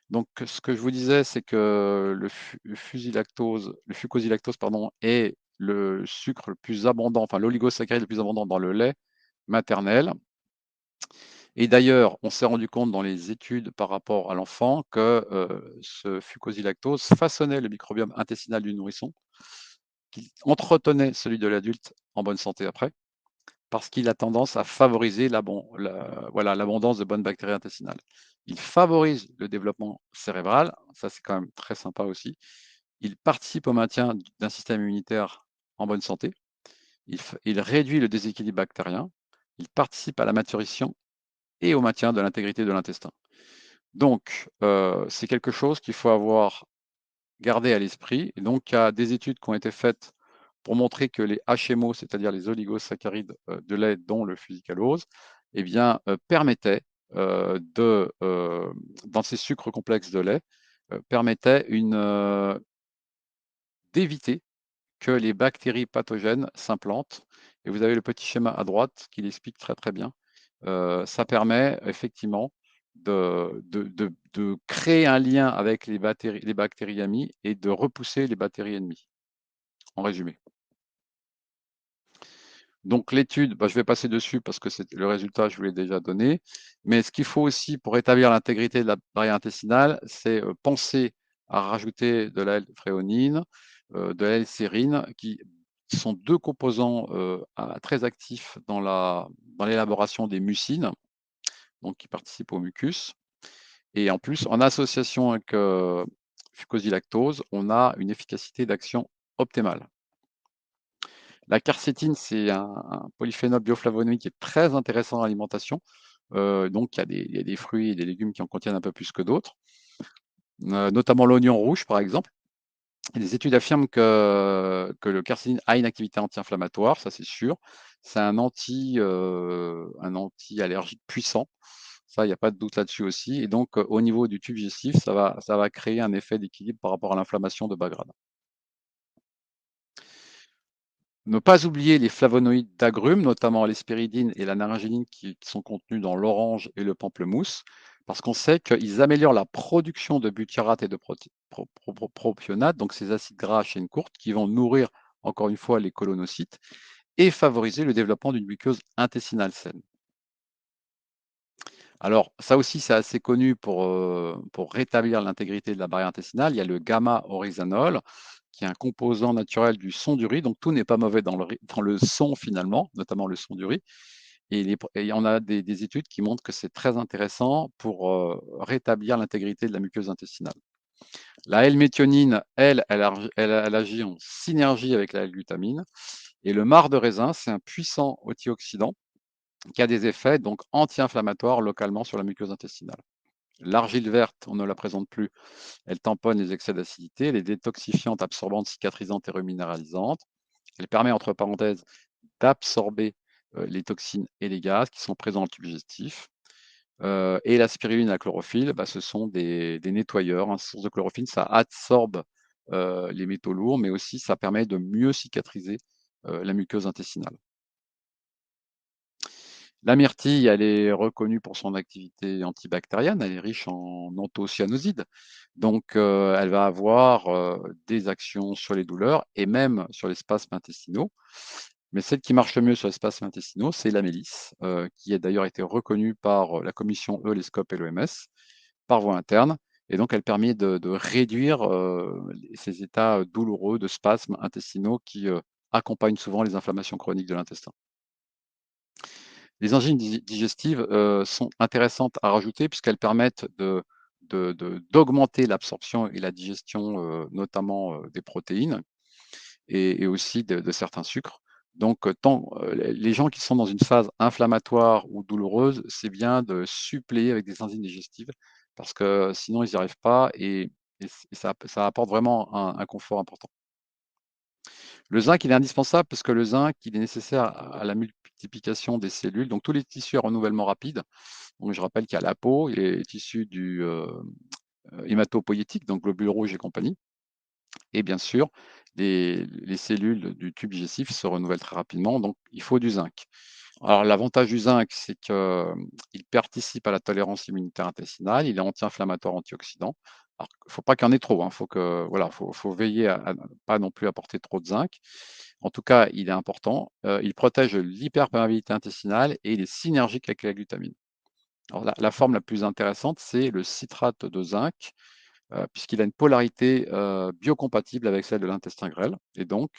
Donc, ce que je vous disais, c'est que le fucosilactose, pardon, est le sucre le plus abondant, enfin l'oligosaccharide le plus abondant dans le lait maternel. Et d'ailleurs, on s'est rendu compte dans les études par rapport à l'enfant que ce fucosilactose façonnait le microbiome intestinal du nourrisson, qui entretenait celui de l'adulte en bonne santé après, parce qu'il a tendance à favoriser l'abondance de bonnes bactéries intestinales. Il favorise le développement cérébral, ça c'est quand même très sympa aussi. Il participe au maintien d'un système immunitaire en bonne santé. Il réduit le déséquilibre bactérien. Il participe à la maturation et au maintien de l'intégrité de l'intestin. Donc, c'est quelque chose qu'il faut avoir gardé à l'esprit. Et donc, il y a des études qui ont été faites pour montrer que les HMO, c'est-à-dire les oligosaccharides de lait, dont le fusicalose, eh bien, permettaient dans ces sucres complexes de lait, permettaient d'éviter que les bactéries pathogènes s'implantent. Et vous avez le petit schéma à droite qui l'explique très très bien. Ça permet effectivement de créer un lien avec les bactéries amies et de repousser les bactéries ennemies, en résumé. Donc l'étude, je vais passer dessus parce que le résultat, je vous l'ai déjà donné. Mais ce qu'il faut aussi pour rétablir l'intégrité de la barrière intestinale, c'est penser à rajouter de la L-fréonine, de la L-sérine, qui sont deux composants très actifs dans l'élaboration des mucines, donc qui participent au mucus. Et en plus, en association avec fucosilactose, on a une efficacité d'action optimale. La quercétine, c'est un polyphénol bioflavonoïde qui est très intéressant dans l'alimentation. Donc, il y a des fruits et des légumes qui en contiennent un peu plus que d'autres, notamment l'oignon rouge, par exemple. Et des études affirment que le quercétine a une activité anti-inflammatoire, ça c'est sûr. C'est un anti-allergique puissant. Ça, il n'y a pas de doute là-dessus aussi. Et donc, au niveau du tube digestif, ça va créer un effet d'équilibre par rapport à l'inflammation de bas grade. Ne pas oublier les flavonoïdes d'agrumes, notamment l'hespéridine et la naringéline qui sont contenus dans l'orange et le pamplemousse, parce qu'on sait qu'ils améliorent la production de butyrate et de propionate, donc ces acides gras à chaîne courte qui vont nourrir encore une fois les colonocytes et favoriser le développement d'une muqueuse intestinale saine. Alors, ça aussi, c'est assez connu pour rétablir l'intégrité de la barrière intestinale. Il y a le gamma-oryzanol, qui est un composant naturel du son du riz. Donc, tout n'est pas mauvais dans le son finalement, notamment le son du riz. Et on a des études qui montrent que c'est très intéressant pour rétablir l'intégrité de la muqueuse intestinale. La L-méthionine, elle agit en synergie avec la L-glutamine. Et le marc de raisin, c'est un puissant antioxydant qui a des effets donc anti-inflammatoires localement sur la muqueuse intestinale. L'argile verte, on ne la présente plus, elle tamponne les excès d'acidité, elle est détoxifiante, absorbante, cicatrisante et reminéralisante. Elle permet, entre parenthèses, d'absorber les toxines et les gaz qui sont présents dans le tube digestif. Et la spiruline et la chlorophylle, ce sont des nettoyeurs. Hein. Source de chlorophylle, ça absorbe les métaux lourds, mais aussi ça permet de mieux cicatriser la muqueuse intestinale. La myrtille, elle est reconnue pour son activité antibactérienne, elle est riche en anthocyanosides, donc elle va avoir des actions sur les douleurs et même sur les spasmes intestinaux. Mais celle qui marche le mieux sur les spasmes intestinaux, c'est la mélisse, qui a d'ailleurs été reconnue par la commission ELESCOP et l'OMS par voie interne. Et donc, elle permet de réduire ces états douloureux de spasmes intestinaux qui accompagnent souvent les inflammations chroniques de l'intestin. Les enzymes digestives sont intéressantes à rajouter puisqu'elles permettent d'augmenter l'absorption et la digestion, notamment des protéines et aussi de certains sucres. Donc, les gens qui sont dans une phase inflammatoire ou douloureuse, c'est bien de suppléer avec des enzymes digestives parce que sinon ils n'y arrivent pas et ça apporte vraiment un confort important. Le zinc, il est indispensable parce que le zinc, il est nécessaire à la multiplication des cellules, donc tous les tissus à renouvellement rapide. Donc, je rappelle qu'il y a la peau, les tissus du hématopoïétique, donc globules rouges et compagnie, et bien sûr, les cellules du tube digestif se renouvellent très rapidement, donc il faut du zinc. Alors, l'avantage du zinc, c'est qu'il participe à la tolérance immunitaire intestinale, il est anti-inflammatoire, antioxydant. Alors, il ne faut pas qu'il y en ait trop, hein. Faut veiller à ne pas non plus apporter trop de zinc. En tout cas, il est important. Il protège l'hyperperméabilité intestinale et il est synergique avec la glutamine. Alors, la forme la plus intéressante, c'est le citrate de zinc, puisqu'il a une polarité biocompatible avec celle de l'intestin grêle, et donc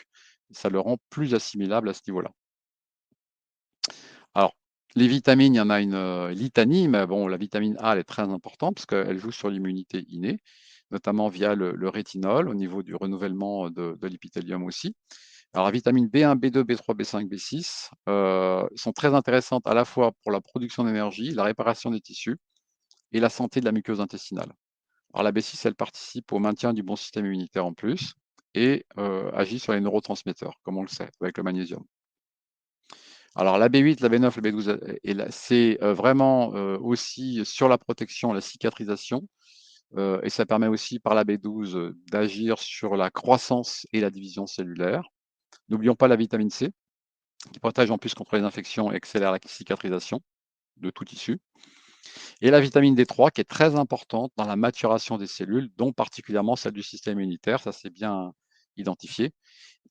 ça le rend plus assimilable à ce niveau-là. Alors, les vitamines, il y en a une litanie, mais bon, la vitamine A, elle est très importante parce qu'elle joue sur l'immunité innée, notamment via le rétinol, au niveau du renouvellement de l'épithélium aussi. Alors, la vitamine B1, B2, B3, B5, B6 sont très intéressantes à la fois pour la production d'énergie, la réparation des tissus et la santé de la muqueuse intestinale. Alors, la B6, elle participe au maintien du bon système immunitaire en plus et agit sur les neurotransmetteurs, comme on le sait, avec le magnésium. Alors la B8, la B9, la B12 c'est vraiment aussi sur la protection, la cicatrisation, et ça permet aussi par la B12 d'agir sur la croissance et la division cellulaire. N'oublions pas la vitamine C, qui protège en plus contre les infections et accélère la cicatrisation de tout tissu. Et la vitamine D3, qui est très importante dans la maturation des cellules, dont particulièrement celle du système immunitaire, ça c'est bien identifié.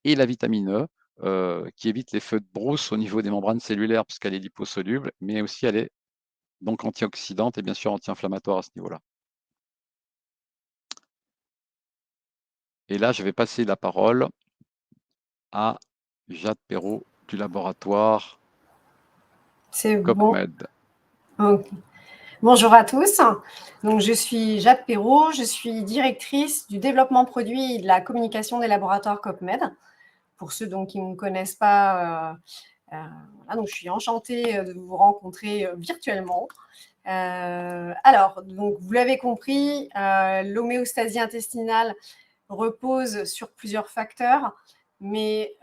Et la vitamine E, qui évite les feux de brousse au niveau des membranes cellulaires, puisqu'elle est liposoluble, mais aussi elle est donc antioxydante et bien sûr anti-inflammatoire à ce niveau-là. Et là, je vais passer la parole à Jade Perrault du laboratoire C'est bon. COPMED. Okay. Bonjour à tous. Donc, je suis Jade Perrault, je suis directrice du développement produit et de la communication des laboratoires COPMED. Pour ceux donc, qui ne me connaissent pas, voilà, donc je suis enchantée de vous rencontrer virtuellement. Alors, donc, vous l'avez compris, l'homéostasie intestinale repose sur plusieurs facteurs, mais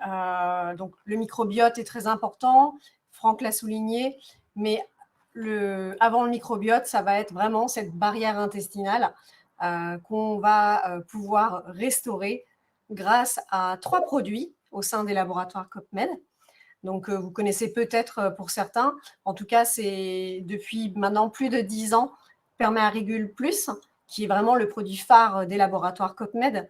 donc, le microbiote est très important, Franck l'a souligné, mais avant le microbiote, ça va être vraiment cette barrière intestinale qu'on va pouvoir restaurer grâce à 3 produits au sein des laboratoires COPMED. Donc, vous connaissez peut-être pour certains. En tout cas, c'est depuis maintenant plus de 10 ans, Perméarigule Plus, qui est vraiment le produit phare des laboratoires COPMED,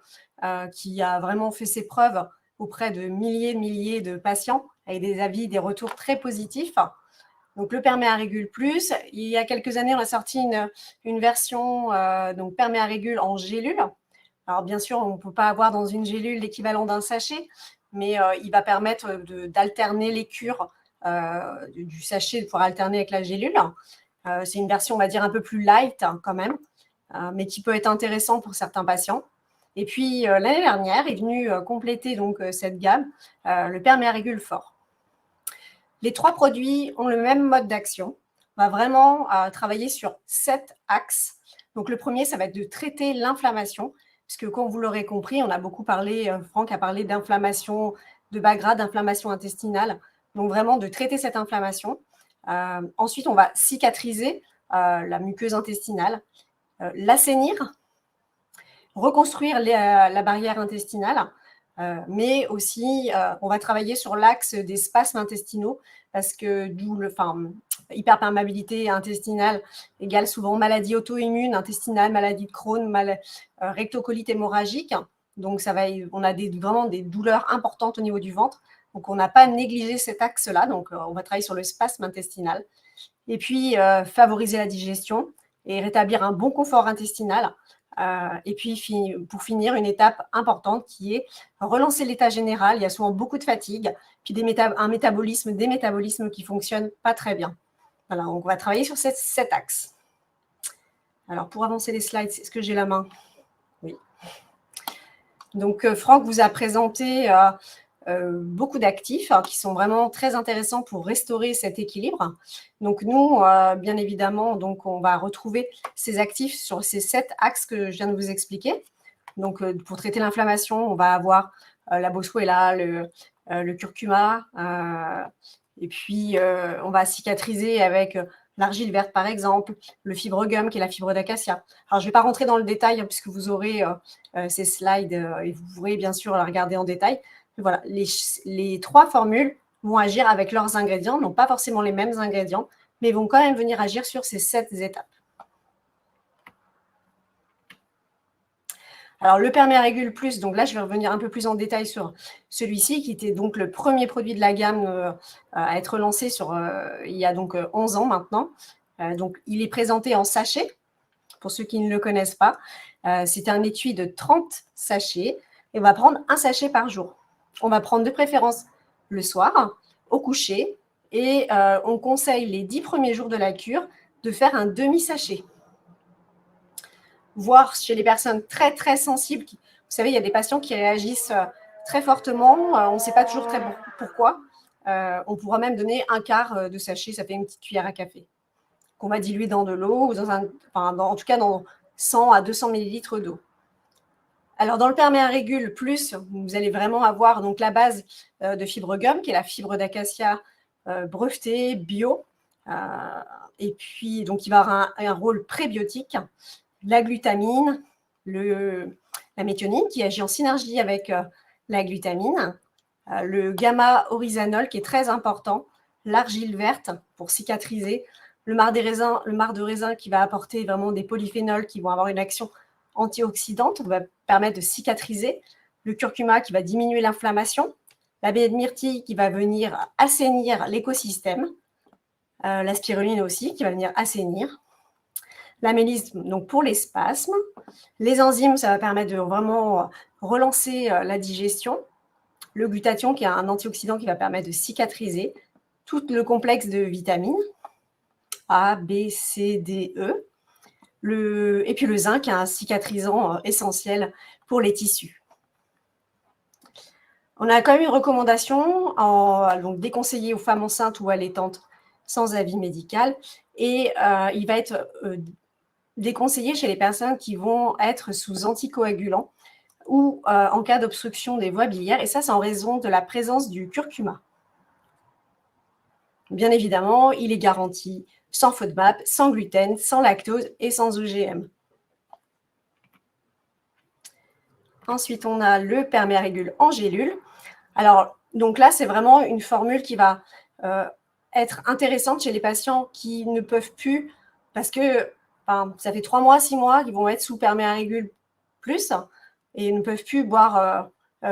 qui a vraiment fait ses preuves auprès de milliers de patients avec des avis, des retours très positifs. Donc, le Perméarigule Plus, il y a quelques années, on a sorti une version donc Perméarigule en gélule. Alors, bien sûr, on ne peut pas avoir dans une gélule l'équivalent d'un sachet, mais il va permettre d'alterner les cures du sachet, de pouvoir alterner avec la gélule. C'est une version, on va dire, un peu plus light quand même, mais qui peut être intéressant pour certains patients. Et puis, l'année dernière, est venu compléter donc, cette gamme, le Perméarigule Fort. Les 3 produits ont le même mode d'action. On va vraiment travailler sur 7 axes. Donc, le premier, ça va être de traiter l'inflammation, puisque comme vous l'aurez compris, on a beaucoup parlé, Franck a parlé d'inflammation de bas grade, d'inflammation intestinale. Donc, vraiment de traiter cette inflammation. Ensuite, on va cicatriser la muqueuse intestinale, l'assainir, reconstruire la barrière intestinale, mais aussi, on va travailler sur l'axe des spasmes intestinaux parce que hyperperméabilité intestinale égale souvent maladie auto-immune intestinale, maladie de Crohn, rectocolite hémorragique. Donc, on a vraiment des douleurs importantes au niveau du ventre. Donc, on n'a pas négligé cet axe-là. Donc, on va travailler sur le spasme intestinal. Et puis, favoriser la digestion et rétablir un bon confort intestinal. Et puis, pour finir, une étape importante qui est relancer l'état général. Il y a souvent beaucoup de fatigue, puis des métabolismes qui ne fonctionnent pas très bien. Voilà, donc on va travailler sur cet axe. Alors, pour avancer les slides, est-ce que j'ai la main? Oui. Donc, Franck vous a présenté beaucoup d'actifs qui sont vraiment très intéressants pour restaurer cet équilibre. Donc, nous, bien évidemment, donc, on va retrouver ces actifs sur ces 7 axes que je viens de vous expliquer. Donc, pour traiter l'inflammation, on va avoir la boswellia, le curcuma, et puis on va cicatriser avec l'argile verte, par exemple, le fibre gum, qui est la fibre d'acacia. Alors, je ne vais pas rentrer dans le détail, puisque vous aurez ces slides et vous pourrez bien sûr la regarder en détail. Mais voilà, les 3 formules vont agir avec leurs ingrédients, non pas forcément les mêmes ingrédients, mais vont quand même venir agir sur ces 7 étapes. Alors, le Perméarigule Plus, donc là, je vais revenir un peu plus en détail sur celui-ci, qui était donc le premier produit de la gamme à être lancé il y a donc 11 ans maintenant. Donc, il est présenté en sachet, pour ceux qui ne le connaissent pas. C'est un étui de 30 sachets et on va prendre un sachet par jour. On va prendre de préférence le soir, au coucher, et on conseille les 10 premiers jours de la cure de faire un demi-sachet. Voire chez les personnes très, très sensibles. Vous savez, il y a des patients qui réagissent très fortement. On ne sait pas toujours très pourquoi. On pourra même donner un quart de sachet, ça fait une petite cuillère à café, qu'on va diluer dans de l'eau, ou en tout cas dans 100 à 200 millilitres d'eau. Alors, dans le Perméarigule Plus, vous allez vraiment avoir donc, la base de fibre gum, qui est la fibre d'acacia brevetée, bio. Et puis, donc, il va avoir un rôle prébiotique. La glutamine, la méthionine qui agit en synergie avec la glutamine, le gamma-oryzanol qui est très important, l'argile verte pour cicatriser, le marc de raisin qui va apporter vraiment des polyphénols qui vont avoir une action antioxydante, qui va permettre de cicatriser, le curcuma qui va diminuer l'inflammation, la baie de myrtille qui va venir assainir l'écosystème, la spiruline aussi qui va venir assainir, la mélisse donc pour les spasmes, les enzymes, ça va permettre de vraiment relancer la digestion, le glutathion qui est un antioxydant qui va permettre de cicatriser, tout le complexe de vitamines A, B, C, D, E, et puis le zinc qui est un cicatrisant essentiel pour les tissus. On a quand même une recommandation donc déconseillée aux femmes enceintes ou allaitantes sans avis médical, et il va être déconseillé chez les personnes qui vont être sous anticoagulants ou en cas d'obstruction des voies biliaires, et ça c'est en raison de la présence du curcuma. Bien évidemment, il est garanti sans FODMAP, sans gluten, sans lactose et sans OGM. Ensuite, on a le perméarégule en gélule. Alors, donc là, c'est vraiment une formule qui va être intéressante chez les patients qui ne peuvent plus, parce que ça fait 3 mois, 6 mois qu'ils vont être sous perméarégule plus et ne peuvent plus boire,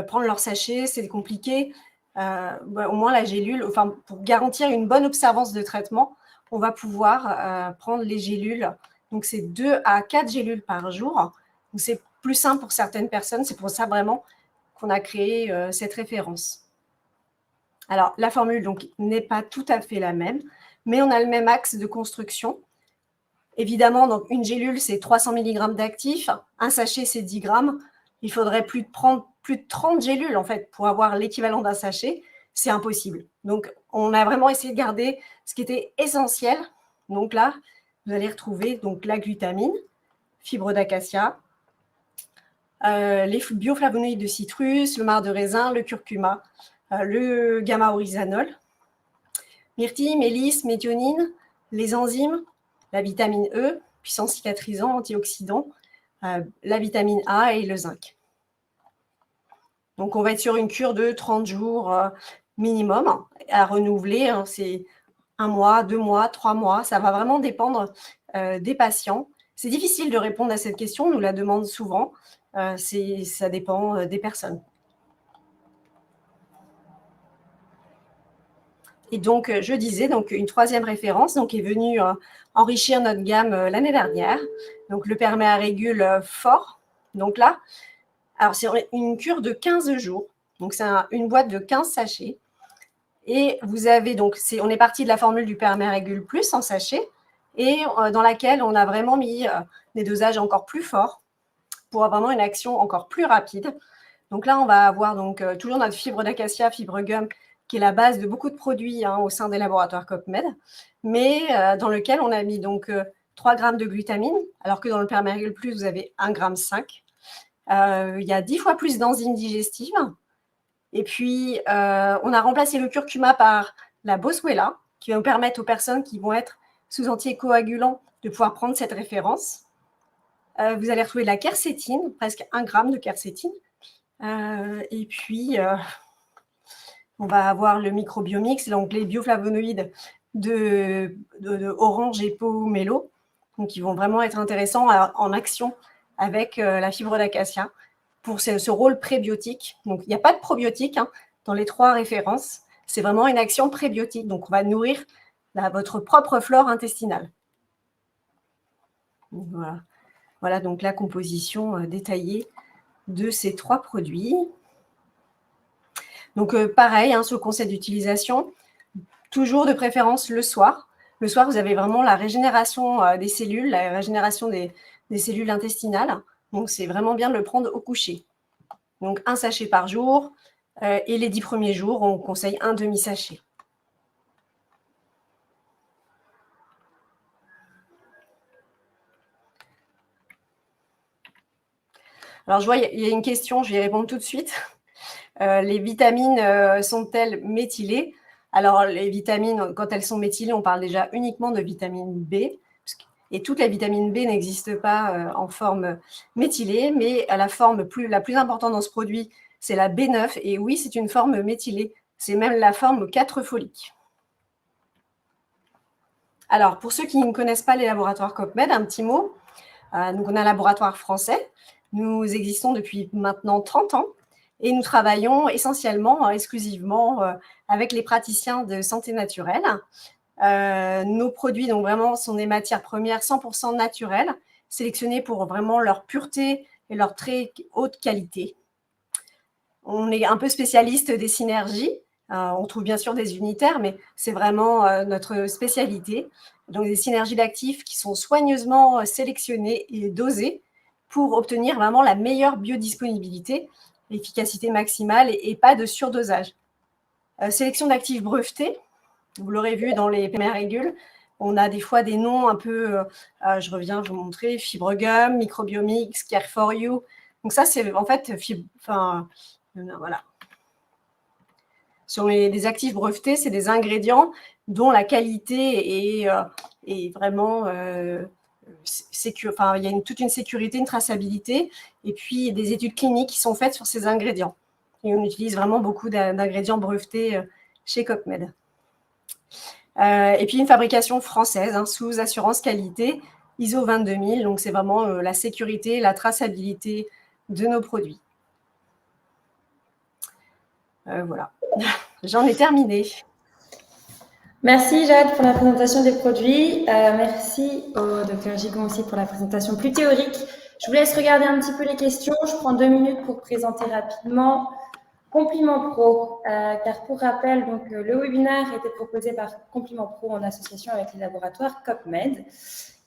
prendre leur sachet, c'est compliqué. Au moins la gélule, pour garantir une bonne observance de traitement, on va pouvoir prendre les gélules. Donc, c'est 2 à 4 gélules par jour. Donc, c'est plus simple pour certaines personnes. C'est pour ça vraiment qu'on a créé cette référence. Alors, la formule n'est pas tout à fait la même, mais on a le même axe de construction. Évidemment, donc, une gélule, c'est 300 mg d'actifs. Un sachet, c'est 10 grammes. Il faudrait prendre plus de 30 gélules, en fait, pour avoir l'équivalent d'un sachet. C'est impossible. Donc, on a vraiment essayé de garder ce qui était essentiel. Donc là, vous allez retrouver donc, la glutamine, fibre d'acacia, les bioflavonoïdes de citrus, le marc de raisin, le curcuma, le gamma-oryzanol, myrtille, mélisse, méthionine, les enzymes, la vitamine E, puissant cicatrisant, antioxydant, la vitamine A et le zinc. Donc, on va être sur une cure de 30 jours minimum à renouveler. C'est 1 mois, 2 mois, 3 mois. Ça va vraiment dépendre des patients. C'est difficile de répondre à cette question. On nous la demande souvent. Ça dépend des personnes. Et donc, je disais, donc, une troisième référence qui est venue enrichir notre gamme l'année dernière. Donc, le perméarégule fort. Donc là, alors c'est une cure de 15 jours. Donc, c'est une boîte de 15 sachets. Et vous avez donc, on est parti de la formule du perméarégule plus en sachet, et dans laquelle on a vraiment mis des dosages encore plus forts pour avoir vraiment une action encore plus rapide. Donc là, on va avoir donc, toujours notre fibre d'acacia, fibre gum, qui est la base de beaucoup de produits au sein des laboratoires COPMED, mais dans lequel on a mis donc 3 grammes de glutamine, alors que dans le perméarégule plus, vous avez 1,5 g. Il y a 10 fois plus d'enzymes digestives. Et puis, on a remplacé le curcuma par la boswellia, qui va nous permettre aux personnes qui vont être sous anticoagulants de pouvoir prendre cette référence. Vous allez retrouver de la quercétine, presque 1 g de quercétine. Et puis, on va avoir le microbiomix, donc les bioflavonoïdes de orange et pomelo, donc qui vont vraiment être intéressants en action avec la fibre d'acacia pour ce rôle prébiotique. Donc, il n'y a pas de probiotique dans les 3 références. C'est vraiment une action prébiotique. Donc, on va nourrir votre propre flore intestinale. Voilà. Voilà donc la composition détaillée de ces 3 produits. Donc, pareil, sur le concept d'utilisation, toujours de préférence le soir. Le soir, vous avez vraiment la régénération des cellules, la régénération des cellules intestinales. Donc, c'est vraiment bien de le prendre au coucher. Donc, 1 sachet par jour. Et les 10 premiers jours, on conseille 1 demi-sachet. Alors, je vois, il y a une question, je vais y répondre tout de suite. Les vitamines sont-elles méthylées? Alors, les vitamines, quand elles sont méthylées, on parle déjà uniquement de vitamine B. Et toute la vitamine B n'existe pas en forme méthylée, mais la forme la plus importante dans ce produit, c'est la B9. Et oui, c'est une forme méthylée. C'est même la forme 4-folique. Alors, pour ceux qui ne connaissent pas les laboratoires COPMED, un petit mot. Donc, on a un laboratoire français. Nous existons depuis maintenant 30 ans. Et nous travaillons essentiellement, exclusivement avec les praticiens de santé naturelle. Nos produits, donc vraiment, sont des matières premières 100% naturelles, sélectionnées pour vraiment leur pureté et leur très haute qualité. On est un peu spécialiste des synergies. On trouve bien sûr des unitaires, mais c'est vraiment notre spécialité. Donc, des synergies d'actifs qui sont soigneusement sélectionnées et dosées pour obtenir vraiment la meilleure biodisponibilité, l'efficacité maximale et pas de surdosage. Sélection d'actifs brevetés, vous l'aurez vu dans les premières régules, on a des fois des noms un peu, je reviens vous montrer, Fibregum, Microbiomix, Care4U. Donc ça, c'est en fait, voilà. Sur des actifs brevetés, c'est des ingrédients dont la qualité est vraiment il y a toute une sécurité, une traçabilité, et puis des études cliniques qui sont faites sur ces ingrédients. Et on utilise vraiment beaucoup d'ingrédients brevetés chez CopMed. Et puis une fabrication française, sous assurance qualité, ISO 22000, donc c'est vraiment la sécurité, la traçabilité de nos produits. Voilà, j'en ai terminé. Merci Jade pour la présentation des produits. Merci au Dr Gigon aussi pour la présentation plus théorique. Je vous laisse regarder un petit peu les questions. Je prends 2 minutes pour présenter rapidement Compliment Pro. Car pour rappel, donc, le webinaire a été proposé par Compliment Pro en association avec les laboratoires CopMed.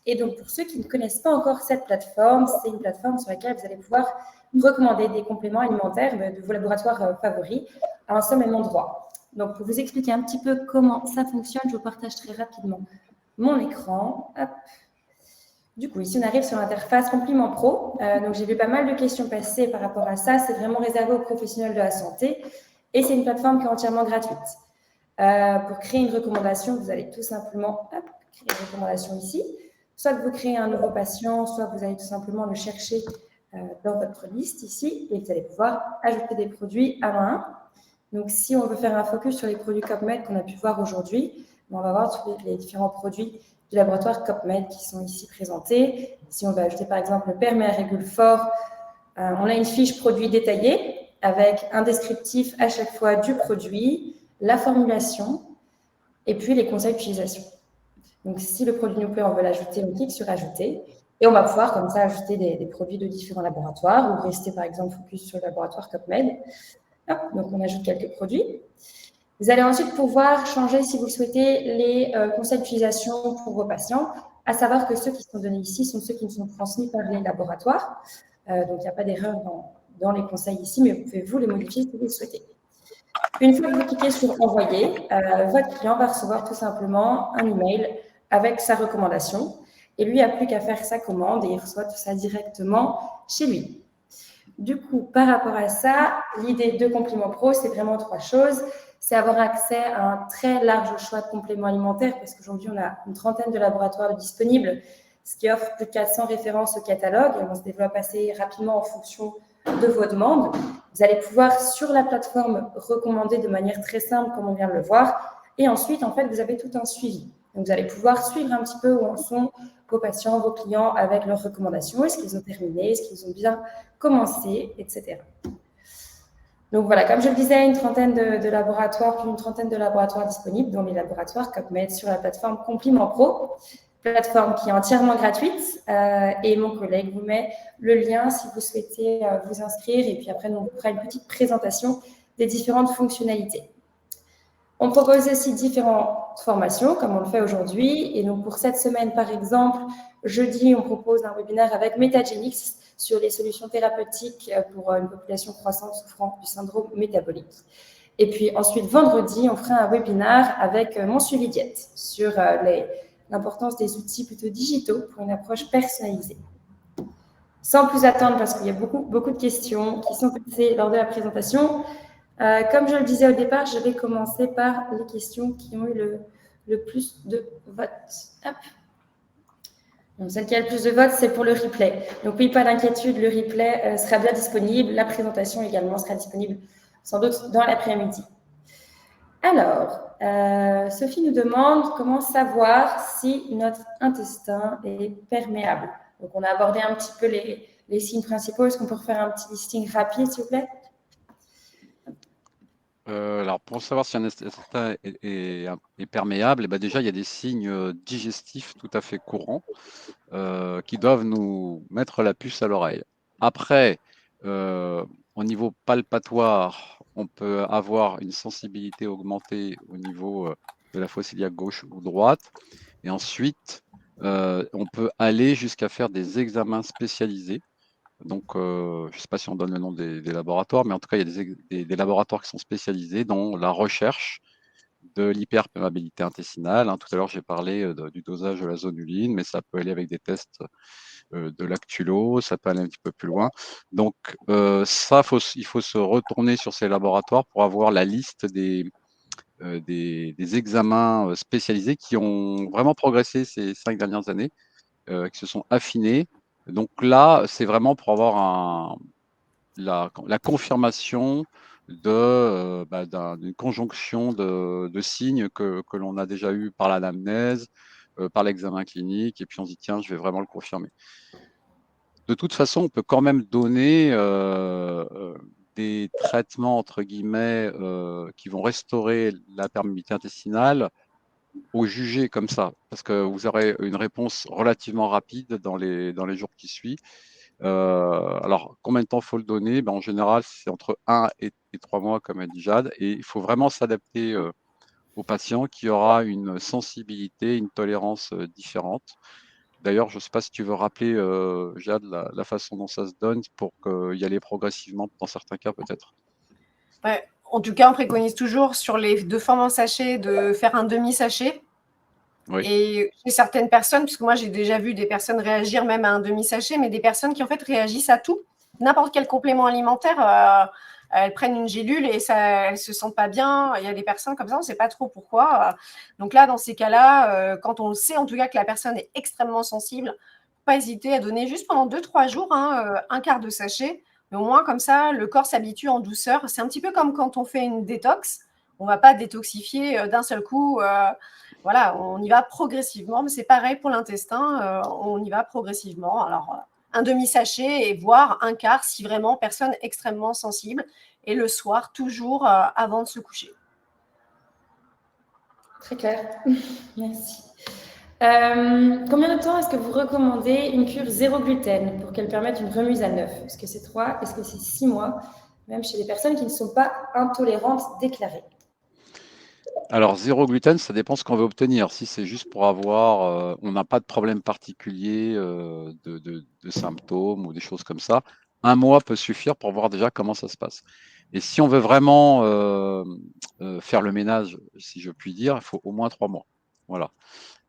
Et donc pour ceux qui ne connaissent pas encore cette plateforme, c'est une plateforme sur laquelle vous allez pouvoir recommander des compléments alimentaires de vos laboratoires favoris à un seul même endroit. Donc, pour vous expliquer un petit peu comment ça fonctionne, je vous partage très rapidement mon écran. Hop. Du coup, ici, on arrive sur l'interface Compliment Pro. Donc, j'ai vu pas mal de questions passer par rapport à ça. C'est vraiment réservé aux professionnels de la santé et c'est une plateforme qui est entièrement gratuite. Pour créer une recommandation, vous allez tout simplement créer une recommandation ici. Soit que vous créez un nouveau patient, soit que vous allez tout simplement le chercher dans votre liste ici et vous allez pouvoir ajouter des produits un à un. Donc, si on veut faire un focus sur les produits CopMed qu'on a pu voir aujourd'hui, on va voir tous les différents produits du laboratoire CopMed qui sont ici présentés. Si on va ajouter par exemple le perméarégule fort, on a une fiche produit détaillée avec un descriptif à chaque fois du produit, la formulation et puis les conseils d'utilisation. Donc, si le produit nous plaît, on veut l'ajouter, on clique sur ajouter et on va pouvoir comme ça ajouter des produits de différents laboratoires ou rester par exemple focus sur le laboratoire CopMed. Donc, on ajoute quelques produits. Vous allez ensuite pouvoir changer, si vous le souhaitez, les conseils d'utilisation pour vos patients, à savoir que ceux qui sont donnés ici sont ceux qui nous sont transmis par les laboratoires. Donc, il n'y a pas d'erreur dans les conseils ici, mais vous pouvez vous les modifier si vous le souhaitez. Une fois que vous cliquez sur « Envoyer », votre client va recevoir tout simplement un email avec sa recommandation. Et lui n'a plus qu'à faire sa commande et il reçoit tout ça directement chez lui. Du coup, par rapport à ça, l'idée de Compliment Pro, c'est vraiment 3 choses. C'est avoir accès à un très large choix de compléments alimentaires parce qu'aujourd'hui, on a une trentaine de laboratoires disponibles, ce qui offre plus de 400 références au catalogue et on se développe assez rapidement en fonction de vos demandes. Vous allez pouvoir, sur la plateforme, recommander de manière très simple, comme on vient de le voir. Et ensuite, en fait, vous avez tout un suivi. Donc, vous allez pouvoir suivre un petit peu où en sont vos patients, vos clients avec leurs recommandations. Est-ce qu'ils ont terminé? Est-ce qu'ils ont bien commencé? Etc. Donc, voilà, comme je le disais, une trentaine de laboratoires, plus d'une trentaine de laboratoires disponibles, dont les laboratoires CopMed sur la plateforme Compliment Pro, plateforme qui est entièrement gratuite. Et mon collègue vous met le lien si vous souhaitez vous inscrire. Et puis après, on vous fera une petite présentation des différentes fonctionnalités. On propose aussi différentes formations, comme on le fait aujourd'hui. Et donc, pour cette semaine, par exemple, jeudi, on propose un webinaire avec Metagenix sur les solutions thérapeutiques pour une population croissante souffrant du syndrome métabolique. Et puis ensuite, vendredi, on fera un webinaire avec mon suivi diète sur l'importance des outils plutôt digitaux pour une approche personnalisée. Sans plus attendre, parce qu'il y a beaucoup de questions qui sont posées lors de la présentation, comme je le disais au départ, je vais commencer par les questions qui ont eu le plus de votes. Hop. Donc, celle qui a le plus de votes, c'est pour le replay. Donc oui, pas d'inquiétude, le replay sera bien disponible. La présentation également sera disponible sans doute dans l'après-midi. Alors, Sophie nous demande comment savoir si notre intestin est perméable. Donc, on a abordé un petit peu les signes principaux. Est-ce qu'on peut refaire un petit listing rapide, s'il vous plaît? Alors, pour savoir si un intestin est perméable, eh ben déjà, il y a des signes digestifs tout à fait courants qui doivent nous mettre la puce à l'oreille. Après, au niveau palpatoire, on peut avoir une sensibilité augmentée au niveau de la fosse iliaque gauche ou droite. Et ensuite, on peut aller jusqu'à faire des examens spécialisés. Donc, je ne sais pas si on donne le nom des laboratoires, mais en tout cas, il y a des laboratoires qui sont spécialisés dans la recherche de l'hyperperméabilité intestinale. Hein. Tout à l'heure, j'ai parlé du dosage de la zonuline, mais ça peut aller avec des tests de lactulo, ça peut aller un petit peu plus loin. Donc, il faut se retourner sur ces laboratoires pour avoir la liste des examens spécialisés qui ont vraiment progressé ces 5 dernières années, qui se sont affinés. Donc là, c'est vraiment pour avoir la confirmation d'une conjonction de signes que l'on a déjà eu par l'anamnèse, par l'examen clinique, et puis on se dit, tiens, je vais vraiment le confirmer. De toute façon, on peut quand même donner des traitements, entre guillemets, qui vont restaurer la perméabilité intestinale au jugé comme ça, parce que vous aurez une réponse relativement rapide dans les jours qui suivent. Alors, combien de temps faut le donner? En général, c'est entre 1 et 3 mois, comme a dit Jade, et il faut vraiment s'adapter au patient qui aura une sensibilité, une tolérance différente. D'ailleurs, je ne sais pas si tu veux rappeler, Jade, la façon dont ça se donne pour y aller progressivement dans certains cas, peut-être. Ouais. En tout cas, on préconise toujours sur les 2 formes en sachet de faire un demi-sachet. Oui. Et chez certaines personnes, puisque moi j'ai déjà vu des personnes réagir même à un demi-sachet, mais des personnes qui en fait réagissent à tout, n'importe quel complément alimentaire, elles prennent une gélule et elles ne se sentent pas bien. Il y a des personnes comme ça, on ne sait pas trop pourquoi. Donc là, dans ces cas-là, quand on sait en tout cas que la personne est extrêmement sensible, pas hésiter à donner juste pendant 2-3 jours un quart de sachet. Mais au moins comme ça, le corps s'habitue en douceur. C'est un petit peu comme quand on fait une détox. On ne va pas détoxifier d'un seul coup. Voilà, on y va progressivement, mais c'est pareil pour l'intestin, on y va progressivement. Alors, un demi-sachet et voire un quart si vraiment personne extrêmement sensible, et le soir, toujours avant de se coucher. Très clair, merci. Combien de temps est-ce que vous recommandez une cure zéro gluten pour qu'elle permette une remise à neuf? Est-ce que c'est 3? Est-ce que c'est 6 mois? Même chez les personnes qui ne sont pas intolérantes déclarées. Alors, zéro gluten, ça dépend ce qu'on veut obtenir. Si c'est juste pour avoir, on n'a pas de problème particulier de symptômes ou des choses comme ça, 1 mois peut suffire pour voir déjà comment ça se passe. Et si on veut vraiment faire le ménage, si je puis dire, il faut au moins 3 mois. Voilà.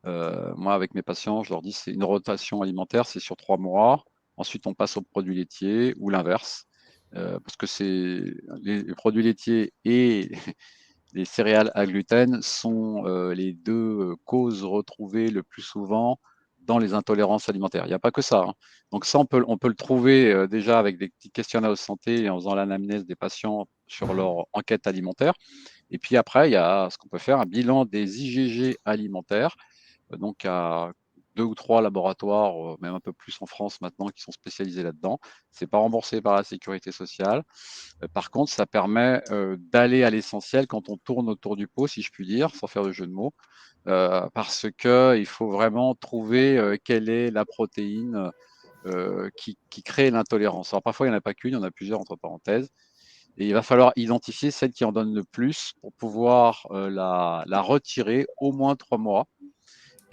Moi, avec mes patients, je leur dis c'est une rotation alimentaire, c'est sur 3 mois. Ensuite, on passe aux produits laitiers ou l'inverse, parce que les produits laitiers et les céréales à gluten sont les 2 causes retrouvées le plus souvent dans les intolérances alimentaires. Il n'y a pas que ça. Hein. Donc ça, on peut le trouver déjà avec des petits questionnaires de santé et en faisant l'anamnèse des patients sur leur enquête alimentaire. Et puis après, il y a ce qu'on peut faire, un bilan des IgG alimentaires. Donc à 2 ou 3 laboratoires, même un peu plus en France maintenant, qui sont spécialisés là-dedans. C'est pas remboursé par la sécurité sociale. Par contre, ça permet d'aller à l'essentiel quand on tourne autour du pot, si je puis dire, sans faire de jeu de mots, parce qu'il faut vraiment trouver quelle est la protéine qui crée l'intolérance. Alors parfois, il n'y en a pas qu'une, il y en a plusieurs entre parenthèses. Et il va falloir identifier celle qui en donne le plus pour pouvoir la retirer au moins 3 mois.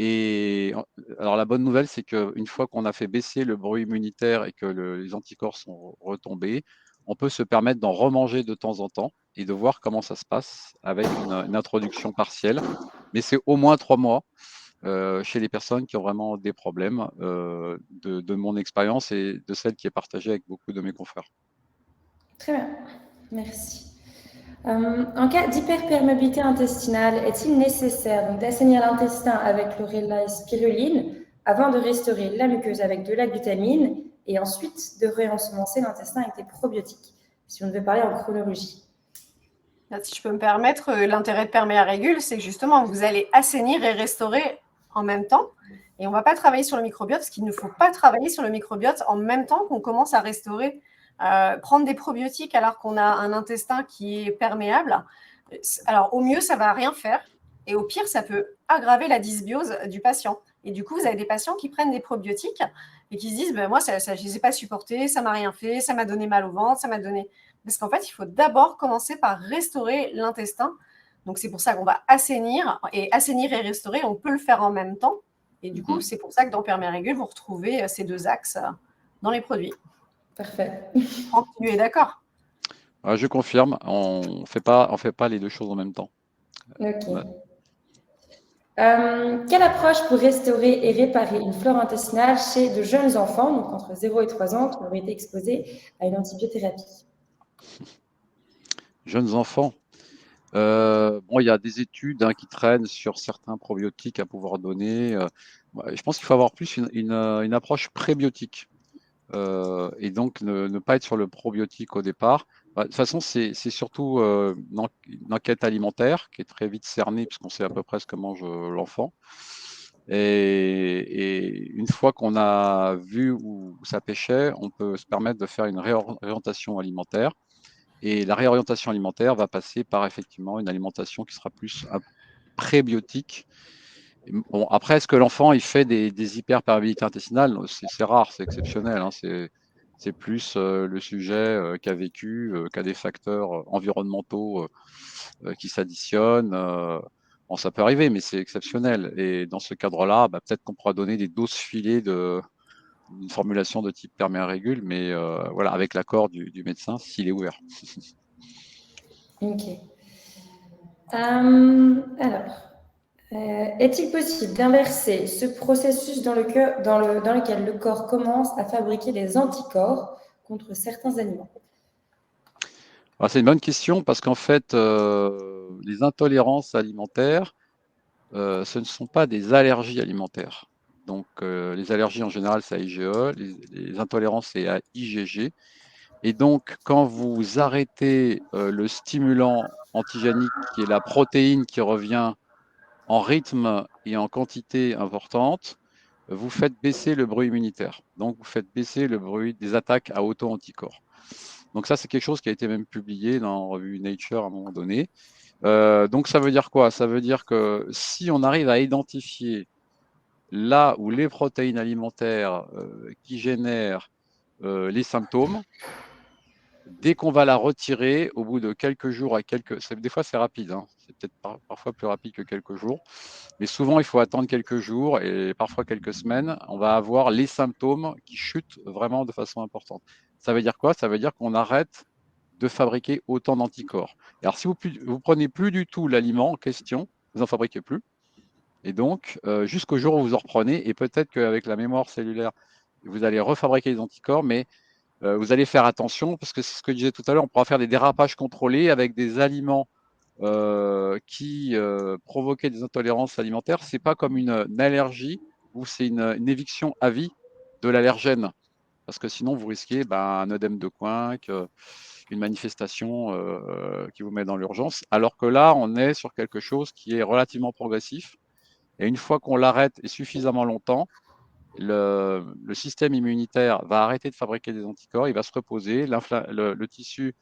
Et alors la bonne nouvelle, c'est qu'une fois qu'on a fait baisser le bruit immunitaire et que les anticorps sont retombés, on peut se permettre d'en remanger de temps en temps et de voir comment ça se passe avec une introduction partielle. Mais c'est au moins 3 mois chez les personnes qui ont vraiment des problèmes, de mon expérience et de celle qui est partagée avec beaucoup de mes confrères. Très bien, merci. En cas d'hyperperméabilité intestinale, est-il nécessaire d'assainir l'intestin avec le relais spiruline avant de restaurer la muqueuse avec de la glutamine et ensuite de réensemencer l'intestin avec des probiotiques, si on devait parler en chronologie? Si je peux me permettre, l'intérêt de Perméarégule, c'est que justement, vous allez assainir et restaurer en même temps. Et on ne va pas travailler sur le microbiote, parce qu'il ne faut pas travailler sur le microbiote en même temps qu'on commence à restaurer Prendre des probiotiques alors qu'on a un intestin qui est perméable, alors au mieux, ça ne va rien faire. Et au pire, ça peut aggraver la dysbiose du patient. Et du coup, vous avez des patients qui prennent des probiotiques et qui se disent moi, ça, je ne les ai pas supportés, ça ne m'a rien fait, ça m'a donné mal au ventre, ça m'a donné. Parce qu'en fait, il faut d'abord commencer par restaurer l'intestin. Donc, c'est pour ça qu'on va assainir et restaurer, on peut le faire en même temps. Et du coup, c'est pour ça que dans Permérégule, vous retrouvez ces deux axes dans les produits. Parfait. Franck, tu es d'accord? Je confirme, on fait pas les deux choses en même temps. Ok. Ouais. Quelle approche pour restaurer et réparer une flore intestinale chez de jeunes enfants, donc entre 0 et 3 ans, qui ont été exposés à une antibiothérapie? Jeunes enfants. Il y a des études qui traînent sur certains probiotiques à pouvoir donner. Je pense qu'il faut avoir plus une approche prébiotique. Et donc ne pas être sur le probiotique au départ. De toute façon, c'est surtout une enquête alimentaire qui est très vite cernée puisqu'on sait à peu près ce que mange l'enfant. Et une fois qu'on a vu où ça pêchait, on peut se permettre de faire une réorientation alimentaire. Et la réorientation alimentaire va passer par effectivement une alimentation qui sera plus prébiotique. Bon, après, est-ce que l'enfant il fait des hyperperméabilités intestinales? C'est rare, c'est exceptionnel. Hein, c'est plus le sujet qui a vécu, qui a des facteurs environnementaux qui s'additionnent. Bon, ça peut arriver, mais c'est exceptionnel. Et dans ce cadre-là, peut-être qu'on pourra donner des doses filées d'une formulation de type perméarégule, mais voilà, avec l'accord du médecin s'il est ouvert. Ok. Alors, est-il possible d'inverser ce processus dans lequel le corps commence à fabriquer des anticorps contre certains aliments? Alors, c'est une bonne question parce qu'en fait, les intolérances alimentaires, ce ne sont pas des allergies alimentaires. Donc, les allergies en général, c'est à IgE, les intolérances, c'est à IgG. Et donc, quand vous arrêtez le stimulant antigénique, qui est la protéine qui revient en rythme et en quantité importante, vous faites baisser le bruit immunitaire. Donc, vous faites baisser le bruit des attaques à auto-anticorps. Donc ça, c'est quelque chose qui a été même publié dans la revue Nature à un moment donné. Donc ça veut dire quoi? Ça veut dire que si on arrive à identifier là où les protéines alimentaires qui génèrent les symptômes, dès qu'on va la retirer, au bout de quelques jours des fois c'est rapide, hein, c'est peut-être parfois plus rapide que quelques jours, mais souvent il faut attendre quelques jours et parfois quelques semaines, on va avoir les symptômes qui chutent vraiment de façon importante. Ça veut dire quoi? Ça veut dire qu'on arrête de fabriquer autant d'anticorps. Alors si vous prenez plus du tout l'aliment en question, vous n'en fabriquez plus, et donc jusqu'au jour où vous en reprenez, et peut-être qu'avec la mémoire cellulaire, vous allez refabriquer des anticorps, mais vous allez faire attention, parce que c'est ce que je disais tout à l'heure, on pourra faire des dérapages contrôlés avec des aliments qui provoquaient des intolérances alimentaires. C'est pas comme une allergie où c'est une éviction à vie de l'allergène, parce que sinon vous risquez un œdème de Coinck, une manifestation qui vous met dans l'urgence, alors que là on est sur quelque chose qui est relativement progressif, et une fois qu'on l'arrête et suffisamment longtemps, le système immunitaire va arrêter de fabriquer des anticorps, il va se reposer, le tissu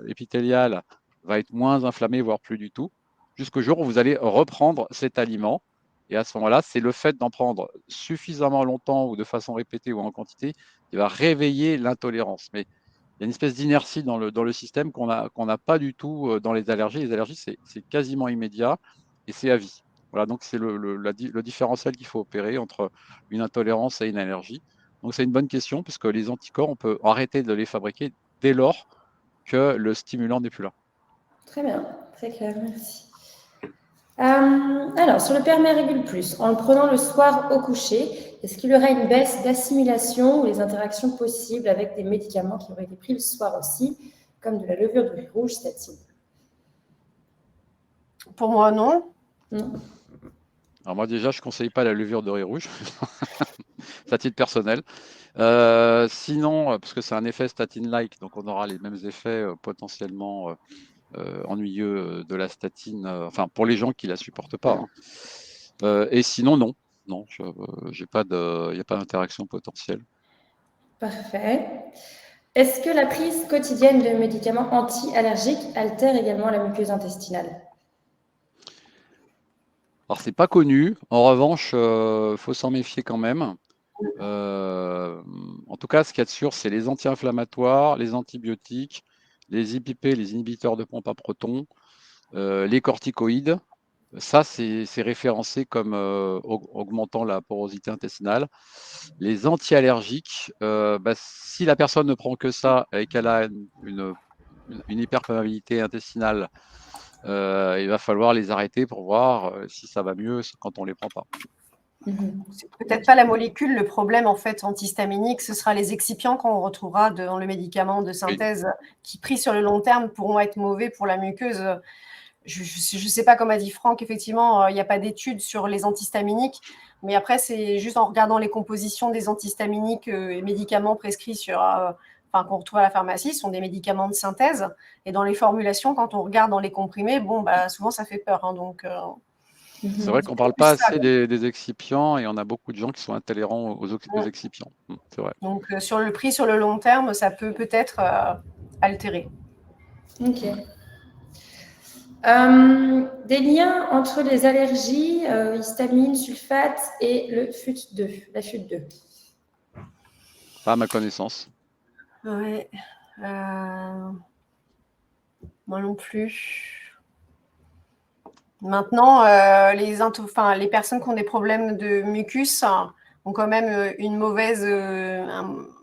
épithélial va être moins inflammé, voire plus du tout, jusqu'au jour où vous allez reprendre cet aliment. Et à ce moment-là, c'est le fait d'en prendre suffisamment longtemps ou de façon répétée ou en quantité qui va réveiller l'intolérance. Mais il y a une espèce d'inertie dans le système qu'on n'a pas du tout dans les allergies. Les allergies, c'est quasiment immédiat et c'est à vie. Voilà, donc c'est le différentiel qu'il faut opérer entre une intolérance et une allergie. Donc c'est une bonne question, puisque les anticorps, on peut arrêter de les fabriquer dès lors que le stimulant n'est plus là. Très bien, très clair, merci. Alors, sur le Permérégule Plus, en le prenant le soir au coucher, est-ce qu'il y aura une baisse d'assimilation ou les interactions possibles avec des médicaments qui auraient été pris le soir aussi, comme de la levure de riz rouge, statine? Pour moi, non. Non. Alors moi déjà, je ne conseille pas la levure de riz rouge, c'est à titre personnel. Sinon, parce que c'est un effet statine-like, donc on aura les mêmes effets potentiellement ennuyeux de la statine, enfin pour les gens qui la supportent pas. Hein. Et sinon, non, il n'y a pas d'interaction potentielle. Parfait. Est-ce que la prise quotidienne de médicaments anti-allergiques altère également la muqueuse intestinale? Alors, c'est pas connu. En revanche, faut s'en méfier quand même. En tout cas, ce qu'il y a de sûr, c'est les anti-inflammatoires, les antibiotiques, les IPP, les inhibiteurs de pompe à protons, les corticoïdes. Ça, c'est référencé comme augmentant la porosité intestinale. Les anti-allergiques, si la personne ne prend que ça et qu'elle a une hyperperméabilité intestinale, il va falloir les arrêter pour voir si ça va mieux quand on ne les prend pas. C'est peut-être pas la molécule le problème en fait antihistaminique, ce sera les excipients qu'on retrouvera dans le médicament de synthèse qui pris sur le long terme pourront être mauvais pour la muqueuse. Je ne sais pas, comme a dit Franck, effectivement, il n'y a pas d'études sur les antihistaminiques, mais après, c'est juste en regardant les compositions des antihistaminiques et médicaments prescrits qu'on retrouve à la pharmacie, ce sont des médicaments de synthèse. Et dans les formulations, quand on regarde dans les comprimés, souvent, ça fait peur. C'est vrai qu'on ne parle pas assez des excipients et on a beaucoup de gens qui sont intolérants aux excipients. C'est vrai. Donc, sur le prix, sur le long terme, ça peut peut-être altérer. Ok. Des liens entre les allergies, histamine, sulfate et la FUT2. Pas à ma connaissance. Ouais. Moi non plus. Maintenant, les personnes qui ont des problèmes de mucus ont quand même une mauvaise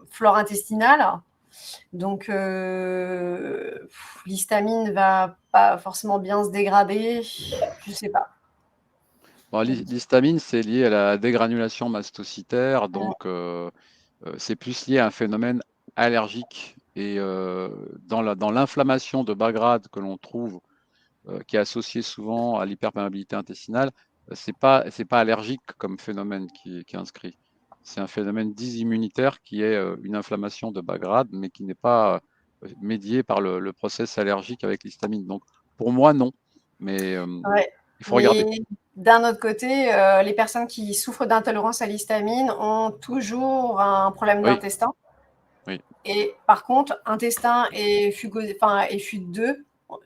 flore intestinale. Donc, l'histamine ne va pas forcément bien se dégrader. Je ne sais pas. Bon, l'histamine, c'est lié à la dégranulation mastocytaire, donc c'est plus lié à un phénomène allergique. Et dans l'inflammation de bas grade que l'on trouve, qui est associée souvent à l'hyperperméabilité intestinale, c'est pas allergique comme phénomène qui est inscrit. C'est un phénomène dysimmunitaire qui est une inflammation de bas grade, mais qui n'est pas médié par le process allergique avec l'histamine. Donc, pour moi, non. Mais il faut regarder. D'un autre côté, les personnes qui souffrent d'intolérance à l'histamine ont toujours un problème d'intestin. Oui. Et par contre, intestin et FUT2,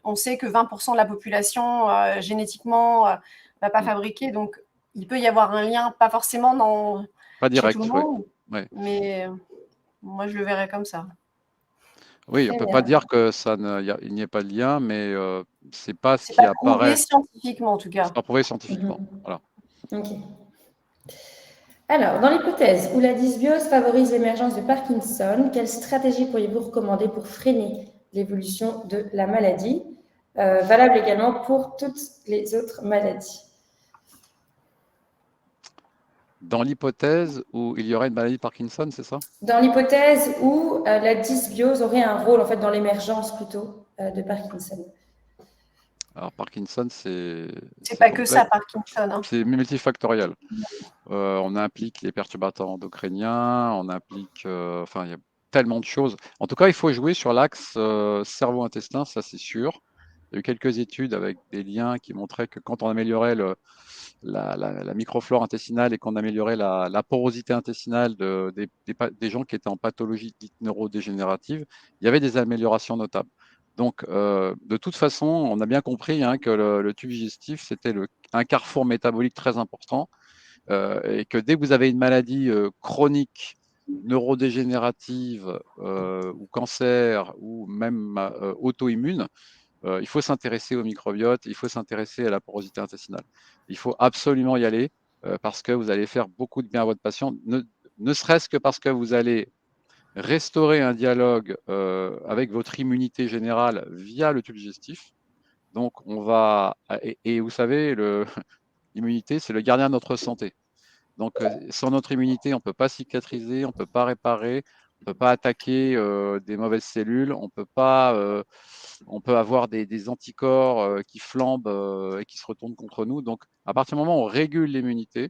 on sait que 20% de la population génétiquement ne va pas fabriquer. Donc, il peut y avoir un lien, pas forcément pas direct, chez tout le monde, mais moi, je le verrais comme ça. Oui, on ne peut pas dire que il n'y ait pas de lien, mais c'est pas ce qui pas apparaît. Prouvé scientifiquement, en tout cas. C'est pas prouvé scientifiquement. Voilà. Ok. Alors, dans l'hypothèse où la dysbiose favorise l'émergence de Parkinson, quelle stratégie pourriez-vous recommander pour freiner l'évolution de la maladie, valable également pour toutes les autres maladies? Dans l'hypothèse où il y aurait une maladie de Parkinson, c'est ça? Dans l'hypothèse où la dysbiose aurait un rôle en fait dans l'émergence plutôt de Parkinson. Alors Parkinson, c'est pas que ça, Parkinson. Hein. C'est multifactoriel. On implique les perturbateurs endocriniens, on implique, il y a tellement de choses. En tout cas, il faut jouer sur l'axe cerveau-intestin, ça c'est sûr. Il y a eu quelques études avec des liens qui montraient que quand on améliorait la microflore intestinale et qu'on améliorait la porosité intestinale des gens qui étaient en pathologie dite neurodégénérative, il y avait des améliorations notables. Donc, de toute façon, on a bien compris que le tube digestif, c'était un carrefour métabolique très important et que dès que vous avez une maladie chronique, neurodégénérative ou cancer ou même auto-immune, il faut s'intéresser au microbiote, il faut s'intéresser à la porosité intestinale. Il faut absolument y aller parce que vous allez faire beaucoup de bien à votre patient, ne serait-ce que parce que vous allez restaurer un dialogue avec votre immunité générale via le tube digestif. Donc, on va... Et vous savez, l'immunité, c'est le gardien de notre santé. Donc, sans notre immunité, on ne peut pas cicatriser, on ne peut pas réparer, on ne peut pas attaquer des mauvaises cellules, on peut avoir des anticorps qui flambent et qui se retournent contre nous. Donc, à partir du moment où on régule l'immunité,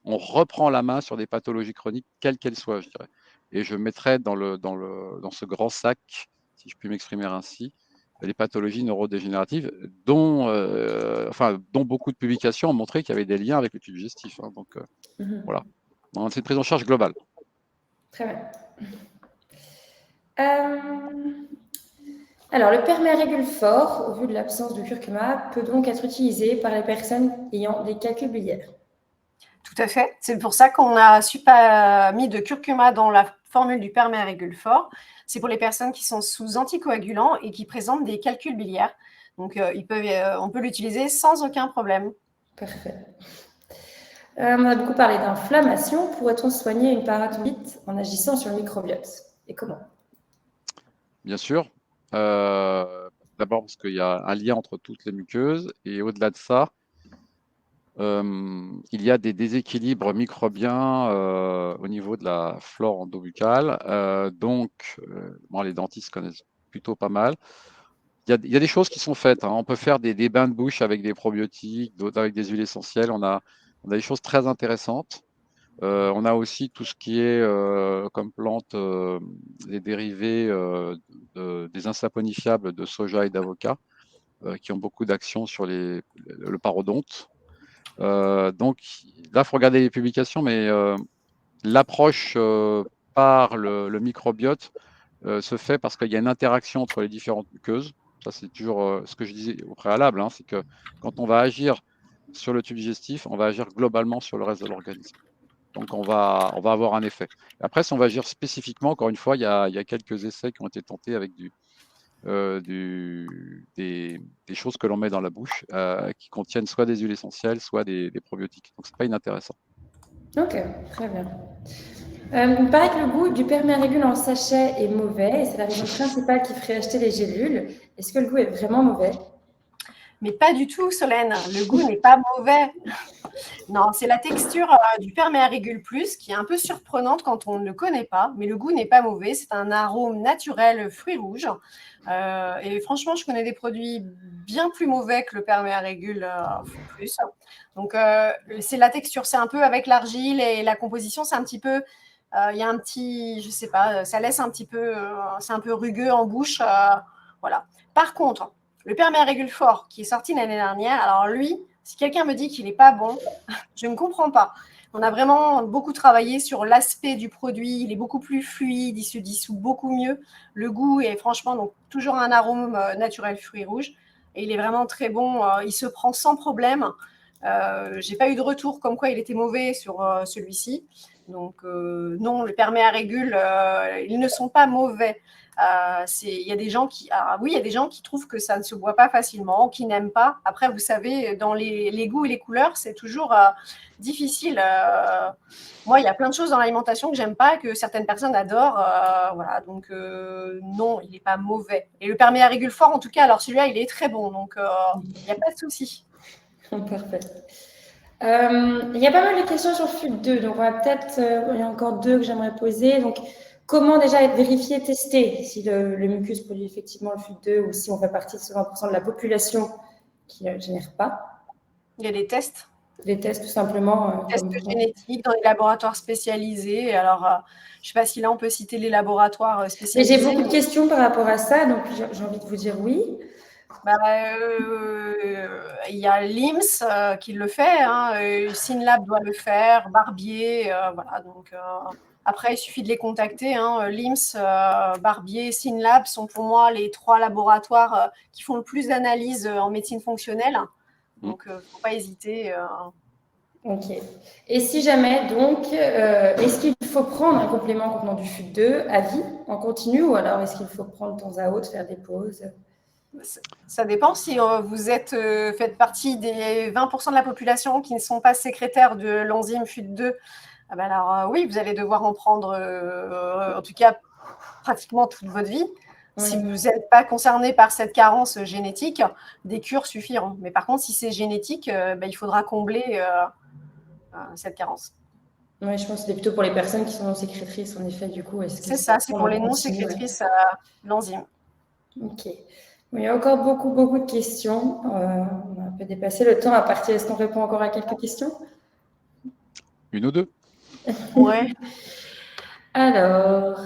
on reprend la main sur des pathologies chroniques, quelles qu'elles soient, je dirais. Et je mettrais dans ce grand sac, si je puis m'exprimer ainsi, les pathologies neurodégénératives, dont beaucoup de publications ont montré qu'il y avait des liens avec le tube digestif. Hein, donc, voilà. C'est une prise en charge globale. Très bien. Alors, le perméarégule fort, au vu de l'absence de curcuma, peut donc être utilisé par les personnes ayant des calculs biliaires. Tout à fait. C'est pour ça qu'on a mis de curcuma dans la formule du perméarégule fort. C'est pour les personnes qui sont sous anticoagulants et qui présentent des calculs biliaires. Donc, on peut l'utiliser sans aucun problème. Parfait. On a beaucoup parlé d'inflammation. Pourrait-on soigner une parathyroïdite en agissant sur le microbiote? Et comment? Bien sûr. D'abord parce qu'il y a un lien entre toutes les muqueuses et au-delà de ça, il y a des déséquilibres microbiens au niveau de la flore endobuccale. Les dentistes connaissent plutôt pas mal. Il y a des choses qui sont faites. On peut faire des bains de bouche avec des probiotiques, d'autres avec des huiles essentielles. On a des choses très intéressantes. On a aussi tout ce qui est comme plante, les dérivés des insaponifiables de soja et d'avocat qui ont beaucoup d'action sur le parodonte. Donc là, il faut regarder les publications, mais l'approche par le microbiote se fait parce qu'il y a une interaction entre les différentes muqueuses. Ça, c'est toujours ce que je disais au préalable, c'est que quand on va agir sur le tube digestif, on va agir globalement sur le reste de l'organisme. Donc, on va avoir un effet. Après, si on va agir spécifiquement, encore une fois, il y a quelques essais qui ont été tentés avec des choses que l'on met dans la bouche qui contiennent soit des huiles essentielles, soit des probiotiques. Donc, ce n'est pas inintéressant. Ok, très bien. Il paraît que le goût du perméarégule en sachet est mauvais et c'est la raison principale qui ferait acheter les gélules. Est-ce que le goût est vraiment mauvais? Mais pas du tout, Solène. Le goût n'est pas mauvais. Non, c'est la texture du perméarégule plus qui est un peu surprenante quand on ne le connaît pas, mais le goût n'est pas mauvais. C'est un arôme naturel fruits rouges. Et franchement, je connais des produits bien plus mauvais que le perméarégule plus. Donc, c'est la texture. C'est un peu avec l'argile et la composition, c'est un petit peu... Il y a un petit... Je sais pas, ça laisse un petit peu... c'est un peu rugueux en bouche. Voilà. Par contre, le perméarégule fort qui est sorti l'année dernière, alors lui... Si quelqu'un me dit qu'il n'est pas bon, je ne comprends pas. On a vraiment beaucoup travaillé sur l'aspect du produit. Il est beaucoup plus fluide, il se dissout beaucoup mieux. Le goût est franchement donc, toujours un arôme naturel fruits rouges. Et il est vraiment très bon. Il se prend sans problème. Je n'ai pas eu de retour comme quoi il était mauvais sur celui-ci. Donc non, le perméarégule, ils ne sont pas mauvais. Il y a des gens qui trouvent que ça ne se boit pas facilement, qui n'aiment pas. Après, vous savez, dans les goûts et les couleurs, c'est toujours difficile. Moi, il y a plein de choses dans l'alimentation que j'aime pas, que certaines personnes adorent. Voilà, donc non, il n'est pas mauvais. Et le perméarégule fort, en tout cas, alors celui-là, il est très bon. Donc, il n'y a pas de souci. Parfait. Il y a pas mal de questions sur FUT2. Donc, il y a encore deux que j'aimerais poser. Donc, comment déjà être vérifié et testé si le mucus produit effectivement le FUT2 ou si on fait partie de ce 20% de la population qui ne le génère pas? Il y a des tests. Des tests tout simplement. Des tests génétiques dans les laboratoires spécialisés. Alors, je ne sais pas si là, on peut citer les laboratoires spécialisés. J'ai beaucoup de questions par rapport à ça, donc j'ai envie de vous dire oui. Il y a LIMS qui le fait, Synlab doit le faire, Barbier, voilà. Donc, après, il suffit de les contacter. LIMS, Barbier, Synlab sont pour moi les 3 laboratoires qui font le plus d'analyses en médecine fonctionnelle. Donc, il ne faut pas hésiter. Ok. Et si jamais, donc, est-ce qu'il faut prendre un complément contenant du FUT2 à vie, en continu, ou alors est-ce qu'il faut prendre de temps à autre, faire des pauses? Ça dépend si vous faites partie des 20% de la population qui ne sont pas sécrétaires de l'enzyme FUT2. Alors oui, vous allez devoir en prendre, en tout cas, pratiquement toute votre vie. Oui. Si vous n'êtes pas concerné par cette carence génétique, des cures suffiront. Mais par contre, si c'est génétique, il faudra combler cette carence. Oui, je pense que c'est plutôt pour les personnes qui sont non sécrétrices, en effet, du coup. C'est ça, c'est pour les non sécrétrices l'enzyme. Ok. Il y a encore beaucoup de questions. On a un peu dépassé le temps à partir. Est-ce qu'on répond encore à quelques questions? Une ou deux. Ouais. Alors,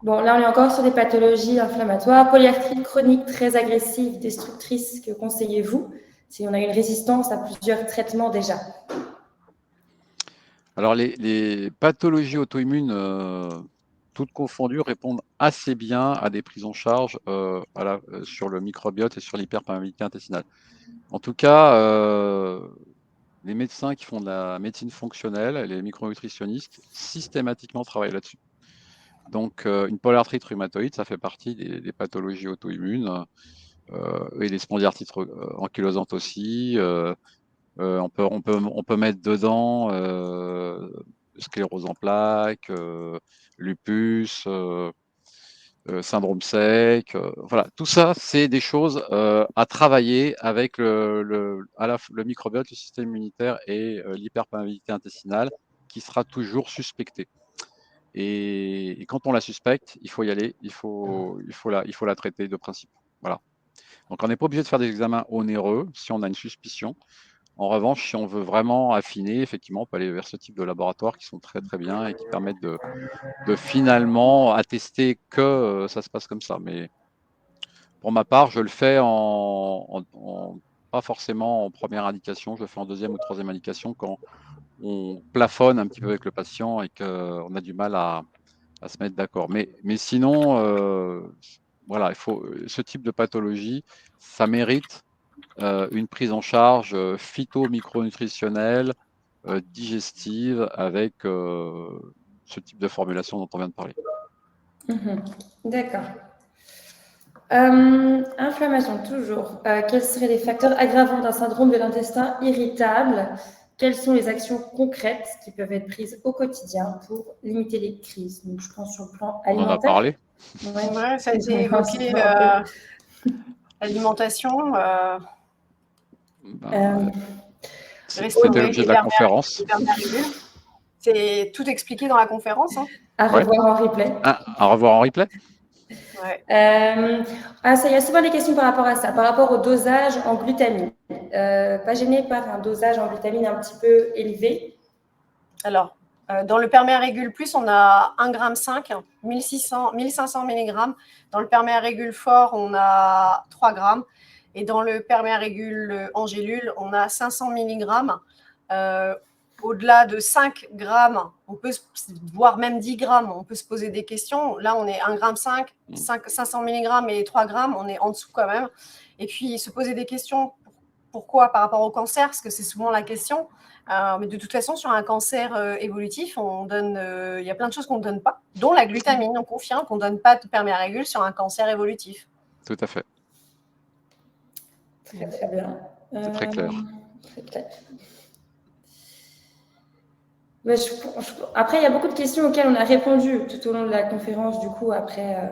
bon, là, on est encore sur des pathologies inflammatoires. Polyarthrite chronique très agressive, destructrice, que conseillez-vous si on a une résistance à plusieurs traitements déjà? Alors, les pathologies auto-immunes, toutes confondues, répondent assez bien à des prises en charge sur le microbiote et sur l'hyperperméabilité intestinale. En tout cas, les médecins qui font de la médecine fonctionnelle, les micronutritionnistes, systématiquement travaillent là-dessus. Donc, une polyarthrite rhumatoïde, ça fait partie des pathologies auto-immunes, et les spondylarthrites ankylosantes aussi. On peut mettre dedans sclérose en plaques, lupus, syndrome sec. Voilà, tout ça, c'est des choses à travailler avec le microbiote, le système immunitaire et l'hyperperméabilité intestinale qui sera toujours suspectée. Et quand on la suspecte, il faut y aller, il faut la traiter de principe. Voilà. Donc on n'est pas obligé de faire des examens onéreux si on a une suspicion. En revanche, si on veut vraiment affiner, effectivement, on peut aller vers ce type de laboratoire qui sont très très bien et qui permettent de finalement attester que ça se passe comme ça. Mais pour ma part, je le fais pas forcément en première indication, je le fais en deuxième ou troisième indication quand on plafonne un petit peu avec le patient et qu'on a du mal à se mettre d'accord. Mais sinon, voilà, ce type de pathologie, ça mérite une prise en charge phyto-micronutritionnelle, digestive, avec ce type de formulation dont on vient de parler. D'accord. Inflammation, toujours. Quels seraient les facteurs aggravants d'un syndrome de l'intestin irritable? Quelles sont les actions concrètes qui peuvent être prises au quotidien pour limiter les crises? Donc, je pense sur le plan alimentaire. On en a parlé. Ouais, ça a été évoqué. Alimentation. C'était l'objet de la conférence. C'est tout expliqué dans la conférence. Hein. À revoir en replay. À revoir en replay. Ouais. Ça, il y a souvent des questions par rapport à ça, par rapport au dosage en glutamine. Pas gêné par un dosage en glutamine un petit peu élevé? Alors, dans le Perméarégule plus, on a 1,5 g, 1500 mg. Dans le Perméarégule fort, on a 3 g. Et dans le Perméarégule en gélule, on a 500 mg. Au-delà de 5 grammes, on peut, voire même 10 grammes, on peut se poser des questions. Là, on est 1,5 g, 500 mg et 3 grammes, on est en dessous quand même. Et puis, se poser des questions, pourquoi par rapport au cancer? Parce que c'est souvent la question. Mais de toute façon, sur un cancer évolutif, il y a plein de choses qu'on ne donne pas, dont la glutamine. On confirme qu'on ne donne pas de Perméarégule sur un cancer évolutif. Tout à fait. Très, très bien. C'est très clair. Très clair. Après, il y a beaucoup de questions auxquelles on a répondu tout au long de la conférence, du coup, après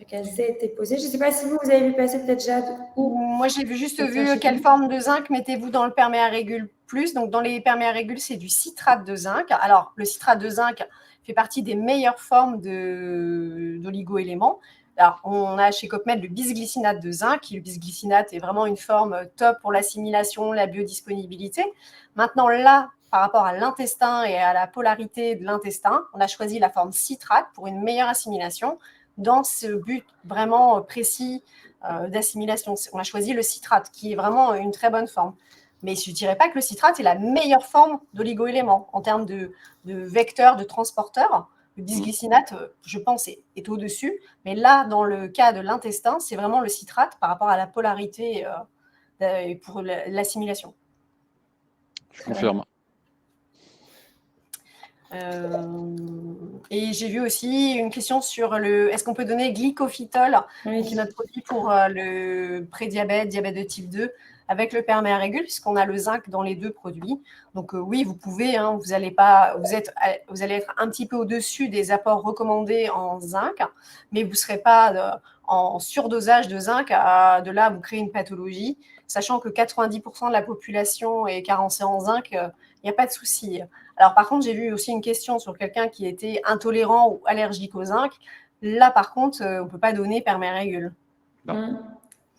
qu'elles aient été posées. Je ne sais pas si vous avez vu passer peut-être Jade ou... Moi, j'ai juste vu quelle forme de zinc mettez-vous dans le Perméarégule plus. Donc, dans les Perméarégules, c'est du citrate de zinc. Alors, le citrate de zinc fait partie des meilleures formes d'oligo-éléments. Alors, on a chez Copmed le bisglycinate de zinc. Le bisglycinate est vraiment une forme top pour l'assimilation, la biodisponibilité. Maintenant, là, par rapport à l'intestin et à la polarité de l'intestin, on a choisi la forme citrate pour une meilleure assimilation dans ce but vraiment précis d'assimilation. On a choisi le citrate, qui est vraiment une très bonne forme. Mais je ne dirais pas que le citrate est la meilleure forme d'oligo-éléments en termes de vecteur, de transporteur. Le bisglycinate, je pense, est au-dessus. Mais là, dans le cas de l'intestin, c'est vraiment le citrate par rapport à la polarité pour l'assimilation. Je confirme. Et j'ai vu aussi une question sur est-ce qu'on peut donner glycophytol, qui est notre produit pour le prédiabète, diabète de type 2, avec le Perméarégule, puisqu'on a le zinc dans les deux produits. Donc oui, vous pouvez, hein, vous allez être un petit peu au-dessus des apports recommandés en zinc, mais vous ne serez pas en surdosage de zinc, de là vous créez une pathologie, sachant que 90% de la population est carencée en zinc, il n'y a pas de souci. Alors, par contre, j'ai vu aussi une question sur quelqu'un qui était intolérant ou allergique au zinc. Là, par contre, on ne peut pas donner Perméarégule.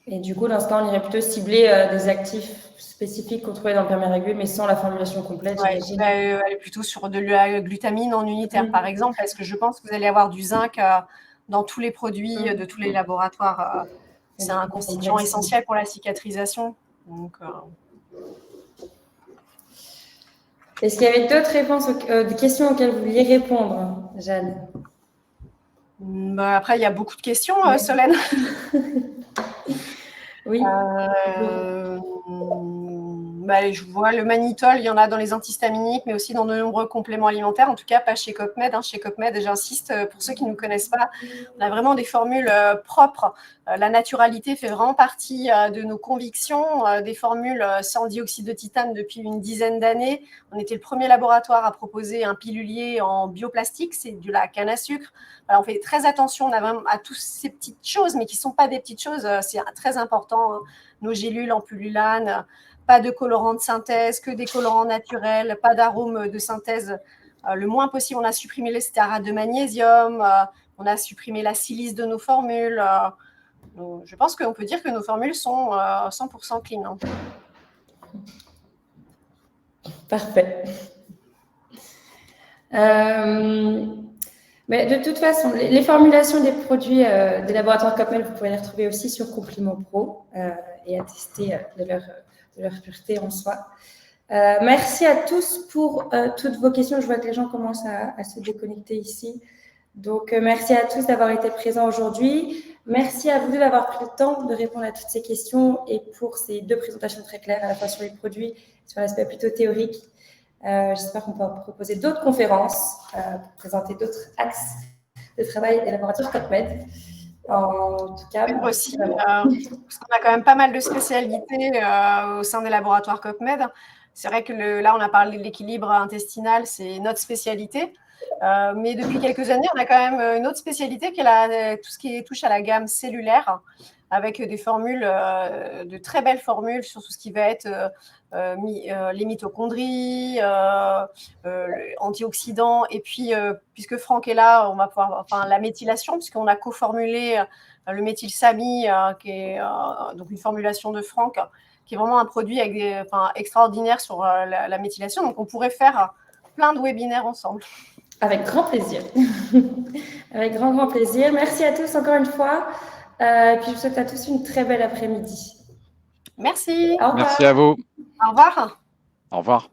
Et du coup, dans ce cas, on irait plutôt cibler des actifs spécifiques qu'on trouvait dans le Perméarégule, mais sans la formulation complète, j'imagine. Aller plutôt sur de la glutamine en unitaire, par exemple, parce que je pense que vous allez avoir du zinc dans tous les produits de tous les laboratoires. C'est un constituant essentiel pour la cicatrisation. Donc, Est-ce qu'il y avait d'autres réponses, des questions auxquelles vous vouliez répondre, Jeanne? Après, il y a beaucoup de questions, Solène. Oui. Je vois le mannitol, il y en a dans les antihistaminiques, mais aussi dans de nombreux compléments alimentaires, en tout cas pas chez CopMed. Chez CopMed, j'insiste, pour ceux qui ne nous connaissent pas, on a vraiment des formules propres. La naturalité fait vraiment partie de nos convictions, des formules sans dioxyde de titane depuis une dizaine d'années. On était le premier laboratoire à proposer un pilulier en bioplastique, c'est de la canne à sucre. Alors, on fait très attention à toutes ces petites choses, mais qui ne sont pas des petites choses, c'est très important. Nos gélules en pullulane, pas de colorants de synthèse, que des colorants naturels, pas d'arômes de synthèse. Le moins possible, on a supprimé les stéarates de magnésium, on a supprimé la silice de nos formules. Donc, je pense qu'on peut dire que nos formules sont 100% clean. Parfait. Mais de toute façon, les formulations des produits des laboratoires CopMed, vous pouvez les retrouver aussi sur Compliment Pro et attester de leur pureté en soi. Merci à tous pour toutes vos questions. Je vois que les gens commencent à se déconnecter ici. Donc, merci à tous d'avoir été présents aujourd'hui. Merci à vous deux d'avoir pris le temps de répondre à toutes ces questions et pour ces deux présentations très claires, à la fois sur les produits et sur l'aspect plutôt théorique. J'espère qu'on pourra proposer d'autres conférences pour présenter d'autres axes de travail des laboratoires CopMed. En tout cas, aussi, parce qu'on a quand même pas mal de spécialités au sein des laboratoires CopMed. C'est vrai que là, on a parlé de l'équilibre intestinal, c'est notre spécialité. Mais depuis quelques années, on a quand même une autre spécialité qui est tout ce qui touche à la gamme cellulaire, avec des formules, de très belles formules sur tout ce qui va être les mitochondries, antioxydants. Et puis, puisque Franck est là, on va pouvoir, la méthylation, puisqu'on a coformulé le méthylsami, qui est donc une formulation de Franck, qui est vraiment un produit extraordinaire sur la méthylation. Donc, on pourrait faire plein de webinaires ensemble. Avec grand plaisir. Avec grand plaisir. Merci à tous encore une fois. Puis je vous souhaite à tous une très belle après-midi. Merci. Merci à vous. Au revoir. Au revoir.